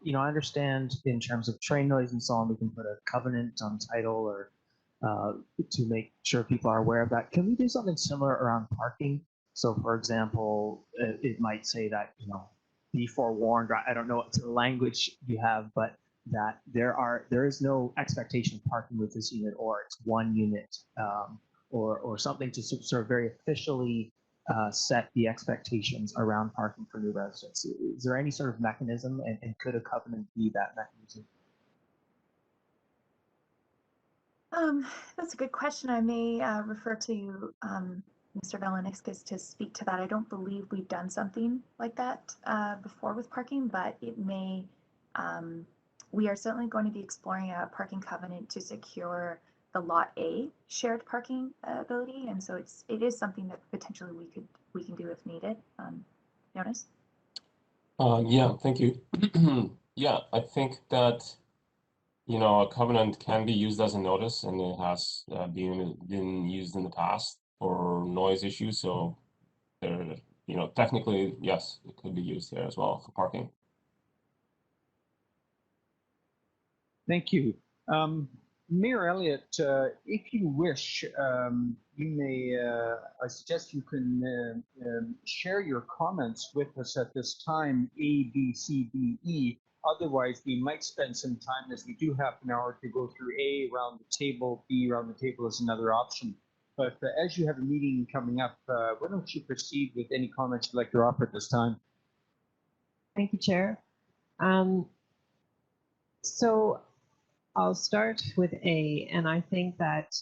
you know, I understand in terms of train noise and so on, we can put a covenant on title or to make sure people are aware of that. Can we do something similar around parking? So, for example, it might say that, you know, be forewarned. I don't know what sort of language you have, but that there is no expectation of parking with this unit, or it's one unit, or something to sort of very officially set the expectations around parking for new residents. Is there any sort of mechanism, and could a covenant be that mechanism? That's a good question. I may refer to Mr. Velanixkis to speak to that. I don't believe we've done something like that before with parking, but it may. We are certainly going to be exploring a parking covenant to secure the Lot A shared parking ability, and so it is something that potentially we can do if needed. Jonas? Yeah, thank you. Yeah, I think that, you know, a covenant can be used as a notice, and it has been used in the past for noise issues. So there, you know, technically, yes, it could be used here as well for parking. Thank you. Mayor Elliott, if you wish, you may, I suggest you can share your comments with us at this time, A, B, C, D, E. Otherwise, we might spend some time, as we do half an hour, to go through A around the table, B around the table is another option. But as you have a meeting coming up, why don't you proceed with any comments you'd like to offer at this time? Thank you, Chair. So I'll start with A, and I think that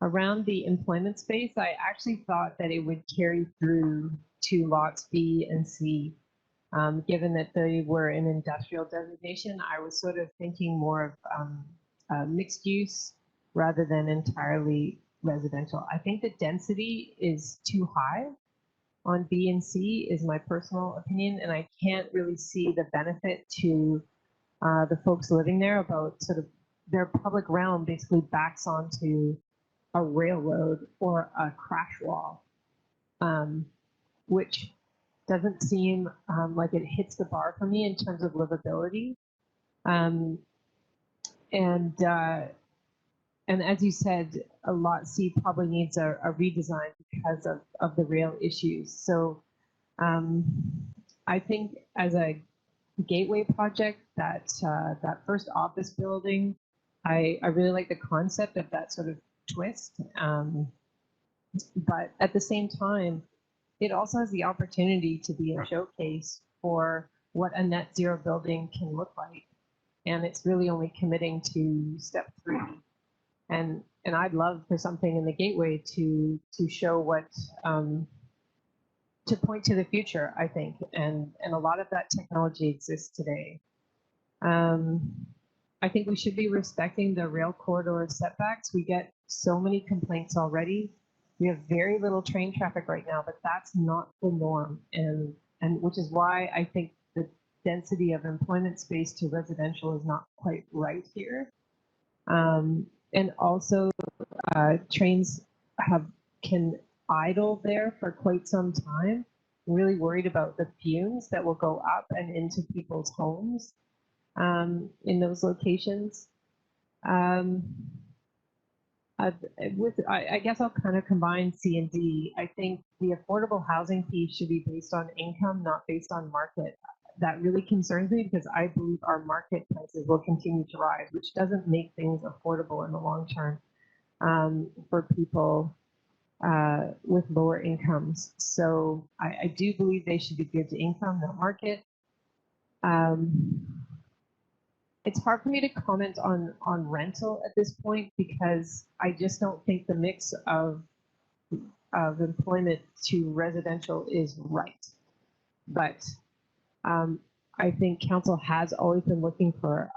around the employment space, I actually thought that it would carry through to lots B and C. Given that they were an industrial designation, I was sort of thinking more of mixed use rather than entirely residential. I think the density is too high on B and C, is my personal opinion, and I can't really see the benefit to the folks living there about sort of their public realm basically backs onto a railroad or a crash wall, which doesn't seem like it hits the bar for me in terms of livability. And as you said, a Lot C probably needs a redesign because of the rail issues. So I think as a gateway project, that first office building, I really like the concept of that sort of twist. But at the same time, it also has the opportunity to be a showcase for what a net zero building can look like. And it's really only committing to step 3. And I'd love for something in the gateway to show what, to point to the future, I think. And a lot of that technology exists today. I think we should be respecting the rail corridor setbacks. We get so many complaints already. We have very little train traffic right now, but that's not the norm. And which is why I think the density of employment space to residential is not quite right here. And also trains can idle there for quite some time. I'm really worried about the fumes that will go up and into people's homes in those locations. I guess I'll kind of combine C and D. I think the affordable housing piece should be based on income, not based on market. That really concerns me because I believe our market prices will continue to rise, which doesn't make things affordable in the long term for people with lower incomes. So I do believe they should be good to income, not market. It's hard for me to comment on rental at this point because I just don't think the mix of employment to residential is right. But I think council has always been looking for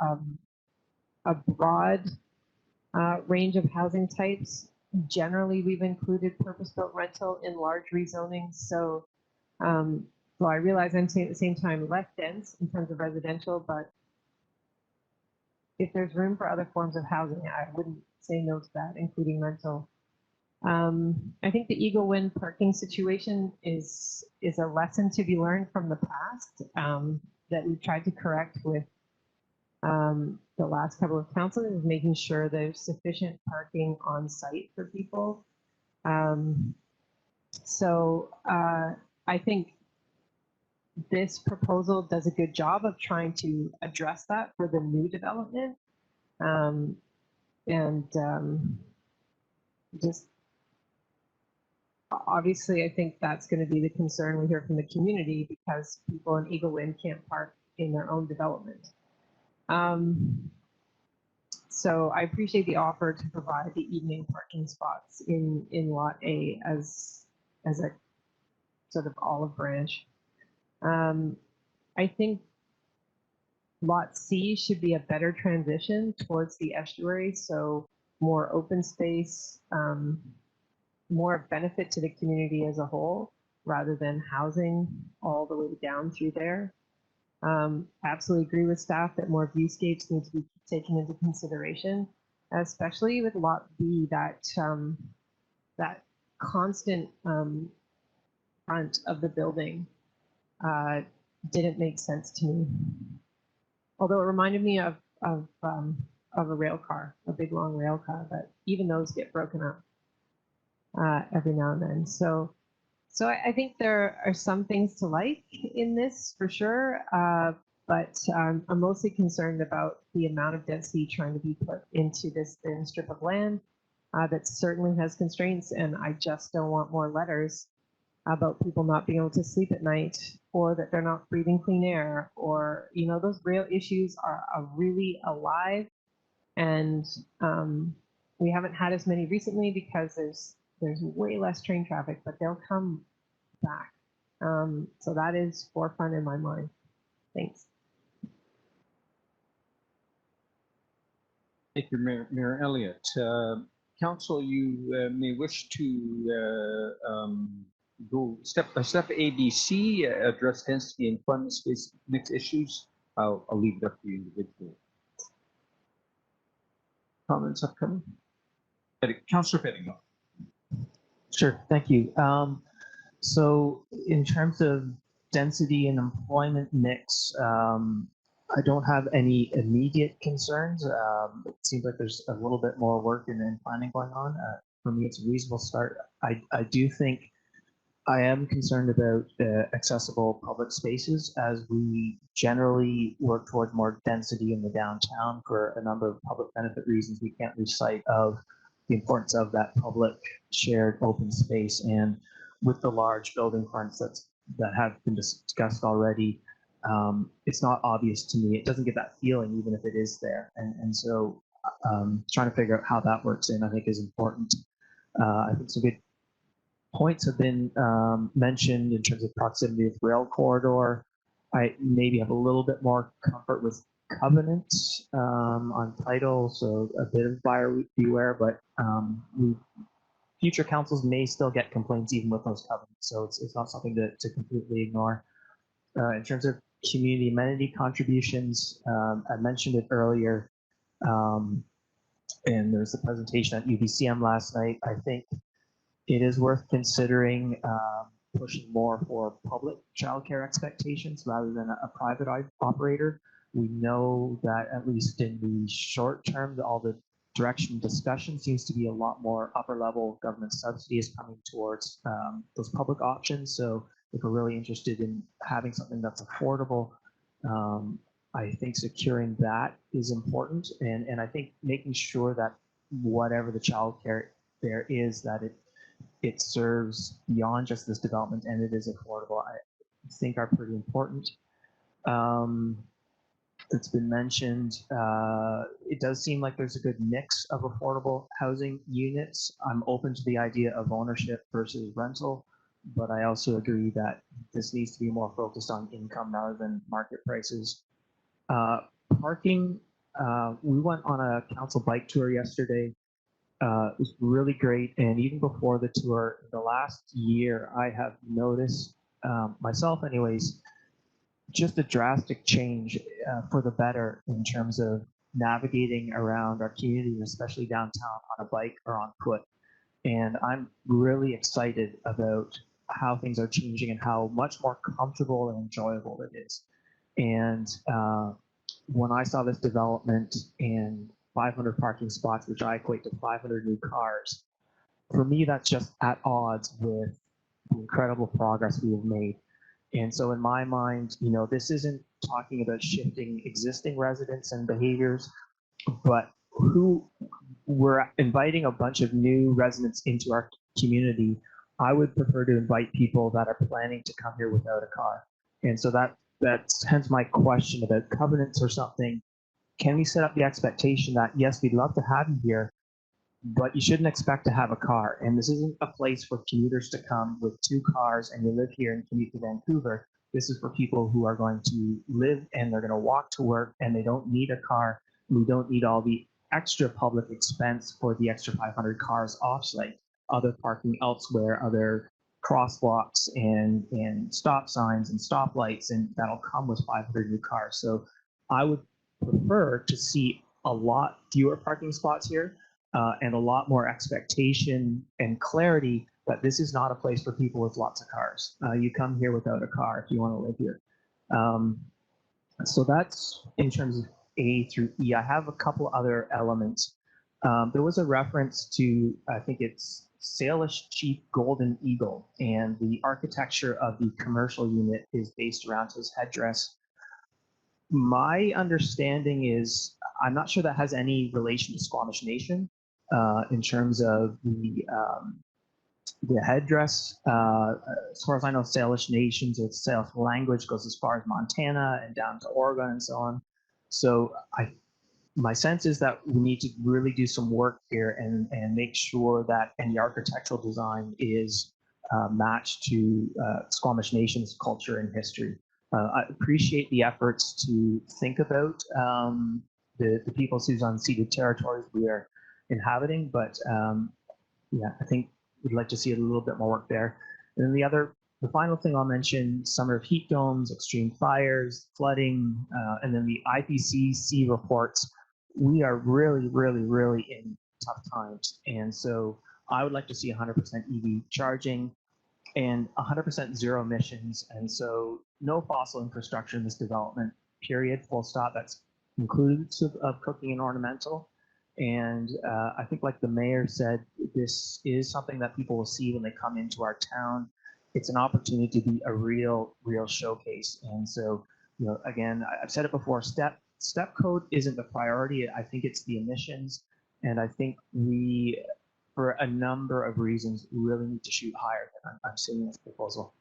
a broad range of housing types. Generally, we've included purpose-built rental in large rezonings. So, so I realize I'm saying at the same time less dense in terms of residential, but if there's room for other forms of housing, I wouldn't say no to that, including rental. I think the Eagle Wind parking situation is a lesson to be learned from the past that we've tried to correct with the last couple of councils, is making sure there's sufficient parking on site for people. So I think this proposal does a good job of trying to address that for the new development. Just obviously, I think that's going to be the concern we hear from the community because people in Eagle Wind can't park in their own development. So I appreciate the offer to provide the evening parking spots in Lot A as a sort of olive branch. I think Lot C should be a better transition towards the estuary, so more open space, more benefit to the community as a whole, rather than housing all the way down through there. Absolutely agree with staff that more viewscapes need to be taken into consideration, especially with Lot B, that constant front of the building didn't make sense to me. Although it reminded me of a rail car, a big long rail car, but even those get broken up every now and then. So I think there are some things to like in this for sure, but I'm mostly concerned about the amount of density trying to be put into this thin strip of land that certainly has constraints, and I just don't want more letters about people not being able to sleep at night, or that they're not breathing clean air, or, you know, those rail issues are really alive, and we haven't had as many recently because there's way less train traffic, but they'll come back. So that is forefront in my mind. Thanks. Thank you, Mayor Elliott. Council, you may wish to go step A, B, C, address density and fund space mix issues. I'll leave that to you individually. Comments upcoming? Councillor Pettingell. Sure, thank you. So in terms of density and employment mix, I don't have any immediate concerns. It seems like there's a little bit more work and planning going on. For me, it's a reasonable start. I do think I am concerned about accessible public spaces as we generally work towards more density in the downtown for a number of public benefit reasons. We can't lose sight of the importance of that public shared open space. And with the large building fronts that have been discussed already, it's not obvious to me. It doesn't get that feeling, even if it is there. And so trying to figure out how that works in, I think, is important. I think some good points have been mentioned in terms of proximity with rail corridor. I maybe have a little bit more comfort with covenants on title, so a bit of buyer beware, but future councils may still get complaints even with those covenants, so it's not something to completely ignore. In terms of community amenity contributions, I mentioned it earlier, and there's a presentation at UBCM last night. I think it is worth considering pushing more for public childcare expectations rather than a private operator. We know that at least in the short term, all the direction discussion seems to be a lot more upper level government subsidies coming towards those public options. So if we're really interested in having something that's affordable, I think securing that is important. And I think making sure that whatever the childcare there is, that it it serves beyond just this development and it is affordable, I think are pretty important. It's been mentioned, it does seem like there's a good mix of affordable housing units. I'm open to the idea of ownership versus rental, but I also agree that this needs to be more focused on income rather than market prices. Parking, we went on a council bike tour yesterday. It was really great, and even before the tour, the last year, I have noticed, myself anyways, just a drastic change for the better in terms of navigating around our community, especially downtown, on a bike or on foot. And I'm really excited about how things are changing and how much more comfortable and enjoyable it is. And when I saw this development and 500 parking spots, which I equate to 500 new cars, for me, that's just at odds with the incredible progress we have made. And so in my mind, you know, this isn't talking about shifting existing residents and behaviors, but who we're inviting a bunch of new residents into our community. I would prefer to invite people that are planning to come here without a car. And so that's hence my question about covenants or something. Can we set up the expectation that, yes, we'd love to have you here, but you shouldn't expect to have a car. And this isn't a place for commuters to come with 2 cars and you live here and commute to Vancouver. This is for people who are going to live and they're going to walk to work and they don't need a car. We don't need all the extra public expense for the extra 500 cars offsite, other parking elsewhere, other crosswalks and stop signs and stoplights, and that'll come with 500 new cars. So I would prefer to see a lot fewer parking spots here. And a lot more expectation and clarity that this is not a place for people with lots of cars. You come here without a car if you want to live here. So that's in terms of A through E. I have a couple other elements. There was a reference to, I think it's Salish Chief Golden Eagle, and the architecture of the commercial unit is based around his headdress. My understanding is, I'm not sure that has any relation to Squamish Nation. In terms of the headdress, as far as I know, Salish nations or Salish language goes as far as Montana and down to Oregon and so on. So my sense is that we need to really do some work here and make sure that any architectural design is matched to Squamish Nation's culture and history. I appreciate the efforts to think about the peoples whose unceded territories we are inhabiting, but yeah, I think we'd like to see a little bit more work there. And then the final thing I'll mention, summer heat domes, extreme fires, flooding, and then the IPCC reports. We are really, really, really in tough times. And so I would like to see 100% EV charging and 100% zero emissions. And so no fossil infrastructure in this development, period, full stop. That's inclusive of cooking and ornamental. And I think, like the mayor said, this is something that people will see when they come into our town. It's an opportunity to be a real showcase. And so, you know, again, I've said it before, step code isn't the priority. I think it's the emissions. And I think we, for a number of reasons, really need to shoot higher than I'm seeing in this proposal.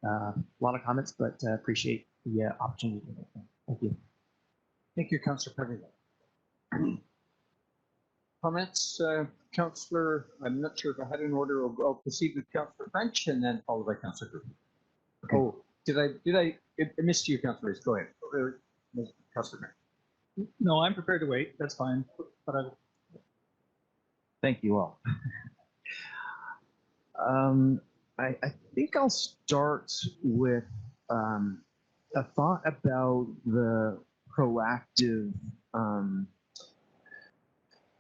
A lot of comments, but appreciate the opportunity to make them. Thank you. Thank you, Councillor Pennington. Comments, Councillor, I'm not sure if I had an order. I'll proceed with Councillor French and then followed by Councillor Griffin. Okay. Oh, did I missed you, Councillor? Go ahead. Councillor. No, I'm prepared to wait. That's fine. But thank you all. I think I'll start with a thought about the proactive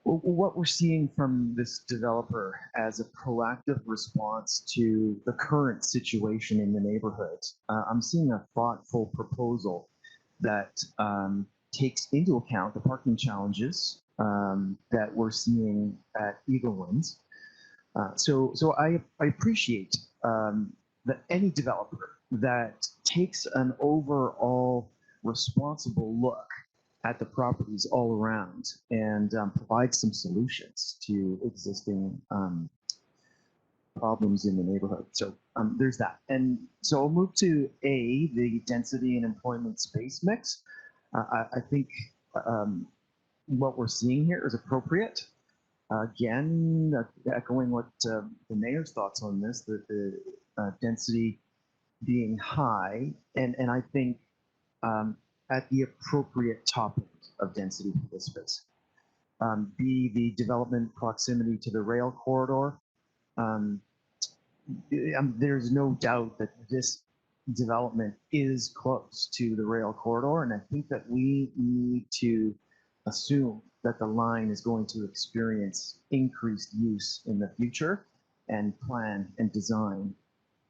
what we're seeing from this developer as a proactive response to the current situation in the neighborhood. I'm seeing a thoughtful proposal that takes into account the parking challenges that we're seeing at Eaglelands. So I appreciate that any developer that takes an overall responsible look at the properties all around and provide some solutions to existing problems in the neighborhood. So there's that. And so I'll move to A, the density and employment space mix. I think what we're seeing here is appropriate. Again, echoing what the mayor's thoughts on this, the density being high, and I think at the appropriate top end of density for this space. B, the development proximity to the rail corridor. There's no doubt that this development is close to the rail corridor, and I think that we need to assume that the line is going to experience increased use in the future and plan and design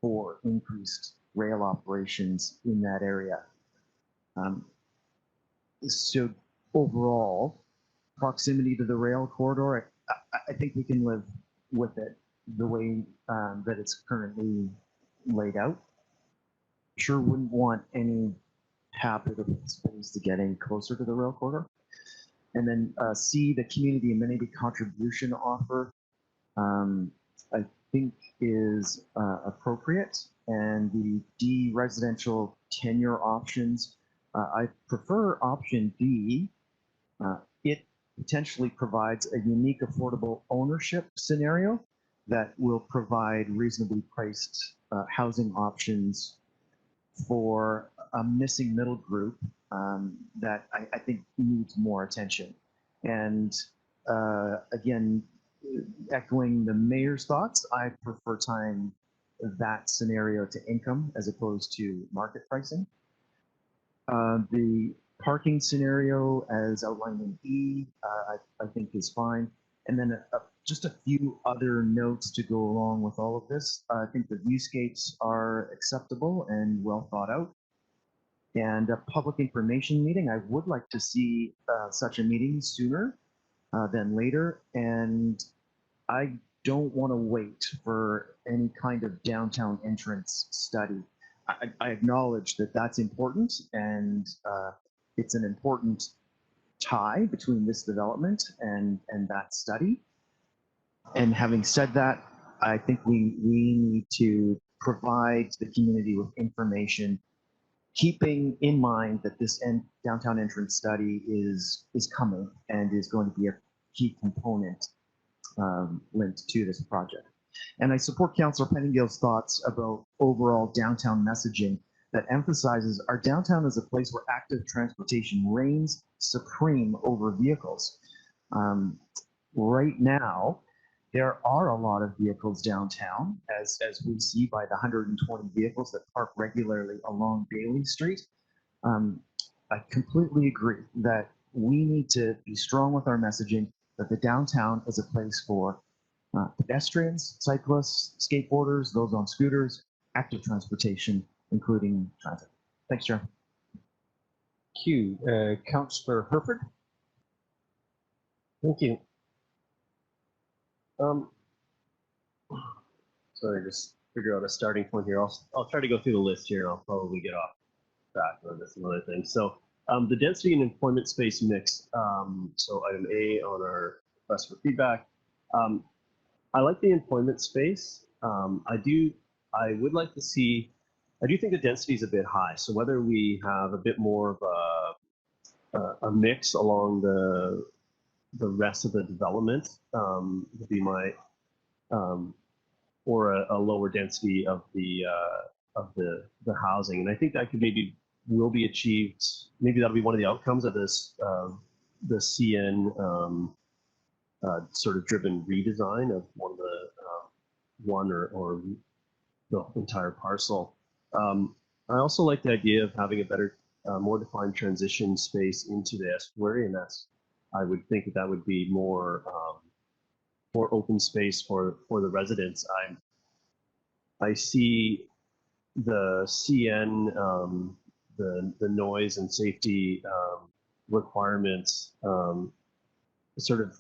for increased rail operations in that area. So overall, proximity to the rail corridor, I think we can live with it the way that it's currently laid out. Sure wouldn't want any habitable space to get any closer to the rail corridor. And then C, the community amenity contribution offer, I think is appropriate. And the D, residential tenure options, I prefer option B. It potentially provides a unique affordable ownership scenario that will provide reasonably priced housing options for a missing middle group that I think needs more attention. And again, echoing the mayor's thoughts, I prefer tying that scenario to income as opposed to market pricing. The parking scenario as outlined in E, I think is fine. And then just a few other notes to go along with all of this. I think the viewscapes are acceptable and well thought out. And a public information meeting, I would like to see such a meeting sooner than later. And I don't want to wait for any kind of downtown entrance study. I acknowledge that that's important, and it's an important tie between this development and that study. And having said that, I think we need to provide the community with information, keeping in mind that this downtown entrance study is coming and is going to be a key component linked to this project. And I support Councillor Pettingill's thoughts about overall downtown messaging that emphasizes our downtown as a place where active transportation reigns supreme over vehicles. Right now, there are a lot of vehicles downtown, as we see by the 120 vehicles that park regularly along Bailey Street. I completely agree that we need to be strong with our messaging that the downtown is a place for pedestrians, cyclists, skateboarders, those on scooters, active transportation, including transit. Thanks, Chair. Thank you. Councillor Herford. Thank you. Sorry, just figure out a starting point here. I'll try to go through the list here. I'll probably get off track on this and other things. So the density and employment space mix. So item A on our request for feedback. I like the employment space. I would like to see, I do think the density is a bit high. So whether we have a bit more of a mix along the rest of the development would be my, or a lower density of the housing. And I think that could will be achieved. Maybe that'll be one of the outcomes of this, the CN sort of driven redesign of one of the one or the entire parcel. I also like the idea of having a better, more defined transition space into the estuary, and I would think that would be more open space for the residents. I see the CN, the noise and safety requirements sort of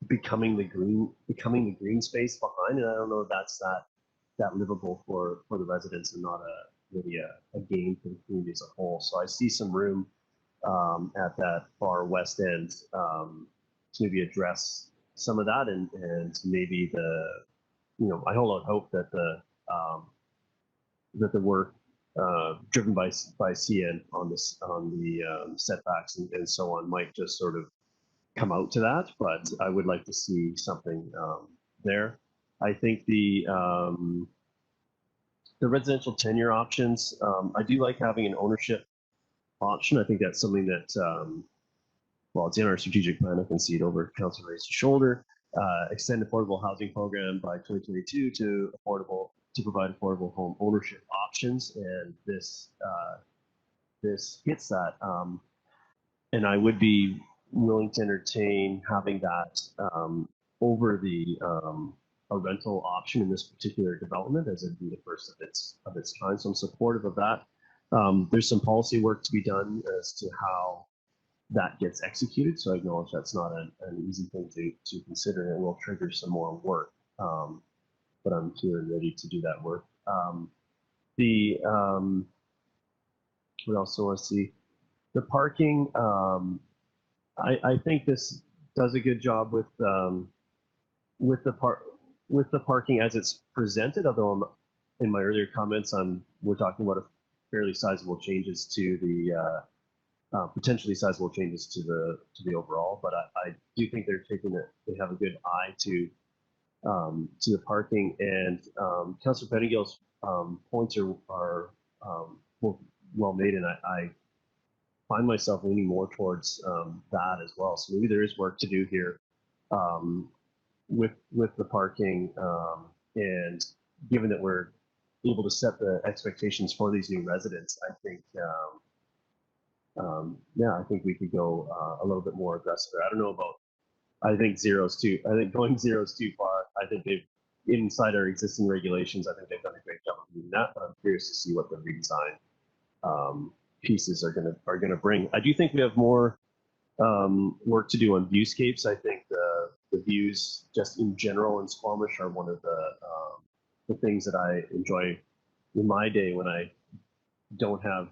becoming the green space behind, and I don't know if that's that livable for the residents and not really a gain for the community as a whole. So I see some room at that far west end to maybe address some of that, and maybe I hold out hope that the work driven by CN on the setbacks and so on might just sort of come out to that, but I would like to see something there. I think the residential tenure options, I do like having an ownership option. I think that's something that, well, it's in our strategic plan. I can see it over Councilor Ray's shoulder. Extend affordable housing program by 2022 to provide affordable home ownership options, and this hits that. And I would be willing to entertain having that over a rental option in this particular development, as it'd be the first of its kind. So I'm supportive of that. There's some policy work to be done as to how that gets executed. So I acknowledge that's not an easy thing to consider, and it will trigger some more work. But I'm here and ready to do that work. What else do I see? The parking. I think this does a good job with the parking as it's presented. Although in my earlier comments, we're talking about a fairly sizable changes to the potentially sizable changes to the overall. But I do think they have a good eye to the parking, and Councillor Pettingill's points are well made, and I find myself leaning more towards that as well. So maybe there is work to do here with the parking, and given that we're able to set the expectations for these new residents, I think I think we could go a little bit more aggressive there. I don't know about. I think going zero is too far. I think they've inside our existing regulations. I think they've done a great job of doing that. But I'm curious to see what the redesign pieces are gonna bring. I do think we have more work to do on viewscapes. I think the views just in general in Squamish are one of the things that I enjoy in my day when I don't have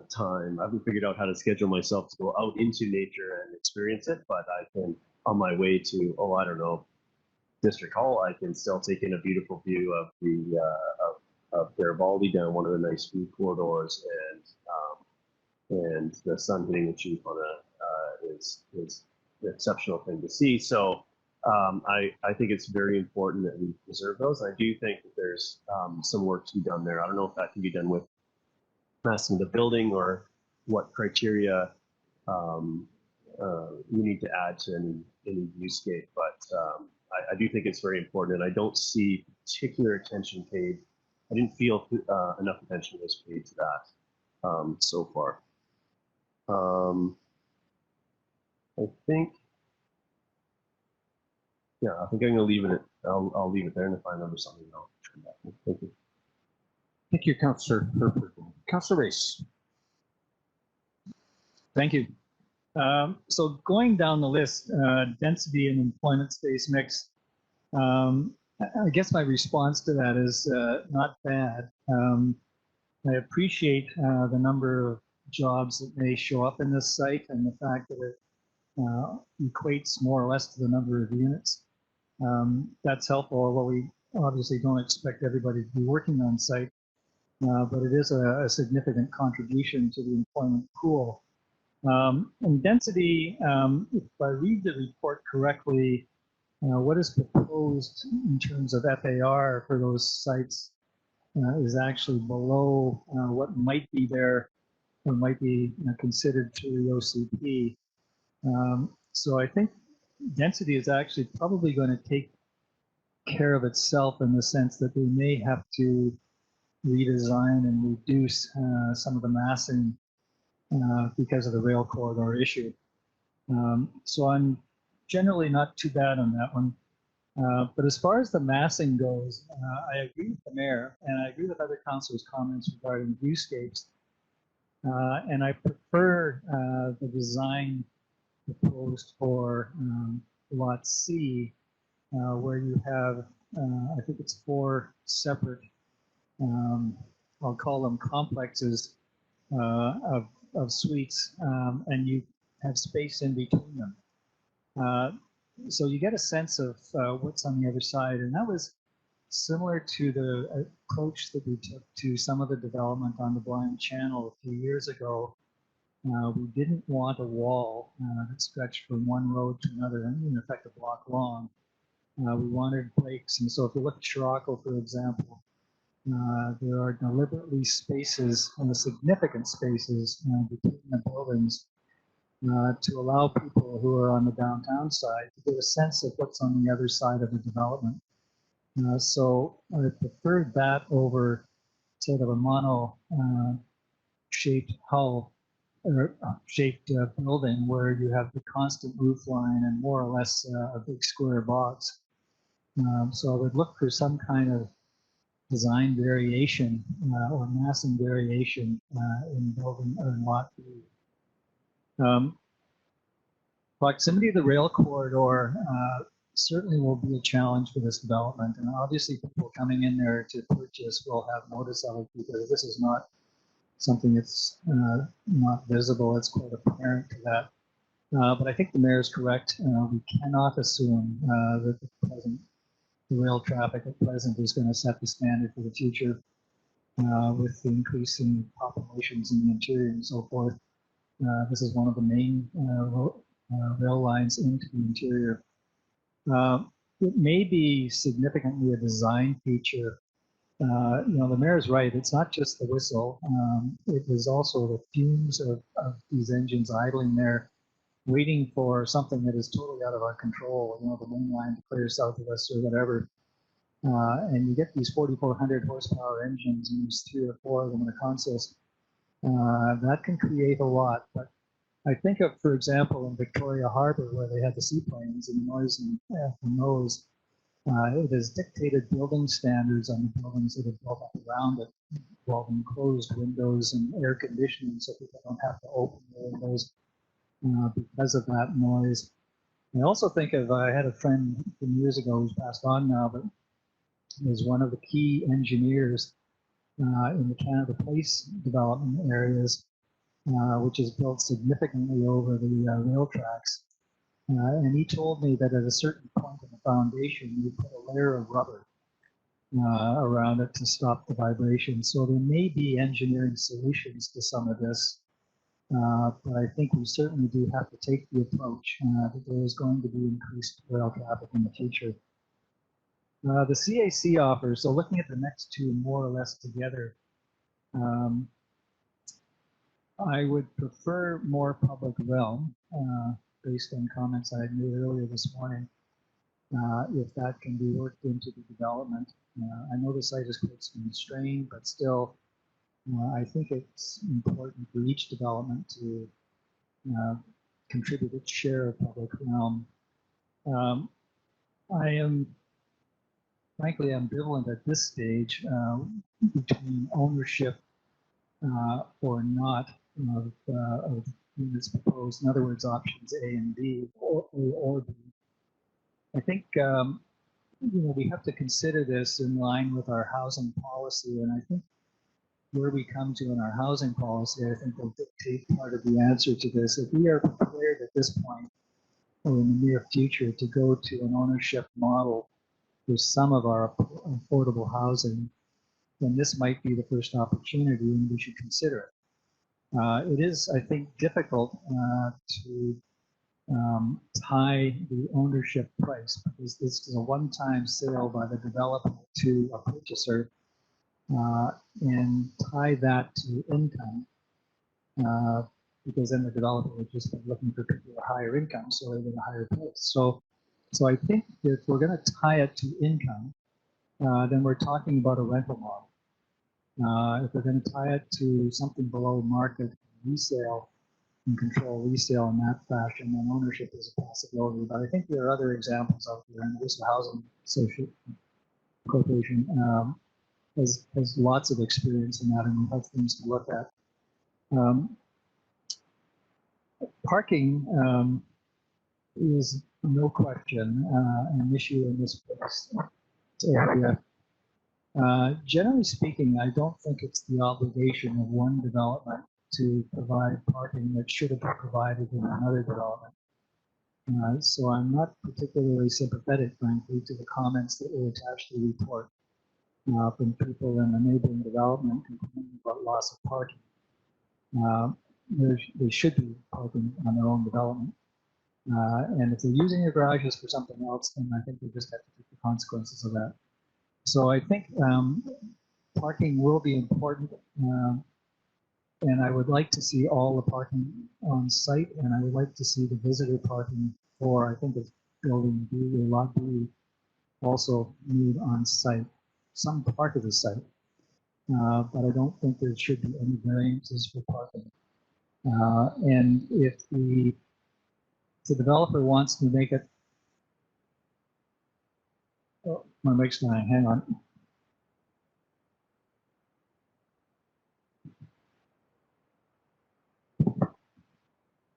time. I haven't figured out how to schedule myself to go out into nature and experience it, but I can, on my way to, I don't know, District Hall, I can still take in a beautiful view of the of Garibaldi down one of the nice food corridors, and the sun hitting the cheek on is an exceptional thing to see. So I think it's very important that we preserve those. I do think that there's some work to be done there. I don't know if that can be done with masking the building or what criteria we need to add to any viewscape, but I do think it's very important, and I don't see particular attention paid. I didn't feel enough attention was paid to that so far. I think I'm going to leave it. I'll leave it there, and if I remember something, I'll turn back. Thank you. Thank you, Councillor Herford. Councillor Race. Thank you. So going down the list, density and employment space mix, I guess my response to that is not bad. I appreciate the number of jobs that may show up in this site and the fact that it equates more or less to the number of units. That's helpful, although we obviously don't expect everybody to be working on site, but it is a significant contribution to the employment pool. And density, if I read the report correctly, what is proposed in terms of FAR for those sites is actually below what might be there or might be considered through the OCP. So I think density is actually probably going to take care of itself in the sense that they may have to redesign and reduce some of the massing because of the rail corridor issue. So I'm generally not too bad on that one. But as far as the massing goes, I agree with the mayor, and I agree with other councillors' comments regarding viewscapes. And I prefer the design proposed for Lot C, where you have, I think it's 4 separate, I'll call them complexes of suites, and you have space in between them. So you get a sense of what's on the other side, and that was similar to the approach that we took to some of the development on the Blind Channel a few years ago. We didn't want a wall that stretched from one road to another, and in effect a block long. We wanted breaks, and so if you look at Scirocco, for example, there are deliberately spaces, significant spaces between the buildings to allow people who are on the downtown side to get a sense of what's on the other side of the development. So I preferred that over sort of a mono shaped hull or shaped building where you have the constant roof line and more or less a big square box. So I would look for some kind of design variation or massing variation in building or in lot B. Proximity to the rail corridor certainly will be a challenge for this development, and obviously people coming in there to purchase will have notice of it because this is not something that's not visible. It's quite apparent to that. But I think the mayor is correct. We cannot assume that the rail traffic at present is going to set the standard for the future with the increasing populations in the interior and so forth. This is one of the main rail lines into the interior. It may be significantly a design feature. The mayor's right. It's not just the whistle. It is also the fumes of these engines idling there, waiting for something that is totally out of our control. The main line to clear south of us or whatever. And you get these 4,400 horsepower engines and there's 3 or 4 of them in a consist. That can create a lot. But I think of, for example, in Victoria Harbour, where they had the seaplanes and the noise from those, it has dictated building standards on the buildings that are built up around it, involving closed windows and air conditioning so people don't have to open the windows because of that noise. I also think of, I had a friend from years ago who's passed on now, but was one of the key engineers in the Canada Place development areas, which is built significantly over the rail tracks. And he told me that at a certain point in the foundation, you put a layer of rubber around it to stop the vibration. So there may be engineering solutions to some of this, but I think we certainly do have to take the approach that there is going to be increased rail traffic in the future. The CAC offer, so looking at the next two more or less together, I would prefer more public realm based on comments I made earlier this morning, if that can be worked into the development. I know the site is quite constrained, but still, I think it's important for each development to contribute its share of public realm. I am frankly ambivalent at this stage between ownership or not of units proposed. In other words, options A and B, or A or B. I think we have to consider this in line with our housing policy, and I think where we come to in our housing policy, I think will dictate part of the answer to this. If we are prepared at this point or in the near future to go to an ownership model for some of our affordable housing, then this might be the first opportunity and we should consider it. It is, I think, difficult to tie the ownership price because this is a one-time sale by the developer to a purchaser and tie that to income because then the developer would just be looking for people with higher income, so they get a higher price. So I think if we're going to tie it to income, then we're talking about a rental model. If we're going to tie it to something below market resale and control resale in that fashion, then ownership is a possibility. But I think there are other examples out there, and this Housing Association Corporation has lots of experience in that, and we have things to look at. Parking is no question an issue in this place. area. Generally speaking, I don't think it's the obligation of one development to provide parking that should have been provided in another development. So I'm not particularly sympathetic, frankly, to the comments that were attached to the report. from people in the neighboring development complaining about loss of parking. They should be parking on their own development. And if they're using your garages for something else, then I think they just have to take the consequences of that. So I think parking will be important. And I would like to see all the parking on site, and I would like to see the visitor parking for, I think it's building B or lot B, also need on site, some part of the site. But I don't think there should be any variances for parking. And if the developer wants to make it, oh, my mic's dying, hang on.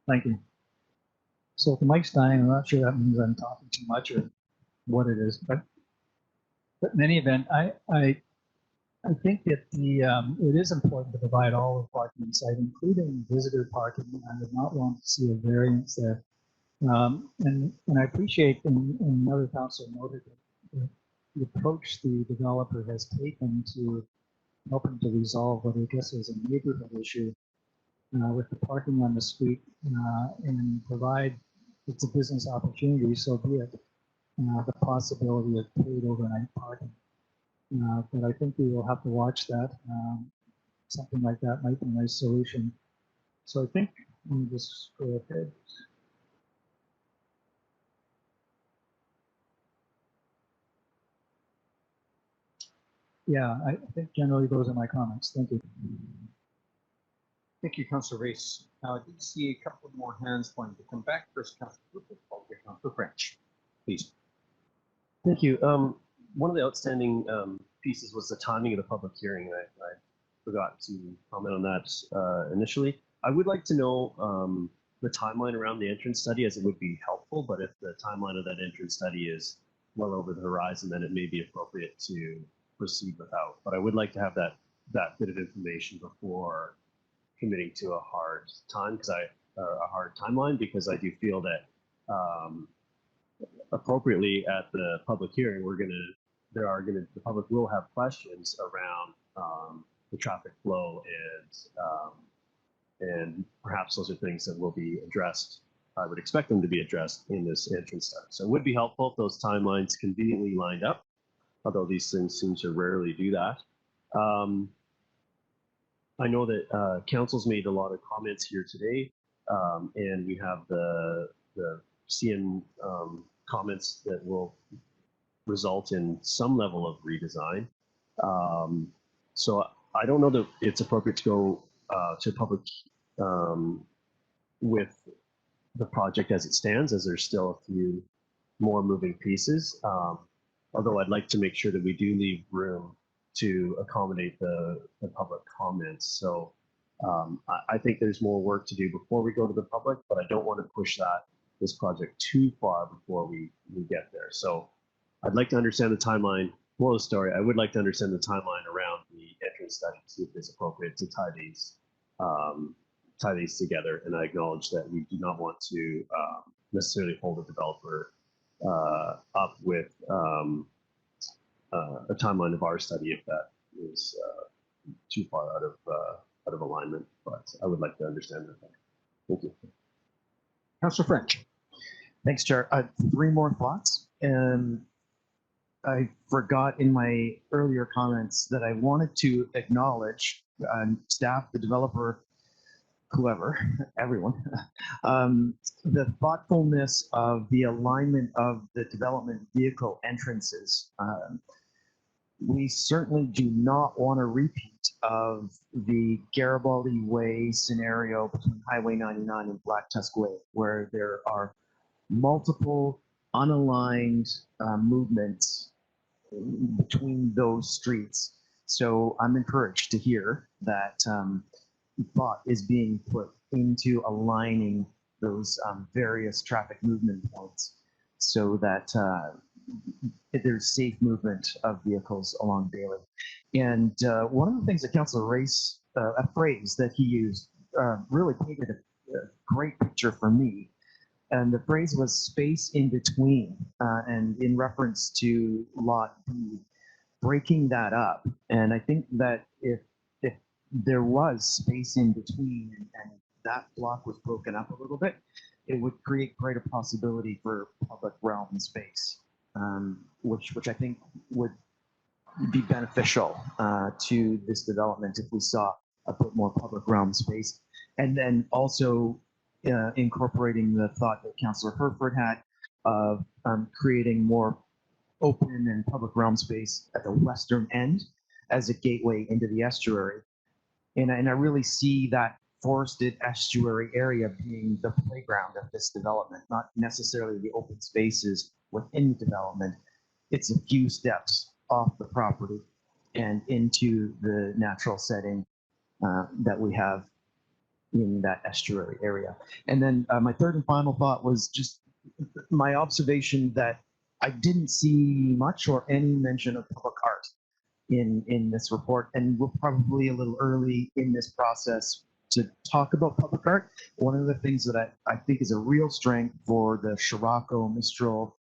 Thank you. So if the mic's dying, I'm not sure that means I'm talking too much or what it is, but in any event, I think that it is important to provide all the parking on site, including visitor parking. I would not want to see a variance there. And I appreciate, and another council noted, that the approach the developer has taken to helping to resolve what I guess is a neighborhood issue with the parking on the street and provide, it's a business opportunity, so be it, the possibility of paid overnight parking. But I think we will have to watch that. Something like that might be a nice solution. So I think, let me just go ahead. Yeah, I think generally those are my comments. Thank you. Thank you, Councillor Race. Now, I did see a couple more hands wanting to come back. First, Councillor Rupert, followed by Councillor French. Please. Thank you. One of the outstanding pieces was the timing of the public hearing. I forgot to comment on that initially. I would like to know the timeline around the entrance study, as it would be helpful, but if the timeline of that entrance study is well over the horizon, then it may be appropriate to proceed without. But I would like to have that bit of information before committing to a hard time, a hard timeline, because I do feel that appropriately at the public hearing, the public will have questions around the traffic flow, and perhaps those are things that will be addressed. I would expect them to be addressed in this entrance study. So it would be helpful if those timelines conveniently lined up, although these things seem to rarely do that. I know that council's made a lot of comments here today, and we have the CN comments that will result in some level of redesign. So I don't know that it's appropriate to go to public with the project as it stands, as there's still a few more moving pieces. Although I'd like to make sure that we do leave room to accommodate the public comments. So I think there's more work to do before we go to the public, but I don't want to push this project too far before we get there. So I'd like to understand the timeline. Well, the story, I would like to understand the timeline around the entrance study, see if it's appropriate to tie these together. And I acknowledge that we do not want to necessarily hold a developer up with a timeline of our study if that is too far out of alignment. But I would like to understand that. Thank you. Councillor French. Thanks, Chair. 3 more thoughts. I forgot in my earlier comments that I wanted to acknowledge staff, the developer, whoever, everyone, the thoughtfulness of the alignment of the development vehicle entrances. We certainly do not want a repeat of the Garibaldi Way scenario between Highway 99 and Black Tusk Way, where there are multiple unaligned movements between those streets. So I'm encouraged to hear that thought is being put into aligning those various traffic movement points so that there's safe movement of vehicles along Bailey. And one of the things that Councillor Race, a phrase that he used, really painted a great picture for me. And the phrase was space in between, and in reference to Lot B. breaking that up. And I think that if there was space in between and that block was broken up a little bit, it would create greater possibility for public realm space, which I think would be beneficial to this development if we saw a bit more public realm space. And then also incorporating the thought that Councillor Herford had of creating more open and public realm space at the western end as a gateway into the estuary. And I really see that forested estuary area being the playground of this development, not necessarily the open spaces within the development. It's a few steps off the property and into the natural setting that we have in that estuary area. And then my third and final thought was just my observation that I didn't see much or any mention of public art in this report, and we're probably a little early in this process to talk about public art. One of the things that I think is a real strength for the Scirocco, Mistral,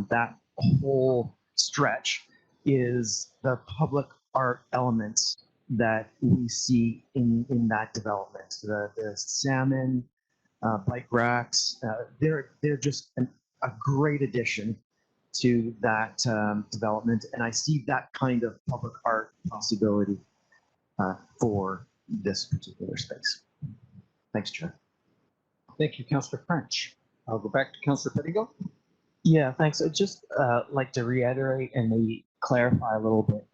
that whole stretch is the public art elements that we see in that development. The salmon, bike racks, they're just a great addition to that development, and I see that kind of public art possibility for this particular space. Thanks, Chair. Thank you, Councillor French. I'll go back to Councillor Pettigo. Yeah, thanks. I'd just like to reiterate and maybe clarify a little bit.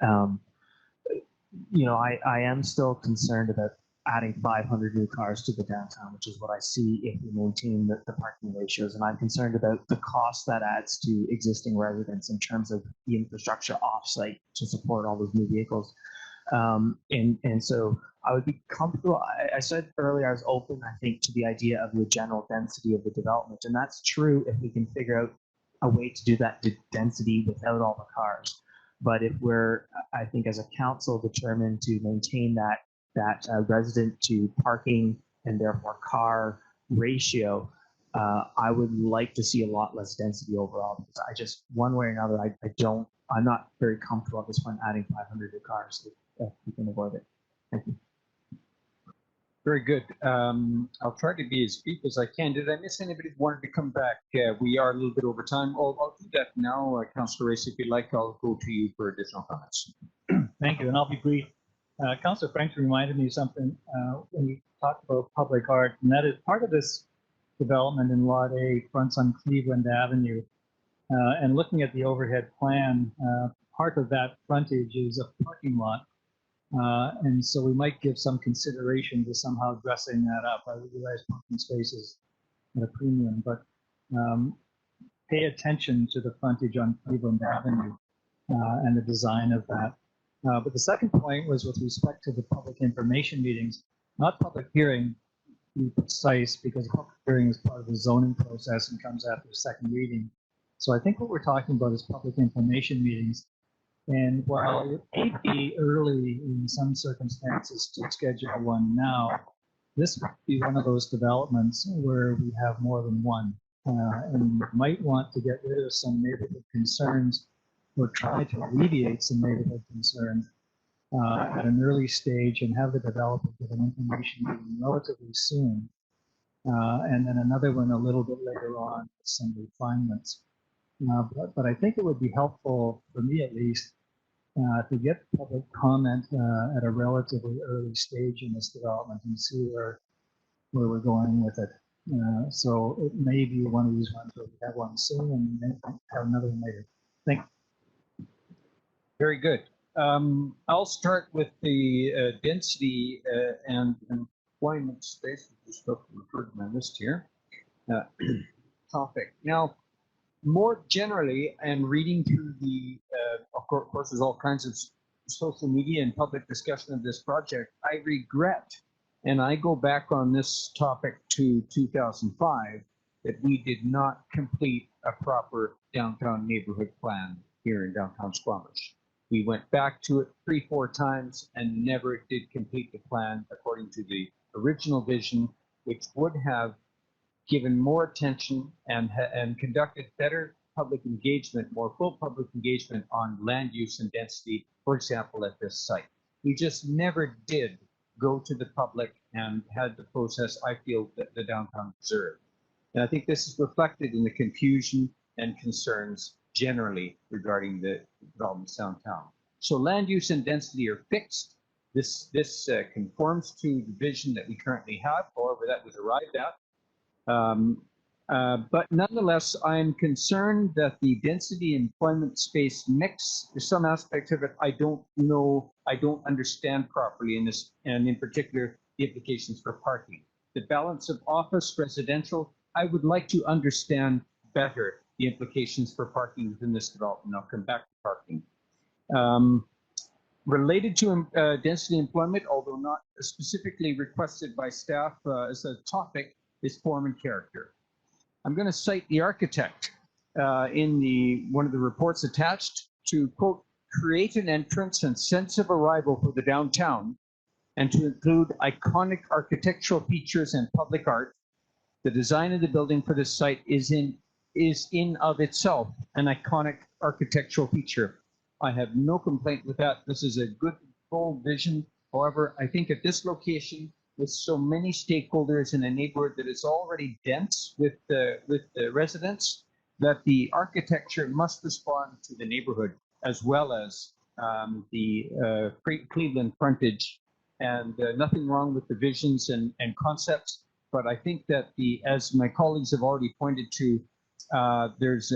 I am still concerned about adding 500 new cars to the downtown, which is what I see if we maintain the parking ratios. And I'm concerned about the cost that adds to existing residents in terms of the infrastructure offsite to support all those new vehicles. And so I would be comfortable. I said earlier I was open, I think, to the idea of the general density of the development. And that's true if we can figure out a way to do that density without all the cars. But if we're, I think, as a council determined to maintain that resident to parking and therefore car ratio, I would like to see a lot less density overall, because I just, one way or another, I'm not very comfortable at this point adding 500 new cars if we can avoid it. Thank you. Very good. I'll try to be as brief as I can. Did I miss anybody who wanted to come back? We are a little bit over time. I'll do that now. Councillor Race, if you'd like, I'll go to you for additional comments. Thank you, and I'll be brief. Councillor French reminded me of something when we talked about public art, and that is part of this development in Lot A fronts on Cleveland Avenue. And looking at the overhead plan, part of that frontage is a parking lot. And so we might give some consideration to somehow dressing that up. I realize parking spaces at a premium, but pay attention to the frontage on Cleveland Avenue and the design of that. But the second point was with respect to the public information meetings, not public hearing, to be precise, because public hearing is part of the zoning process and comes after the second reading. So I think what we're talking about is public information meetings. And while it may be early in some circumstances to schedule one now, this might be one of those developments where we have more than one. And we might want to get rid of some neighborhood concerns or try to alleviate some neighborhood concerns at an early stage and have the developer give an information meeting relatively soon. And then another one a little bit later on with some refinements. But I think it would be helpful, for me at least, to get public comment at a relatively early stage in this development and see where we're going with it. So it may be one of these ones where we have one soon and then have another one later. Thank you. Very good. I'll start with the density and employment space, which is referred to my list here. Topic. Now, more generally, and reading through the, of course, there's all kinds of social media and public discussion of this project. I regret, and I go back on this topic to 2005, that we did not complete a proper downtown neighborhood plan here in downtown Squamish. We went back to it 3-4 times and never did complete the plan according to the original vision, which would have given more attention and conducted better public engagement, more full public engagement on land use and density, for example, at this site. We just never did go to the public and had the process I feel that the downtown deserved. And I think this is reflected in the confusion and concerns generally regarding the developments downtown. So land use and density are fixed. This conforms to the vision that we currently have, however that was arrived at. But nonetheless, I'm concerned that the density employment space mix, there's some aspects of it I don't know, I don't understand properly in this, and in particular, the implications for parking. The balance of office, residential, I would like to understand better the implications for parking within this development. I'll come back to parking. Related to density employment, although not specifically requested by staff as a topic, is form and character. I'm going to cite the architect in one of the reports attached to, quote, create an entrance and sense of arrival for the downtown and to include iconic architectural features and public art. The design of the building for this site is in of itself an iconic architectural feature. I have no complaint with that. This is a good, bold vision. However, I think at this location, with so many stakeholders in a neighborhood that is already dense with the residents, that the architecture must respond to the neighborhood as well as the Cleveland frontage. And nothing wrong with the visions and concepts, but I think that as my colleagues have already pointed to, there's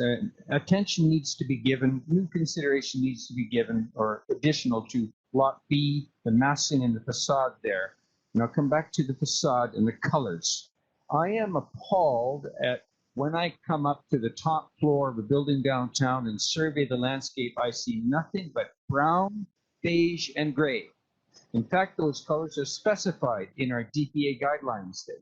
attention needs to be given, new consideration needs to be given, or additional to Lot B, the massing and the facade there. And I'll come back to the facade and the colors. I am appalled at when I come up to the top floor of a building downtown and survey the landscape, I see nothing but brown, beige, and gray. In fact, those colors are specified in our DPA guidelines that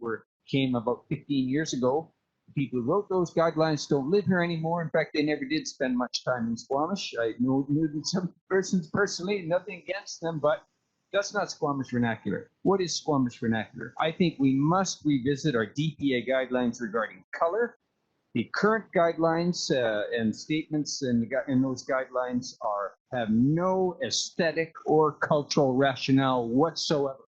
came about 15 years ago. The people who wrote those guidelines don't live here anymore. In fact, they never did spend much time in Squamish. I knew some persons personally, nothing against them, but that's not Squamish vernacular. What is Squamish vernacular? I think we must revisit our DPA guidelines regarding color. The current guidelines and statements in those guidelines have no aesthetic or cultural rationale whatsoever.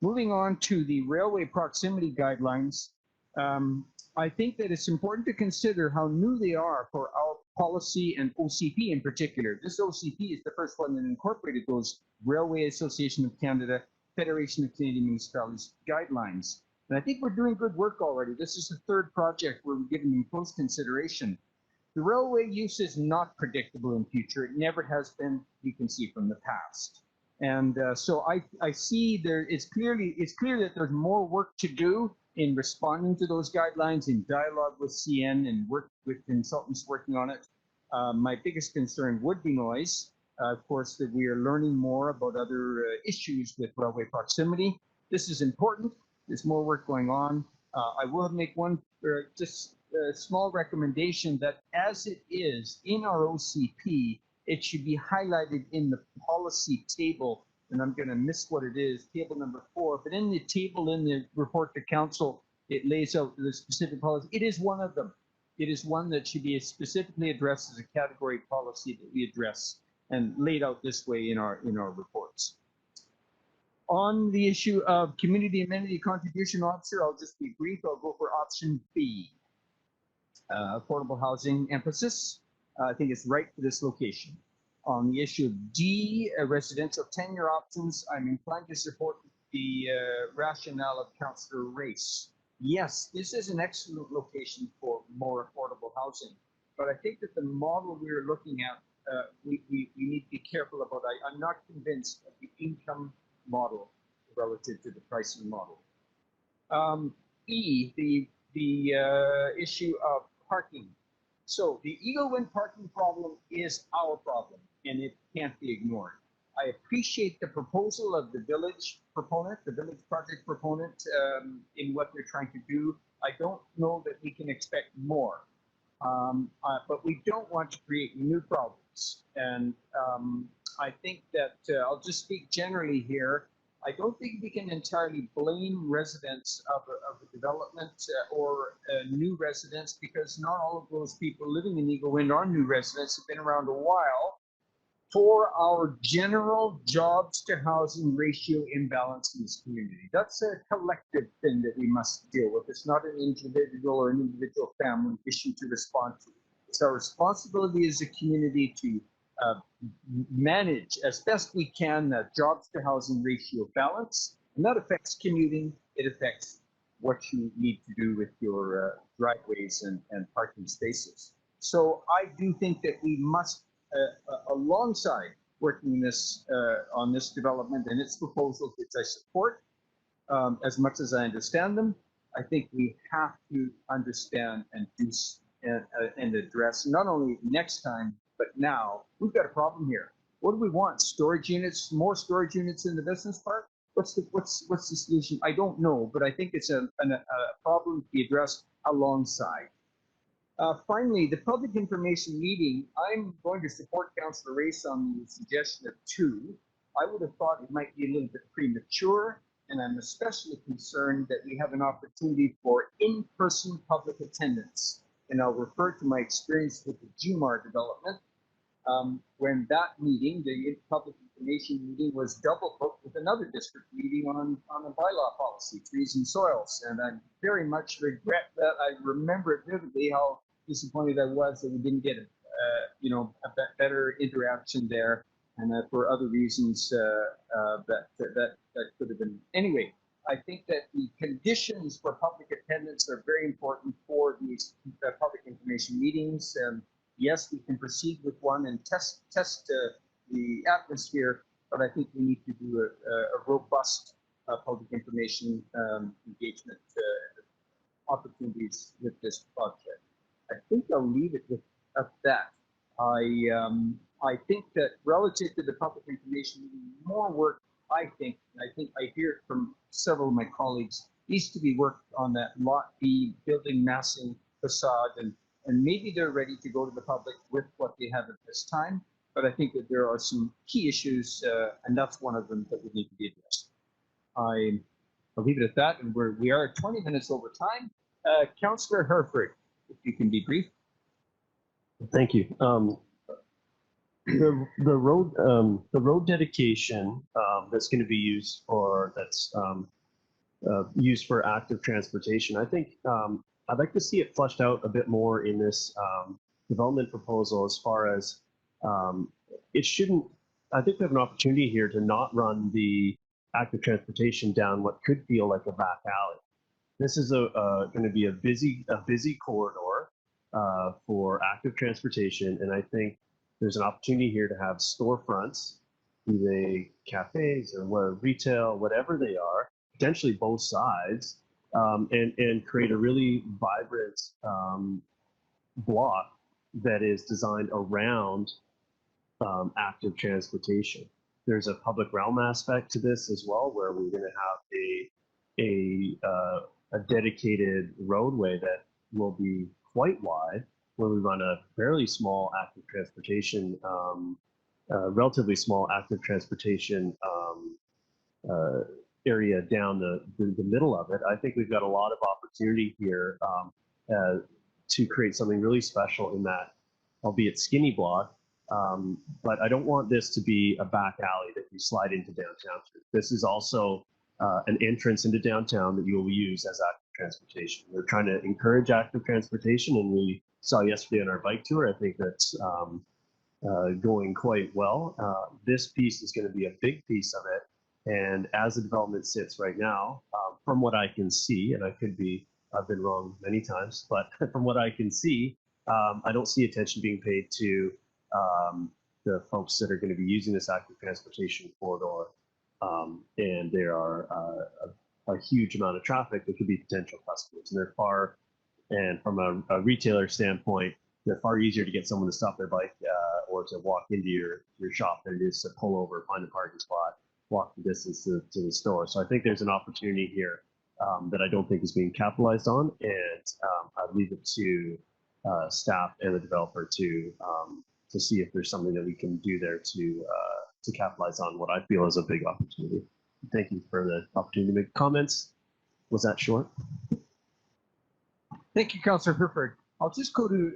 Moving on to the railway proximity guidelines, I think that it's important to consider how new they are for our policy and OCP in particular. This OCP is the first one that incorporated those Railway Association of Canada, Federation of Canadian Municipalities guidelines. And I think we're doing good work already. This is the third project where we're giving them close consideration. The railway use is not predictable in future. It never has been, you can see from the past. And so I see it's clear that there's more work to do in responding to those guidelines, in dialogue with CN and work with consultants working on it. My biggest concern would be noise. Of course, that we are learning more about other issues with railway proximity. This is important. There's more work going on. I will make one just small recommendation that as it is in our OCP, it should be highlighted in the policy table, and I'm going to miss what it is, table number 4, but in the table in the report to council, it lays out the specific policy. It is one of them. It is one that should be specifically addressed as a category policy that we address and laid out this way in our reports. On the issue of community amenity contribution officer, I'll just be brief. I'll go for option B, affordable housing emphasis. I think it's right for this location. On the issue of D, residential tenure options, I'm inclined to support the rationale of Councillor Race. Yes, this is an excellent location for more affordable housing, but I think that the model we're looking at, we need to be careful about. I'm not convinced of the income model relative to the pricing model. E, the issue of parking. So the Eaglewind parking problem is our problem, and it can't be ignored. I appreciate the proposal of the village proponent, the village project proponent, in what they're trying to do. I don't know that we can expect more, but we don't want to create new problems. And I think that I'll just speak generally here. I don't think we can entirely blame residents of a development or new residents, because not all of those people living in Eagle Wind are new residents, have been around a while, for our general jobs to housing ratio imbalance in this community. That's a collective thing that we must deal with. It's not an individual or an individual family issue to respond to. It's our responsibility as a community to manage as best we can the jobs to housing ratio balance, and that affects commuting. It affects what you need to do with your driveways and parking spaces. So I do think that we must, alongside working this on this development and its proposals, which I support as much as I understand them, I think we have to understand and do and address not only next time, but now we've got a problem here. What do we want? Storage units, more storage units in the business park? What's the solution? I don't know, but I think it's a problem to be addressed alongside. Finally, the public information meeting, I'm going to support Councillor Race on the suggestion of 2. I would have thought it might be a little bit premature, and I'm especially concerned that we have an opportunity for in-person public attendance. And I'll refer to my experience with the GMAR development. When that meeting, the public information meeting, was double booked with another district meeting on a bylaw policy, trees and soils. And I very much regret that. I remember it vividly how disappointed I was that we didn't get a better interaction there, and that for other reasons that could have been. Anyway, I think that the conditions for public attendance are very important for these public information meetings. And yes, we can proceed with one and test the atmosphere, but I think we need to do a robust public information engagement opportunities with this project. I think I'll leave it with at that. I think that relative to the public information meeting, more work, I think I hear it from several of my colleagues, needs to be worked on that Lot B building massing facade, and maybe they're ready to go to the public with what they have at this time. But I think that there are some key issues, and that's one of them that would need to be addressed. I'll leave it at that, and we are 20 minutes over time. Councillor Herford, if you can be brief. Thank you. The road dedication that's going to be used for used for active transportation. I think I'd like to see it fleshed out a bit more in this development proposal, as far as it shouldn't. I think we have an opportunity here to not run the active transportation down what could feel like a back alley. This is going to be a busy corridor for active transportation, and I think there's an opportunity here to have storefronts, be they cafes or retail, whatever they are, potentially both sides, and create a really vibrant block that is designed around active transportation. There's a public realm aspect to this as well, where we're going to have a dedicated roadway that will be quite wide, where we run a fairly small active transportation, relatively small active transportation area down the middle of it. I think we've got a lot of opportunity here to create something really special in that, albeit skinny block. But I don't want this to be a back alley that you slide into downtown through. This is also an entrance into downtown that you will use as active transportation. We're trying to encourage active transportation, and we saw yesterday on our bike tour, I think that's going quite well. This piece is going to be a big piece of it. And as the development sits right now, from what I can see, and I've been wrong many times, but from what I can see, I don't see attention being paid to the folks that are going to be using this active transportation corridor. And there are a huge amount of traffic that could be potential customers, and they're far, and from a retailer standpoint, they're far easier to get someone to stop their bike or to walk into your shop than it is to pull over, find a parking spot, walk the distance to the store. So I think there's an opportunity here that I don't think is being capitalized on, and I'd leave it to staff and the developer to see if there's something that we can do there to capitalize on what I feel is a big opportunity. Thank you for the opportunity to make comments. Was that short? Thank you, Councillor Herford. I'll just go to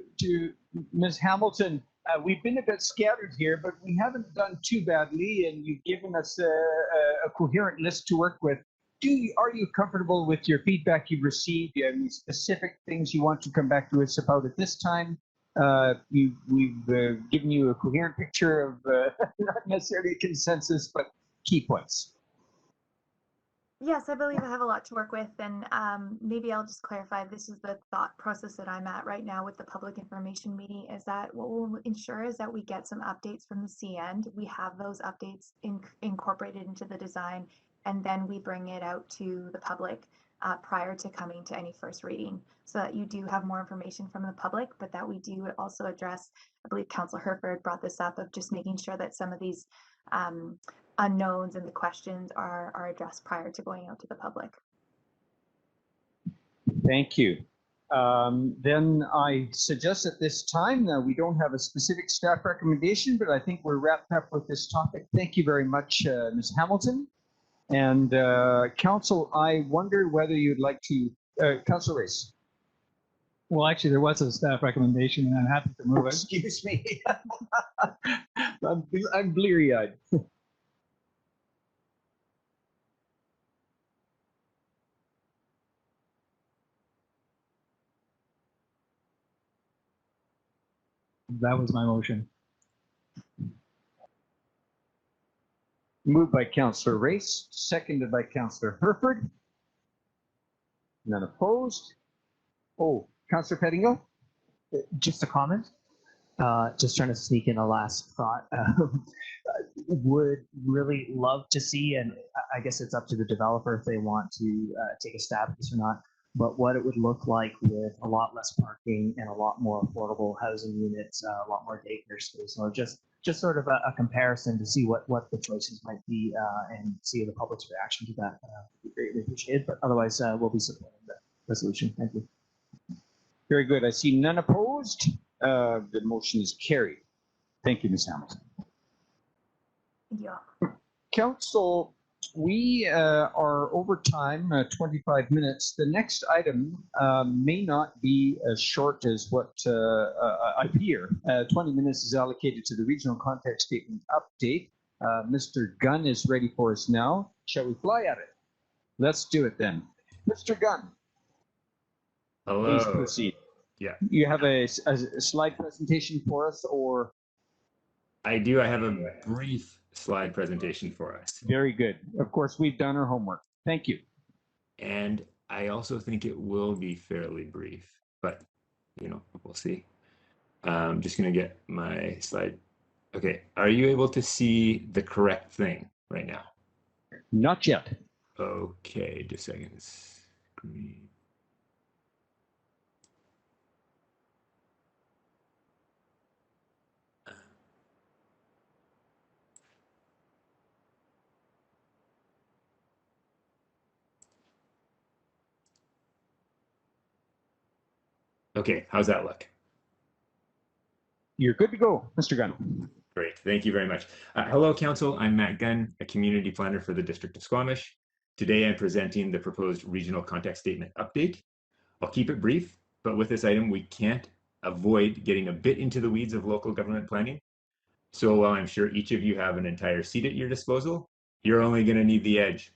Ms. Hamilton. We've been a bit scattered here, but we haven't done too badly, and you've given us a coherent list to work with. Are you comfortable with your feedback you've received? Do you have any specific things you want to come back to us about at this time? We've given you a coherent picture of not necessarily a consensus, but key points. Yes, I believe I have a lot to work with, and maybe I'll just clarify, this is the thought process that I'm at right now with the public information meeting, is that what we'll ensure is that we get some updates from the CN. We have those updates incorporated into the design, and then we bring it out to the public prior to coming to any first reading, so that you do have more information from the public, but that we do also address, I believe Councillor Herford brought this up, of just making sure that some of these unknowns and the questions are addressed prior to going out to the public. Thank you. Then I suggest at this time that we don't have a specific staff recommendation, but I think we're wrapped up with this topic. Thank you very much, Ms. Hamilton. And Council, I wonder whether you'd like to, Councillor Race. Well, actually, there was a staff recommendation, and I'm happy to move it. Excuse me. I'm bleary-eyed. That was my motion. Moved by Councillor Race, seconded by Councillor Herford. None opposed. Oh, Councillor Pettingill? Just a comment. Just trying to sneak in a last thought. Would really love to see, and I guess it's up to the developer if they want to take a stab at this or not, but what it would look like with a lot less parking and a lot more affordable housing units, a lot more daycare space. So just sort of a comparison to see what the choices might be and see the public's reaction to that. Would be greatly appreciated, but otherwise we'll be supporting the resolution. Thank you. Very good. I see none opposed. The motion is carried. Thank you, Ms. Hamilton. Yeah. Council, we are over time, 25 minutes. The next item may not be as short as what I hear. 20 minutes is allocated to the regional context statement update. Mr. Gunn is ready for us now. Shall we fly at it? Let's do it then. Mr. Gunn. Hello. Please proceed. Yeah. You have a slide presentation for us, or? I do. I have a brief slide presentation for us. Very good. Of course, we've done our homework. Thank you. And I also think it will be fairly brief, but we'll see. I'm just going to get my slide. Okay. Are you able to see the correct thing right now? Not yet. Okay. Just a second. Screen. Okay, how's that look? You're good to go, Mr. Gunn. Great, thank you very much. Hello, Council. I'm Matt Gunn, a community planner for the District of Squamish. Today, I'm presenting the proposed regional context statement update. I'll keep it brief, but with this item, we can't avoid getting a bit into the weeds of local government planning. So while I'm sure each of you have an entire seat at your disposal, you're only going to need the edge.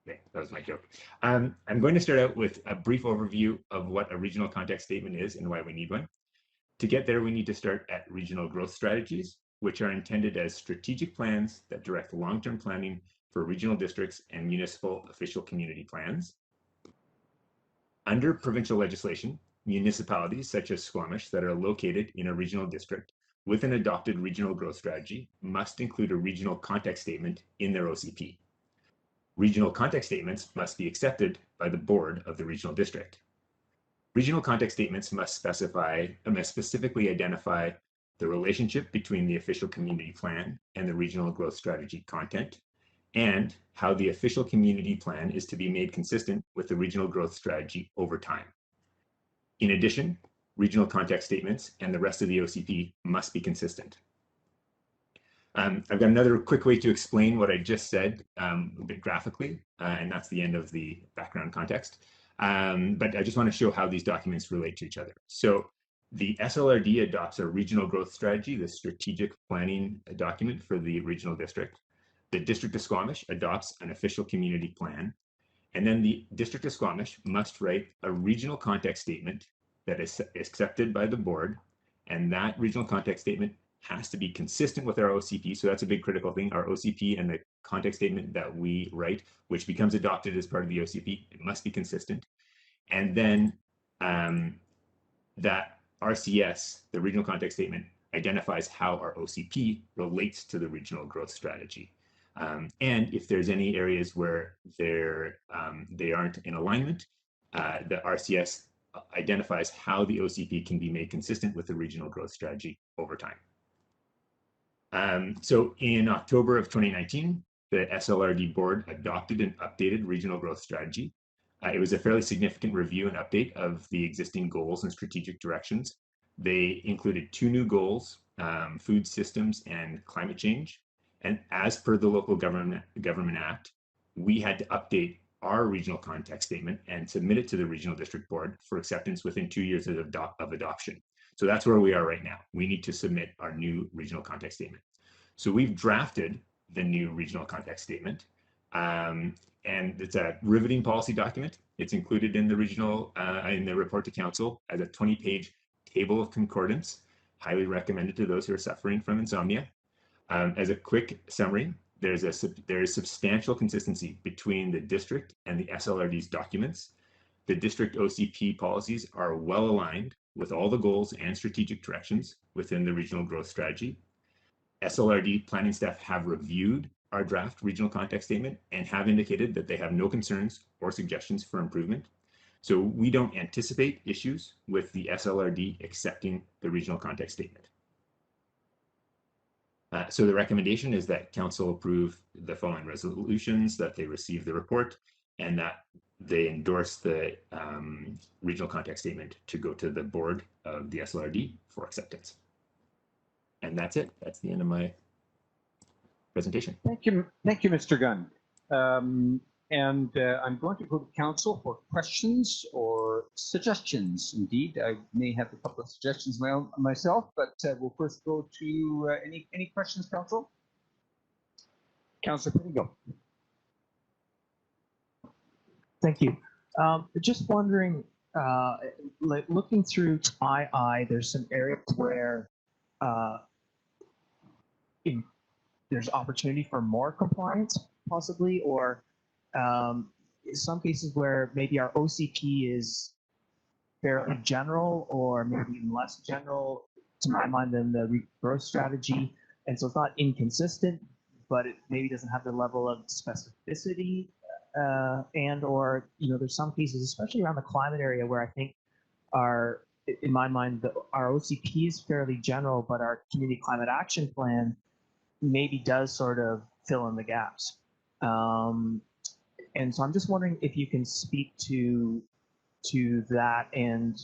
Okay, that was my joke. I'm going to start out with a brief overview of what a regional context statement is and why we need one. To get there, we need to start at regional growth strategies, which are intended as strategic plans that direct long-term planning for regional districts and municipal official community plans. Under provincial legislation, municipalities such as Squamish that are located in a regional district with an adopted regional growth strategy must include a regional context statement in their OCP. Regional context statements must be accepted by the board of the regional district. Regional context statements must specifically identify the relationship between the official community plan and the regional growth strategy content, and how the official community plan is to be made consistent with the regional growth strategy over time. In addition, regional context statements and the rest of the OCP must be consistent. I've got another quick way to explain what I just said a bit graphically, and that's the end of the background context. But I just want to show how these documents relate to each other. So the SLRD adopts a regional growth strategy, the strategic planning document for the regional district. The District of Squamish adopts an official community plan. And then the District of Squamish must write a regional context statement that is accepted by the board. And that regional context statement has to be consistent with our OCP. So that's a big critical thing. Our OCP and the context statement that we write, which becomes adopted as part of the OCP, it must be consistent. And then that RCS, the regional context statement, identifies how our OCP relates to the regional growth strategy. And if there's any areas where they aren't in alignment, the RCS identifies how the OCP can be made consistent with the regional growth strategy over time. So in October of 2019, the SLRD board adopted an updated regional growth strategy. It was a fairly significant review and update of the existing goals and strategic directions. They included 2 new goals, food systems and climate change. And as per the Local Government Act, we had to update our regional context statement and submit it to the Regional District Board for acceptance within 2 years of adoption. So that's where we are right now. We need to submit our new regional context statement. So we've drafted the new regional context statement, and it's a riveting policy document. It's included in the regional, in the report to council as a 20-page table of concordance, highly recommended to those who are suffering from insomnia. As a quick summary, there is substantial consistency between the district and the SLRD's documents. The district OCP policies are well aligned with all the goals and strategic directions within the regional growth strategy. SLRD planning staff have reviewed our draft regional context statement and have indicated that they have no concerns or suggestions for improvement. So we don't anticipate issues with the SLRD accepting the regional context statement. So the recommendation is that council approve the following resolutions, that they receive the report, and that they endorse the regional context statement to go to the board of the SLRD for acceptance. And that's it. That's the end of my presentation. Thank you, Mr. Gunn. I'm going to go to council for questions or suggestions. Indeed, I may have a couple of suggestions myself, but we'll first go to any questions, council? Councilor Pingo. Thank you. Just wondering, like looking through II, there's some areas where there's opportunity for more compliance, possibly, or some cases where maybe our OCP is fairly general, or maybe even less general, to my mind, than the growth strategy, and so it's not inconsistent, but it maybe doesn't have the level of specificity, and or there's some cases, especially around the climate area, where I think in my mind, our OCP is fairly general, but our community climate action plan maybe does sort of fill in the gaps. And so I'm just wondering if you can speak to that, and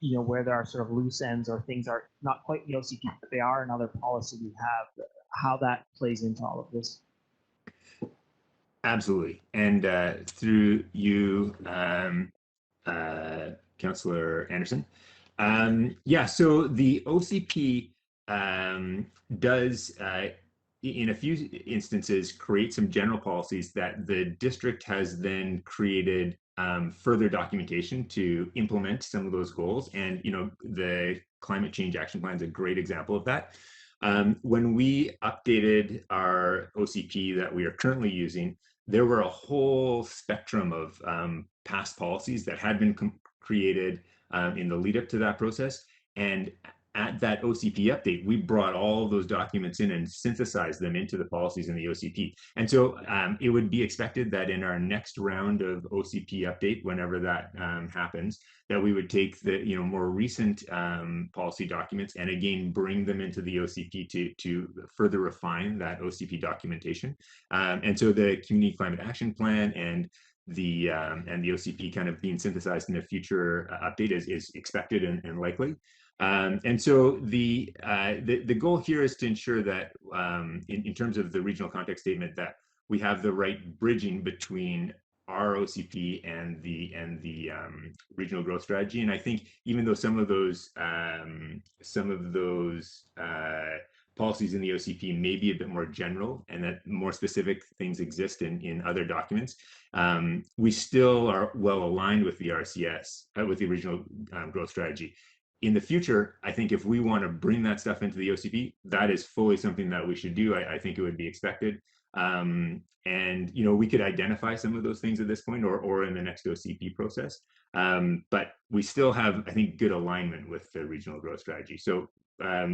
where there are sort of loose ends or things are not quite the OCP, but they are another policy we have, how that plays into all of this. Absolutely. And through you, Councillor Anderson. Yeah, so the OCP does, in a few instances, create some general policies that the district has then created further documentation to implement some of those goals. And, the climate change action plan is a great example of that. When we updated our OCP that we are currently using, there were a whole spectrum of past policies that had been created in the lead up to that process. And at that OCP update, we brought all of those documents in and synthesized them into the policies in the OCP. And so it would be expected that in our next round of OCP update, whenever that happens, that we would take the more recent policy documents and again bring them into the OCP to further refine that OCP documentation. And so the Community Climate Action Plan and the OCP kind of being synthesized in a future update is expected and likely. And so the goal here is to ensure that in terms of the regional context statement, that we have the right bridging between our OCP and the regional growth strategy. And I think even though some of those policies in the OCP may be a bit more general and that more specific things exist in other documents, we still are well aligned with the RCS, with the regional growth strategy. In the future, I think if we want to bring that stuff into the OCP, that is fully something that we should do. I think it would be expected. And, you know, we could identify some of those things at this point or in the next OCP process. But we still have, I think, good alignment with the regional growth strategy. So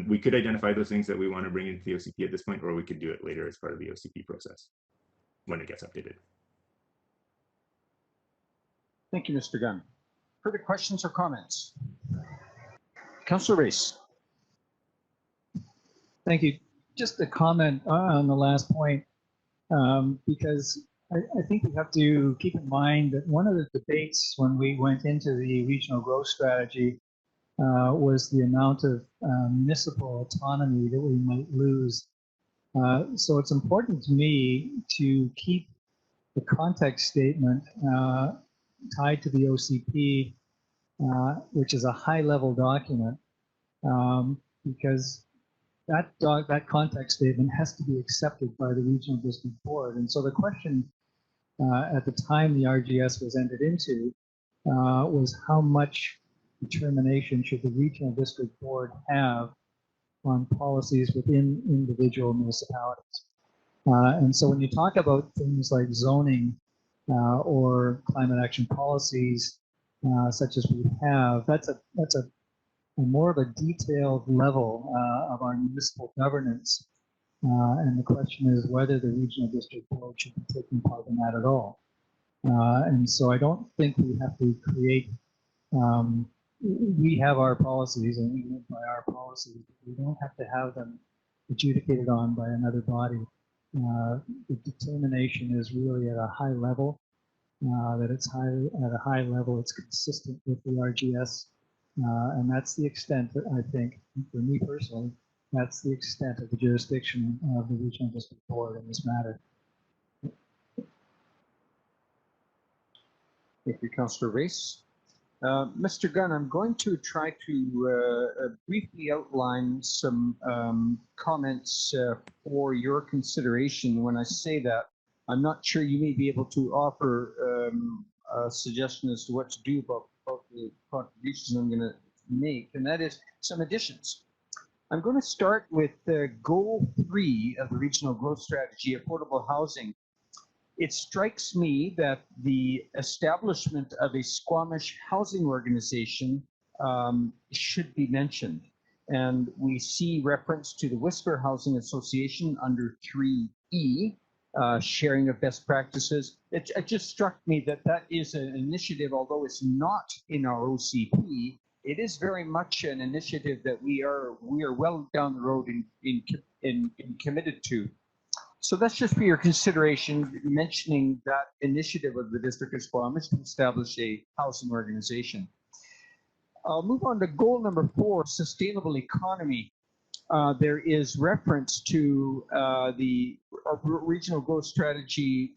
we could identify those things that we want to bring into the OCP at this point, or we could do it later as part of the OCP process when it gets updated. Thank you, Mr. Gunn. Further questions or comments? Councillor Race. Thank you. Just a comment on the last point, because I think we have to keep in mind that one of the debates when we went into the regional growth strategy was the amount of municipal autonomy that we might lose. So it's important to me to keep the context statement tied to the OCP, which is a high-level document, because that context statement has to be accepted by the regional district board. And so the question at the time the RGS was entered into was how much determination should the regional district board have on policies within individual municipalities. And so when you talk about things like zoning or climate action policies, such as we have, that's a more of a detailed level of our municipal governance. And the question is whether the regional district board should be taking part in that at all. And so I don't think we have to create, we have our policies and we live by our policies. We don't have to have them adjudicated on by another body. The determination is really at a high level, that it's at a high level, it's consistent with the RGS. And that's the extent that I think, for me personally, that's the extent of the jurisdiction of the regional district board in this matter. Thank you, Councillor Race. Mr. Gunn, I'm going to try to briefly outline some comments for your consideration. When I say that, I'm not sure you may be able to offer a suggestion as to what to do about the contributions I'm going to make, and that is some additions. I'm going to start with goal 3 of the regional growth strategy, affordable housing. It strikes me that the establishment of a Squamish housing organization should be mentioned. And we see reference to the Whistler Housing Association under 3E, sharing of best practices. It just struck me that that is an initiative, although it's not in our OCP, it is very much an initiative that we are well down the road in committed to. So that's just for your consideration, mentioning that initiative of the District of Squamish to establish a housing organization. I'll move on to goal number 4, sustainable economy. There is reference to the regional growth strategy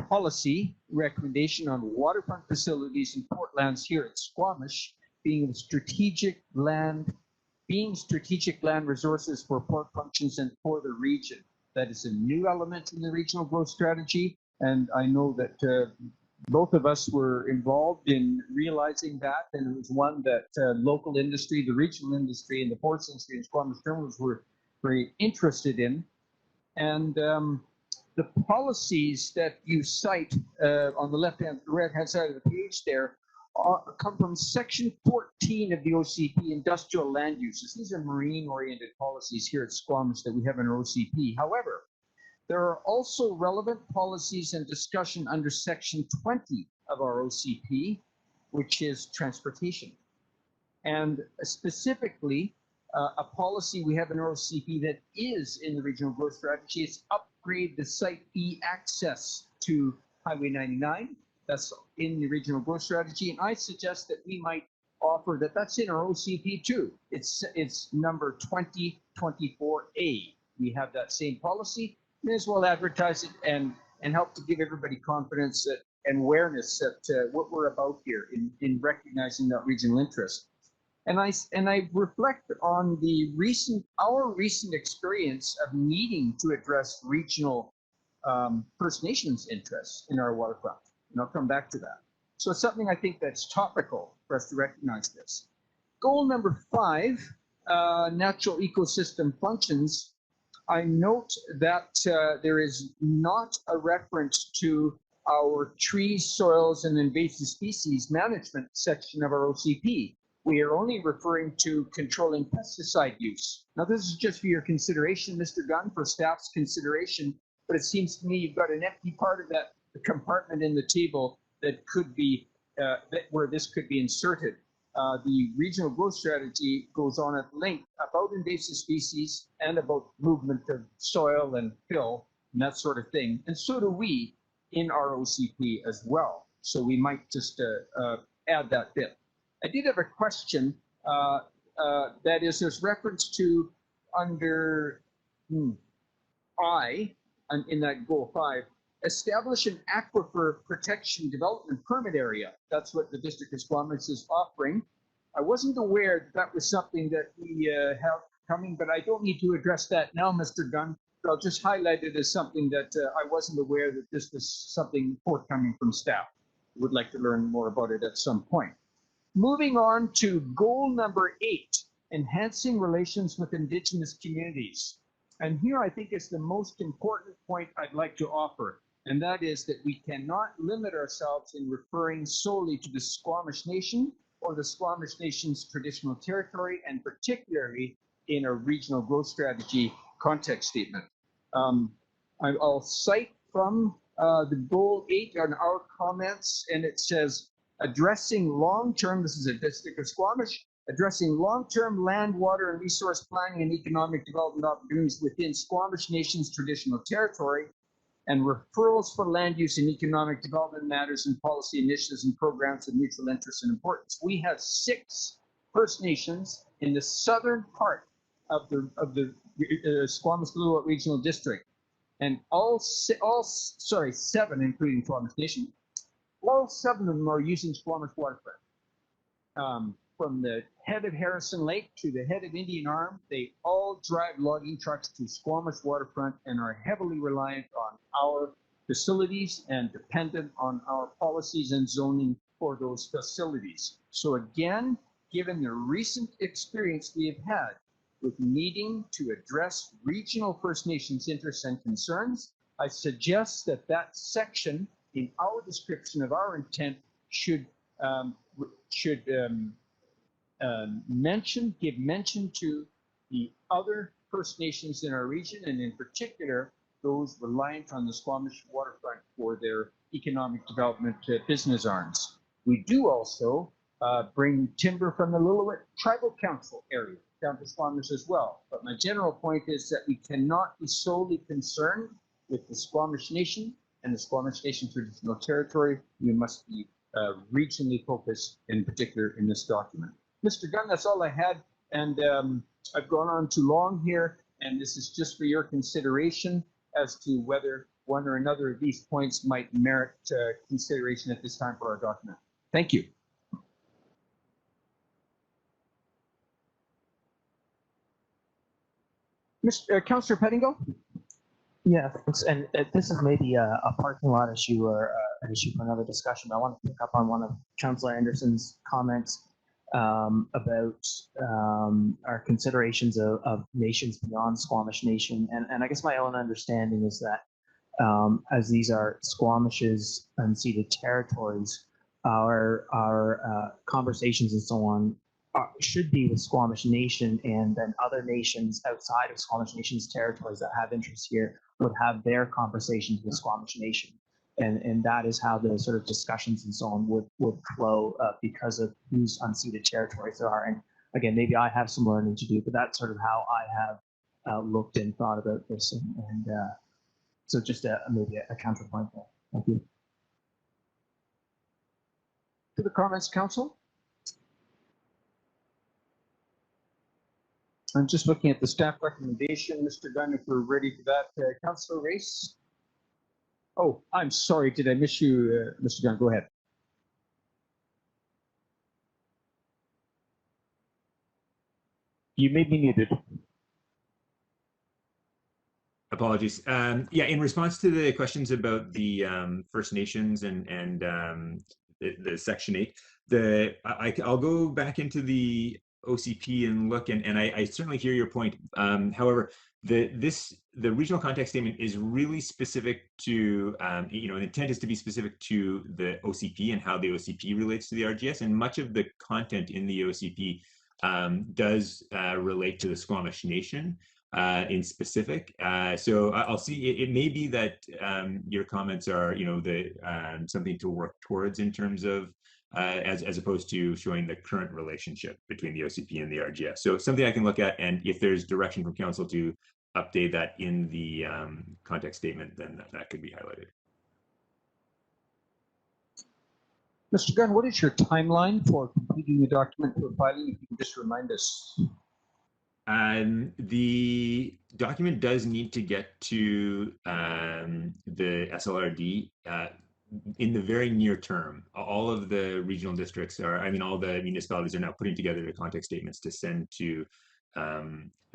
policy recommendation on waterfront facilities and portlands here at Squamish being strategic land resources for port functions and for the region. That is a new element in the regional growth strategy, and I know that both of us were involved in realizing that, and it was one that local industry, the regional industry, and the ports industry and Squamish terminals were very interested in. And the policies that you cite on the right-hand side of the page there come from section 14 of the OCP, industrial land uses. These are marine-oriented policies here at Squamish that we have in our OCP. However, there are also relevant policies and discussion under section 20 of our OCP, which is transportation. And specifically, a policy we have in our OCP that is in the regional growth strategy is upgrade the Site B access to Highway 99. That's in the regional growth strategy. And I suggest that we might offer that that's in our OCP too. It's number 2024A. We have that same policy. May as well advertise it and help to give everybody confidence that, and awareness that what we're about here in recognizing that regional interest. And I reflect on our recent experience of needing to address regional First Nations interests in our waterfront. And I'll come back to that. So it's something I think that's topical for us to recognize this. Goal number 5, natural ecosystem functions. I note that there is not a reference to our trees, soils, and invasive species management section of our OCP. We are only referring to controlling pesticide use. Now, this is just for your consideration, Mr. Gunn, for staff's consideration, but it seems to me you've got an empty part of that compartment in the table that could be, where this could be inserted. The regional growth strategy goes on at length about invasive species and about movement of soil and fill and that sort of thing. And so do we in our OCP as well. So we might just add that bit. I did have a question, that is, there's reference to under I, in that goal 5, establish an aquifer protection development permit area. That's what the District of Squamish is offering. I wasn't aware that was something that we have coming, but I don't need to address that now, Mr. Gunn. But I'll just highlight it as something that I wasn't aware that this was something forthcoming from staff. Would like to learn more about it at some point. Moving on to goal number 8, enhancing relations with Indigenous communities. And here I think is the most important point I'd like to offer, and that is that we cannot limit ourselves in referring solely to the Squamish Nation or the Squamish Nation's traditional territory, and particularly in a regional growth strategy context statement. I'll cite from the goal 8 on our comments, and it says, addressing long-term, this is a District of Squamish, addressing long-term land, water, and resource planning and economic development opportunities within Squamish Nation's traditional territory, and referrals for land use and economic development matters and policy initiatives and programs of mutual interest and importance. We have 6 First Nations in the southern part of the Squamish-Lillooet Regional District, and sorry, 7, including Squamish Nation. All 7 of them are using Squamish waterfront. From the head of Harrison Lake to the head of Indian Arm, they all drive logging trucks to Squamish waterfront and are heavily reliant on our facilities and dependent on our policies and zoning for those facilities. So again, given the recent experience we have had with needing to address regional First Nations interests and concerns, I suggest that that section in our description of our intent should give mention to the other First Nations in our region, and in particular those reliant on the Squamish waterfront for their economic development business arms. We do also bring timber from the Lillooet Tribal Council area down to Squamish as well. But my general point is that we cannot be solely concerned with the Squamish Nation and the Squamish Nation traditional territory. We must be regionally focused, in particular in this document. Mr. Gunn, that's all I had, and I've gone on too long here, and this is just for your consideration as to whether one or another of these points might merit consideration at this time for our document. Thank you. Councillor Pettingill? Yeah, thanks. And this is maybe a parking lot issue or an issue for another discussion. But I want to pick up on one of Councillor Anderson's comments about our considerations of nations beyond Squamish Nation. And I guess my own understanding is that as these are Squamish's unceded territories, our conversations and so on should be with Squamish Nation, and then other nations outside of Squamish Nation's territories that have interests here would have their conversations with Squamish Nation. And that is how the sort of discussions and so on would flow because of whose unceded territories there are. And again, maybe I have some learning to do, but that's sort of how I have looked and thought about this. And so just maybe a counterpoint there. Thank you. To the comments, Council? I'm just looking at the staff recommendation, Mr. Gunn, if we're ready for that. Councillor Race? Oh, I'm sorry. Did I miss you, Mr. Gunn? Go ahead. You may be muted. Apologies. Yeah, in response to the questions about the First Nations and the Section 8, I'll go back into the OCP and look, and I certainly hear your point. However, the regional context statement is really specific to, the intent is to be specific to the OCP and how the OCP relates to the RGS, and much of the content in the OCP does relate to the Squamish Nation in specific. So I'll see, it may be that your comments are, something to work towards in terms of, as opposed to showing the current relationship between the OCP and the RGS. So something I can look at, and if there's direction from council to update that in the context statement, then that could be highlighted. Mr. Gunn, what is your timeline for completing the document for filing? If you can just remind us. The document does need to get to the SLRD in the very near term. All of the regional districts are, all the municipalities are now putting together the context statements to send to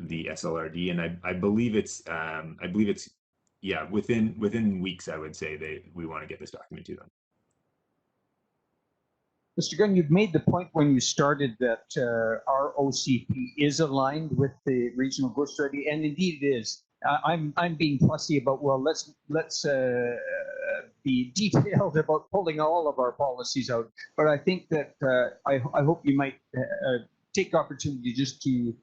the SLRD, and I believe it's yeah, within weeks, I would say we want to get this document to them. Mr. Gunn, you've made the point when you started that our OCP is aligned with the regional growth strategy, and indeed it is. I'm being fussy about, well, let's be detailed about pulling all of our policies out. But I think that I hope you might take opportunity just to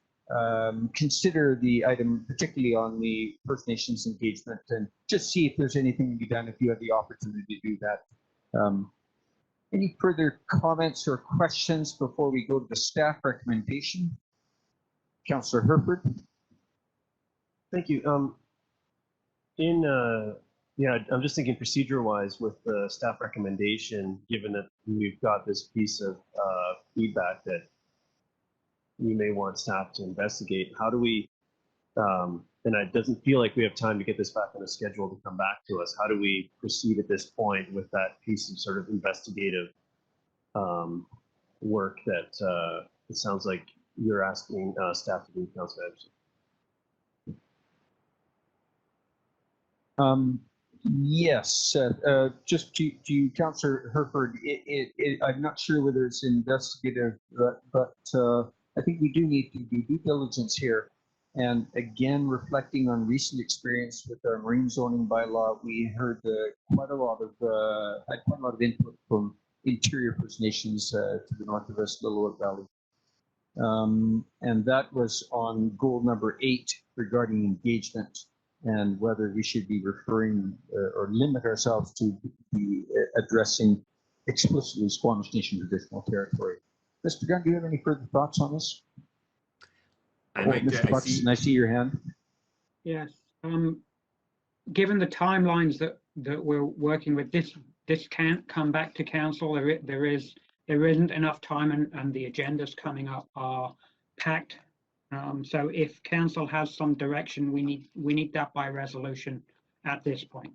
consider the item, particularly on the First Nations engagement, and just see if there's anything to be done if you have the opportunity to do that. Any further comments or questions before we go to the staff recommendation? Councillor Herford. Thank you. Yeah, I'm just thinking procedure-wise with the staff recommendation, given that we've got this piece of feedback that we may want staff to investigate. How do we, and it doesn't feel like we have time to get this back on the schedule to come back to us. How do we proceed at this point with that piece of sort of investigative work that it sounds like you're asking staff to do, Councillor Anderson? Yes, just to Councillor Herford, I'm not sure whether it's investigative, but I think we do need to do due diligence here. And again, reflecting on recent experience with our marine zoning bylaw, we heard quite a lot of input from interior First Nations to the north of us, Lillooet Valley. And that was on goal number 8 regarding engagement and whether we should be referring or limit ourselves to be addressing explicitly Squamish Nation traditional territory. Mr. Gunn, do you have any further thoughts on this? Mr. Buxton, I see your hand. Yes. Given the timelines that we're working with, this can't come back to council. There isn't enough time, and the agendas coming up are packed. So if council has some direction, we need that by resolution at this point.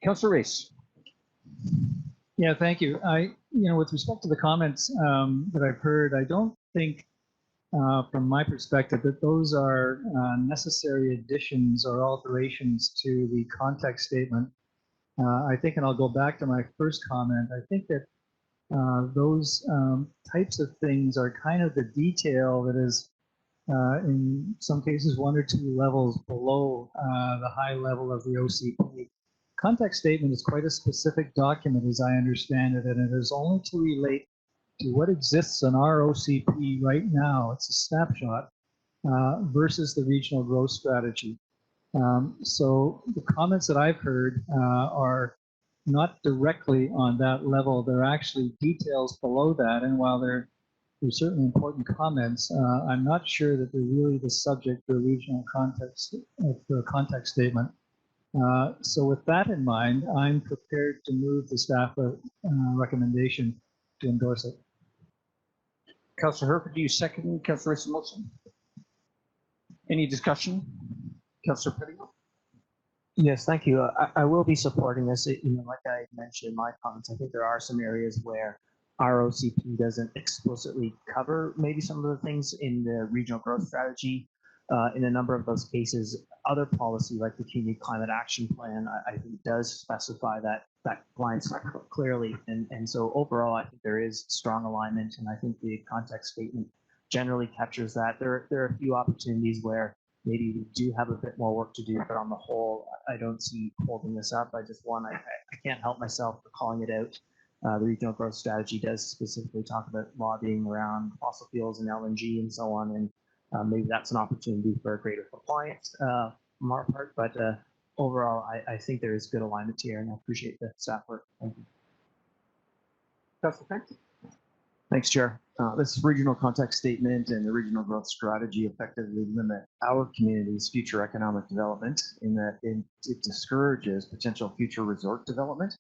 Councillor Race. Yeah, thank you. With respect to the comments that I've heard, I don't think, from my perspective, that those are necessary additions or alterations to the context statement. I think, and I'll go back to my first comment, I think that those types of things are kind of the detail that is, in some cases, 1 or 2 levels below the high level of the OCP. Context statement is quite a specific document, as I understand it, and it is only to relate to what exists in our OCP right now. It's a snapshot versus the regional growth strategy. So the comments that I've heard are not directly on that level. They're actually details below that, and while they're certainly important comments, I'm not sure that they're really the subject of the regional context of the context statement. So with that in mind, I'm prepared to move the staff recommendation to endorse it. Councillor Herford, do you second Councillor Rice's motion? Any discussion? Councillor Pettigrew? Yes, thank you. I will be supporting this. Like I mentioned in my comments, I think there are some areas where ROCP doesn't explicitly cover maybe some of the things in the regional growth strategy. In a number of those cases, other policy like the Community Climate Action Plan, I think does specify that lines clearly. And so overall, I think there is strong alignment, and I think the context statement generally captures that. There are a few opportunities where maybe we do have a bit more work to do, but on the whole, I don't see holding this up. I can't help myself for calling it out. The regional growth strategy does specifically talk about lobbying around fossil fuels and LNG and so on, and maybe that's an opportunity for greater compliance from our part. But overall, I think there is good alignment here, and I appreciate the staff work. Thank you. Councillor Frank? Thanks, Chair. This regional context statement and the regional growth strategy effectively limit our community's future economic development in that it discourages potential future resort development.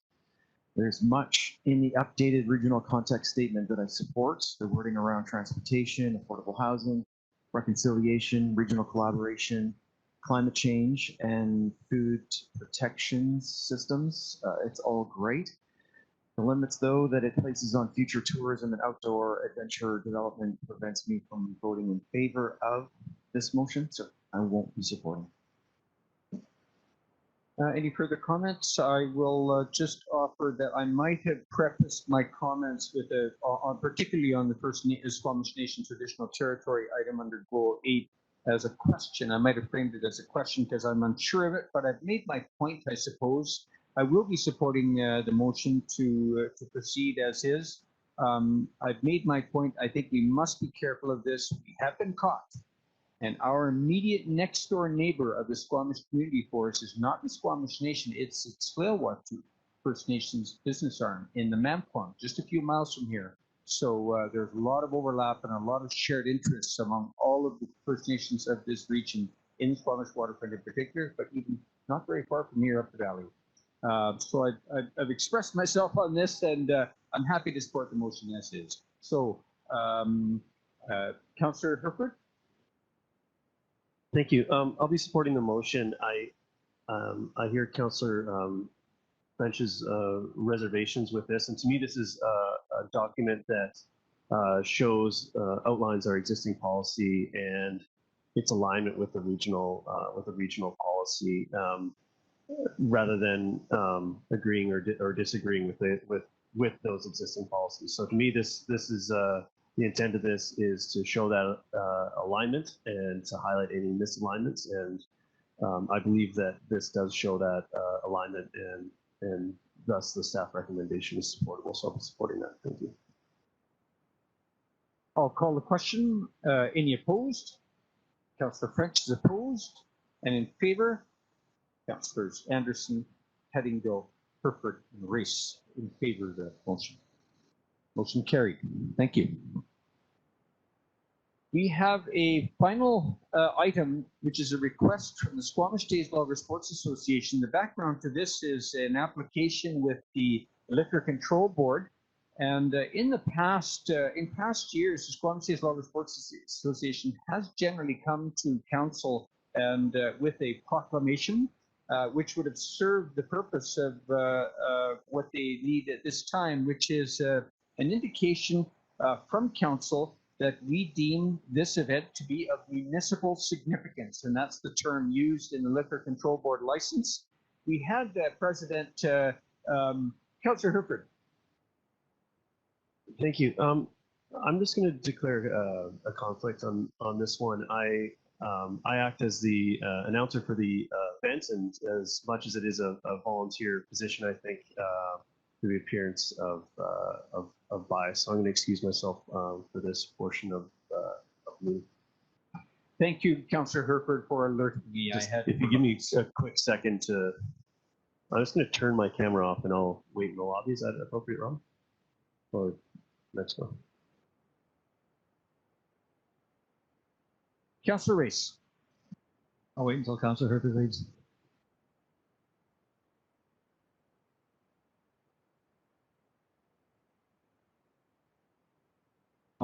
There's much in the updated regional context statement that I support. The wording around transportation, affordable housing, reconciliation, regional collaboration, climate change, and food protection systems. It's all great. The limits, though, that it places on future tourism and outdoor adventure development prevents me from voting in favor of this motion, so I won't be supporting. Any further comments? I will just offer that I might have prefaced my comments with particularly on the first Squamish Nation Traditional Territory item under Goal 8 as a question. I might have framed it as a question because I'm unsure of it, but I've made my point, I suppose. I will be supporting the motion to proceed as is. I've made my point. I think we must be careful of this. We have been caught. And our immediate next door neighbor of the Squamish Community Forest is not the Squamish Nation, it's Tsleil-Waututh First Nations business arm in the Mamquam, just a few miles from here. So there's a lot of overlap and a lot of shared interests among all of the First Nations of this region in the Squamish waterfront in particular, but even not very far from here up the valley. So I've expressed myself on this, and I'm happy to support the motion as is. So, Councillor Herford? Thank you. I'll be supporting the motion. I hear Councillor French's reservations with this, and to me, this is a document that shows outlines our existing policy and its alignment with the regional policy, rather than agreeing or disagreeing with those existing policies. So to me, this is the intent of this is to show that alignment and to highlight any misalignments. And I believe that this does show that alignment, and thus the staff recommendation is supportable. So I'm supporting that. Thank you. I'll call the question. Any opposed? Councillor French is opposed. And in favor? Councillors Anderson, Pettinggill, Herford, and Race in favor of the motion. Motion carried. Thank you. We have a final item, which is a request from the Squamish Days Law Sports Association. The background to this is an application with the Liquor Control Board. And in past years, the Squamish Days Law Sports Association has generally come to council and with a proclamation, which would have served the purpose of what they need at this time, which is an indication from council that we deem this event to be of municipal significance, and that's the term used in the Liquor Control Board license. We had President Councillor Herford. Thank you. I'm just going to declare a conflict on this one. I act as the announcer for the event, and as much as it is a volunteer position, I think through the appearance of bias. So I'm going to excuse myself for this portion of me. Thank you, Councillor Herford, for alerting me. If you give me a quick second to, I'm just going to turn my camera off and I'll wait in the lobby. Is that appropriate, Ron? Or next one? Councillor Race. I'll wait until Councillor Herford leaves.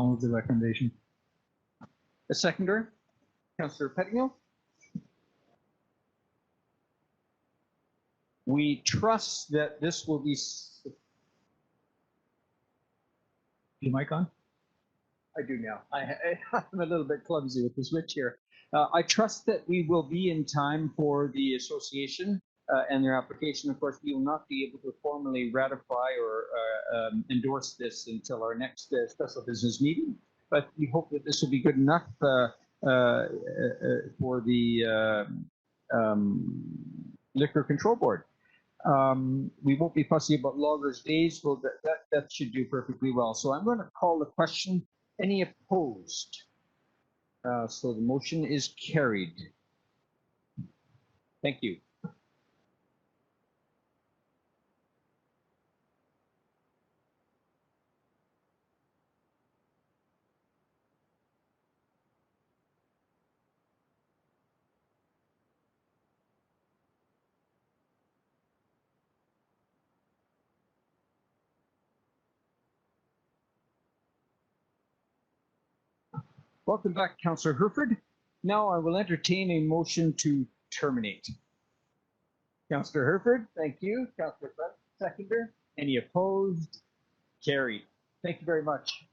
I'll move the recommendation. A seconder, Councillor Pettingill. We trust that this will be. Your mic on? I do now. I'm a little bit clumsy with the switch here. I trust that we will be in time for the association and their application. Of course, we will not be able to formally ratify or endorse this until our next special business meeting. But we hope that this will be good enough for the Liquor Control Board. We won't be fussy about loggers' days. Well, that should do perfectly well. So I'm going to call the question. Any opposed? So the motion is carried. Thank you. Welcome back, Councillor Herford. Now I will entertain a motion to terminate. Councillor Herford, thank you. Councillor Seconder, any opposed? Carried. Thank you very much.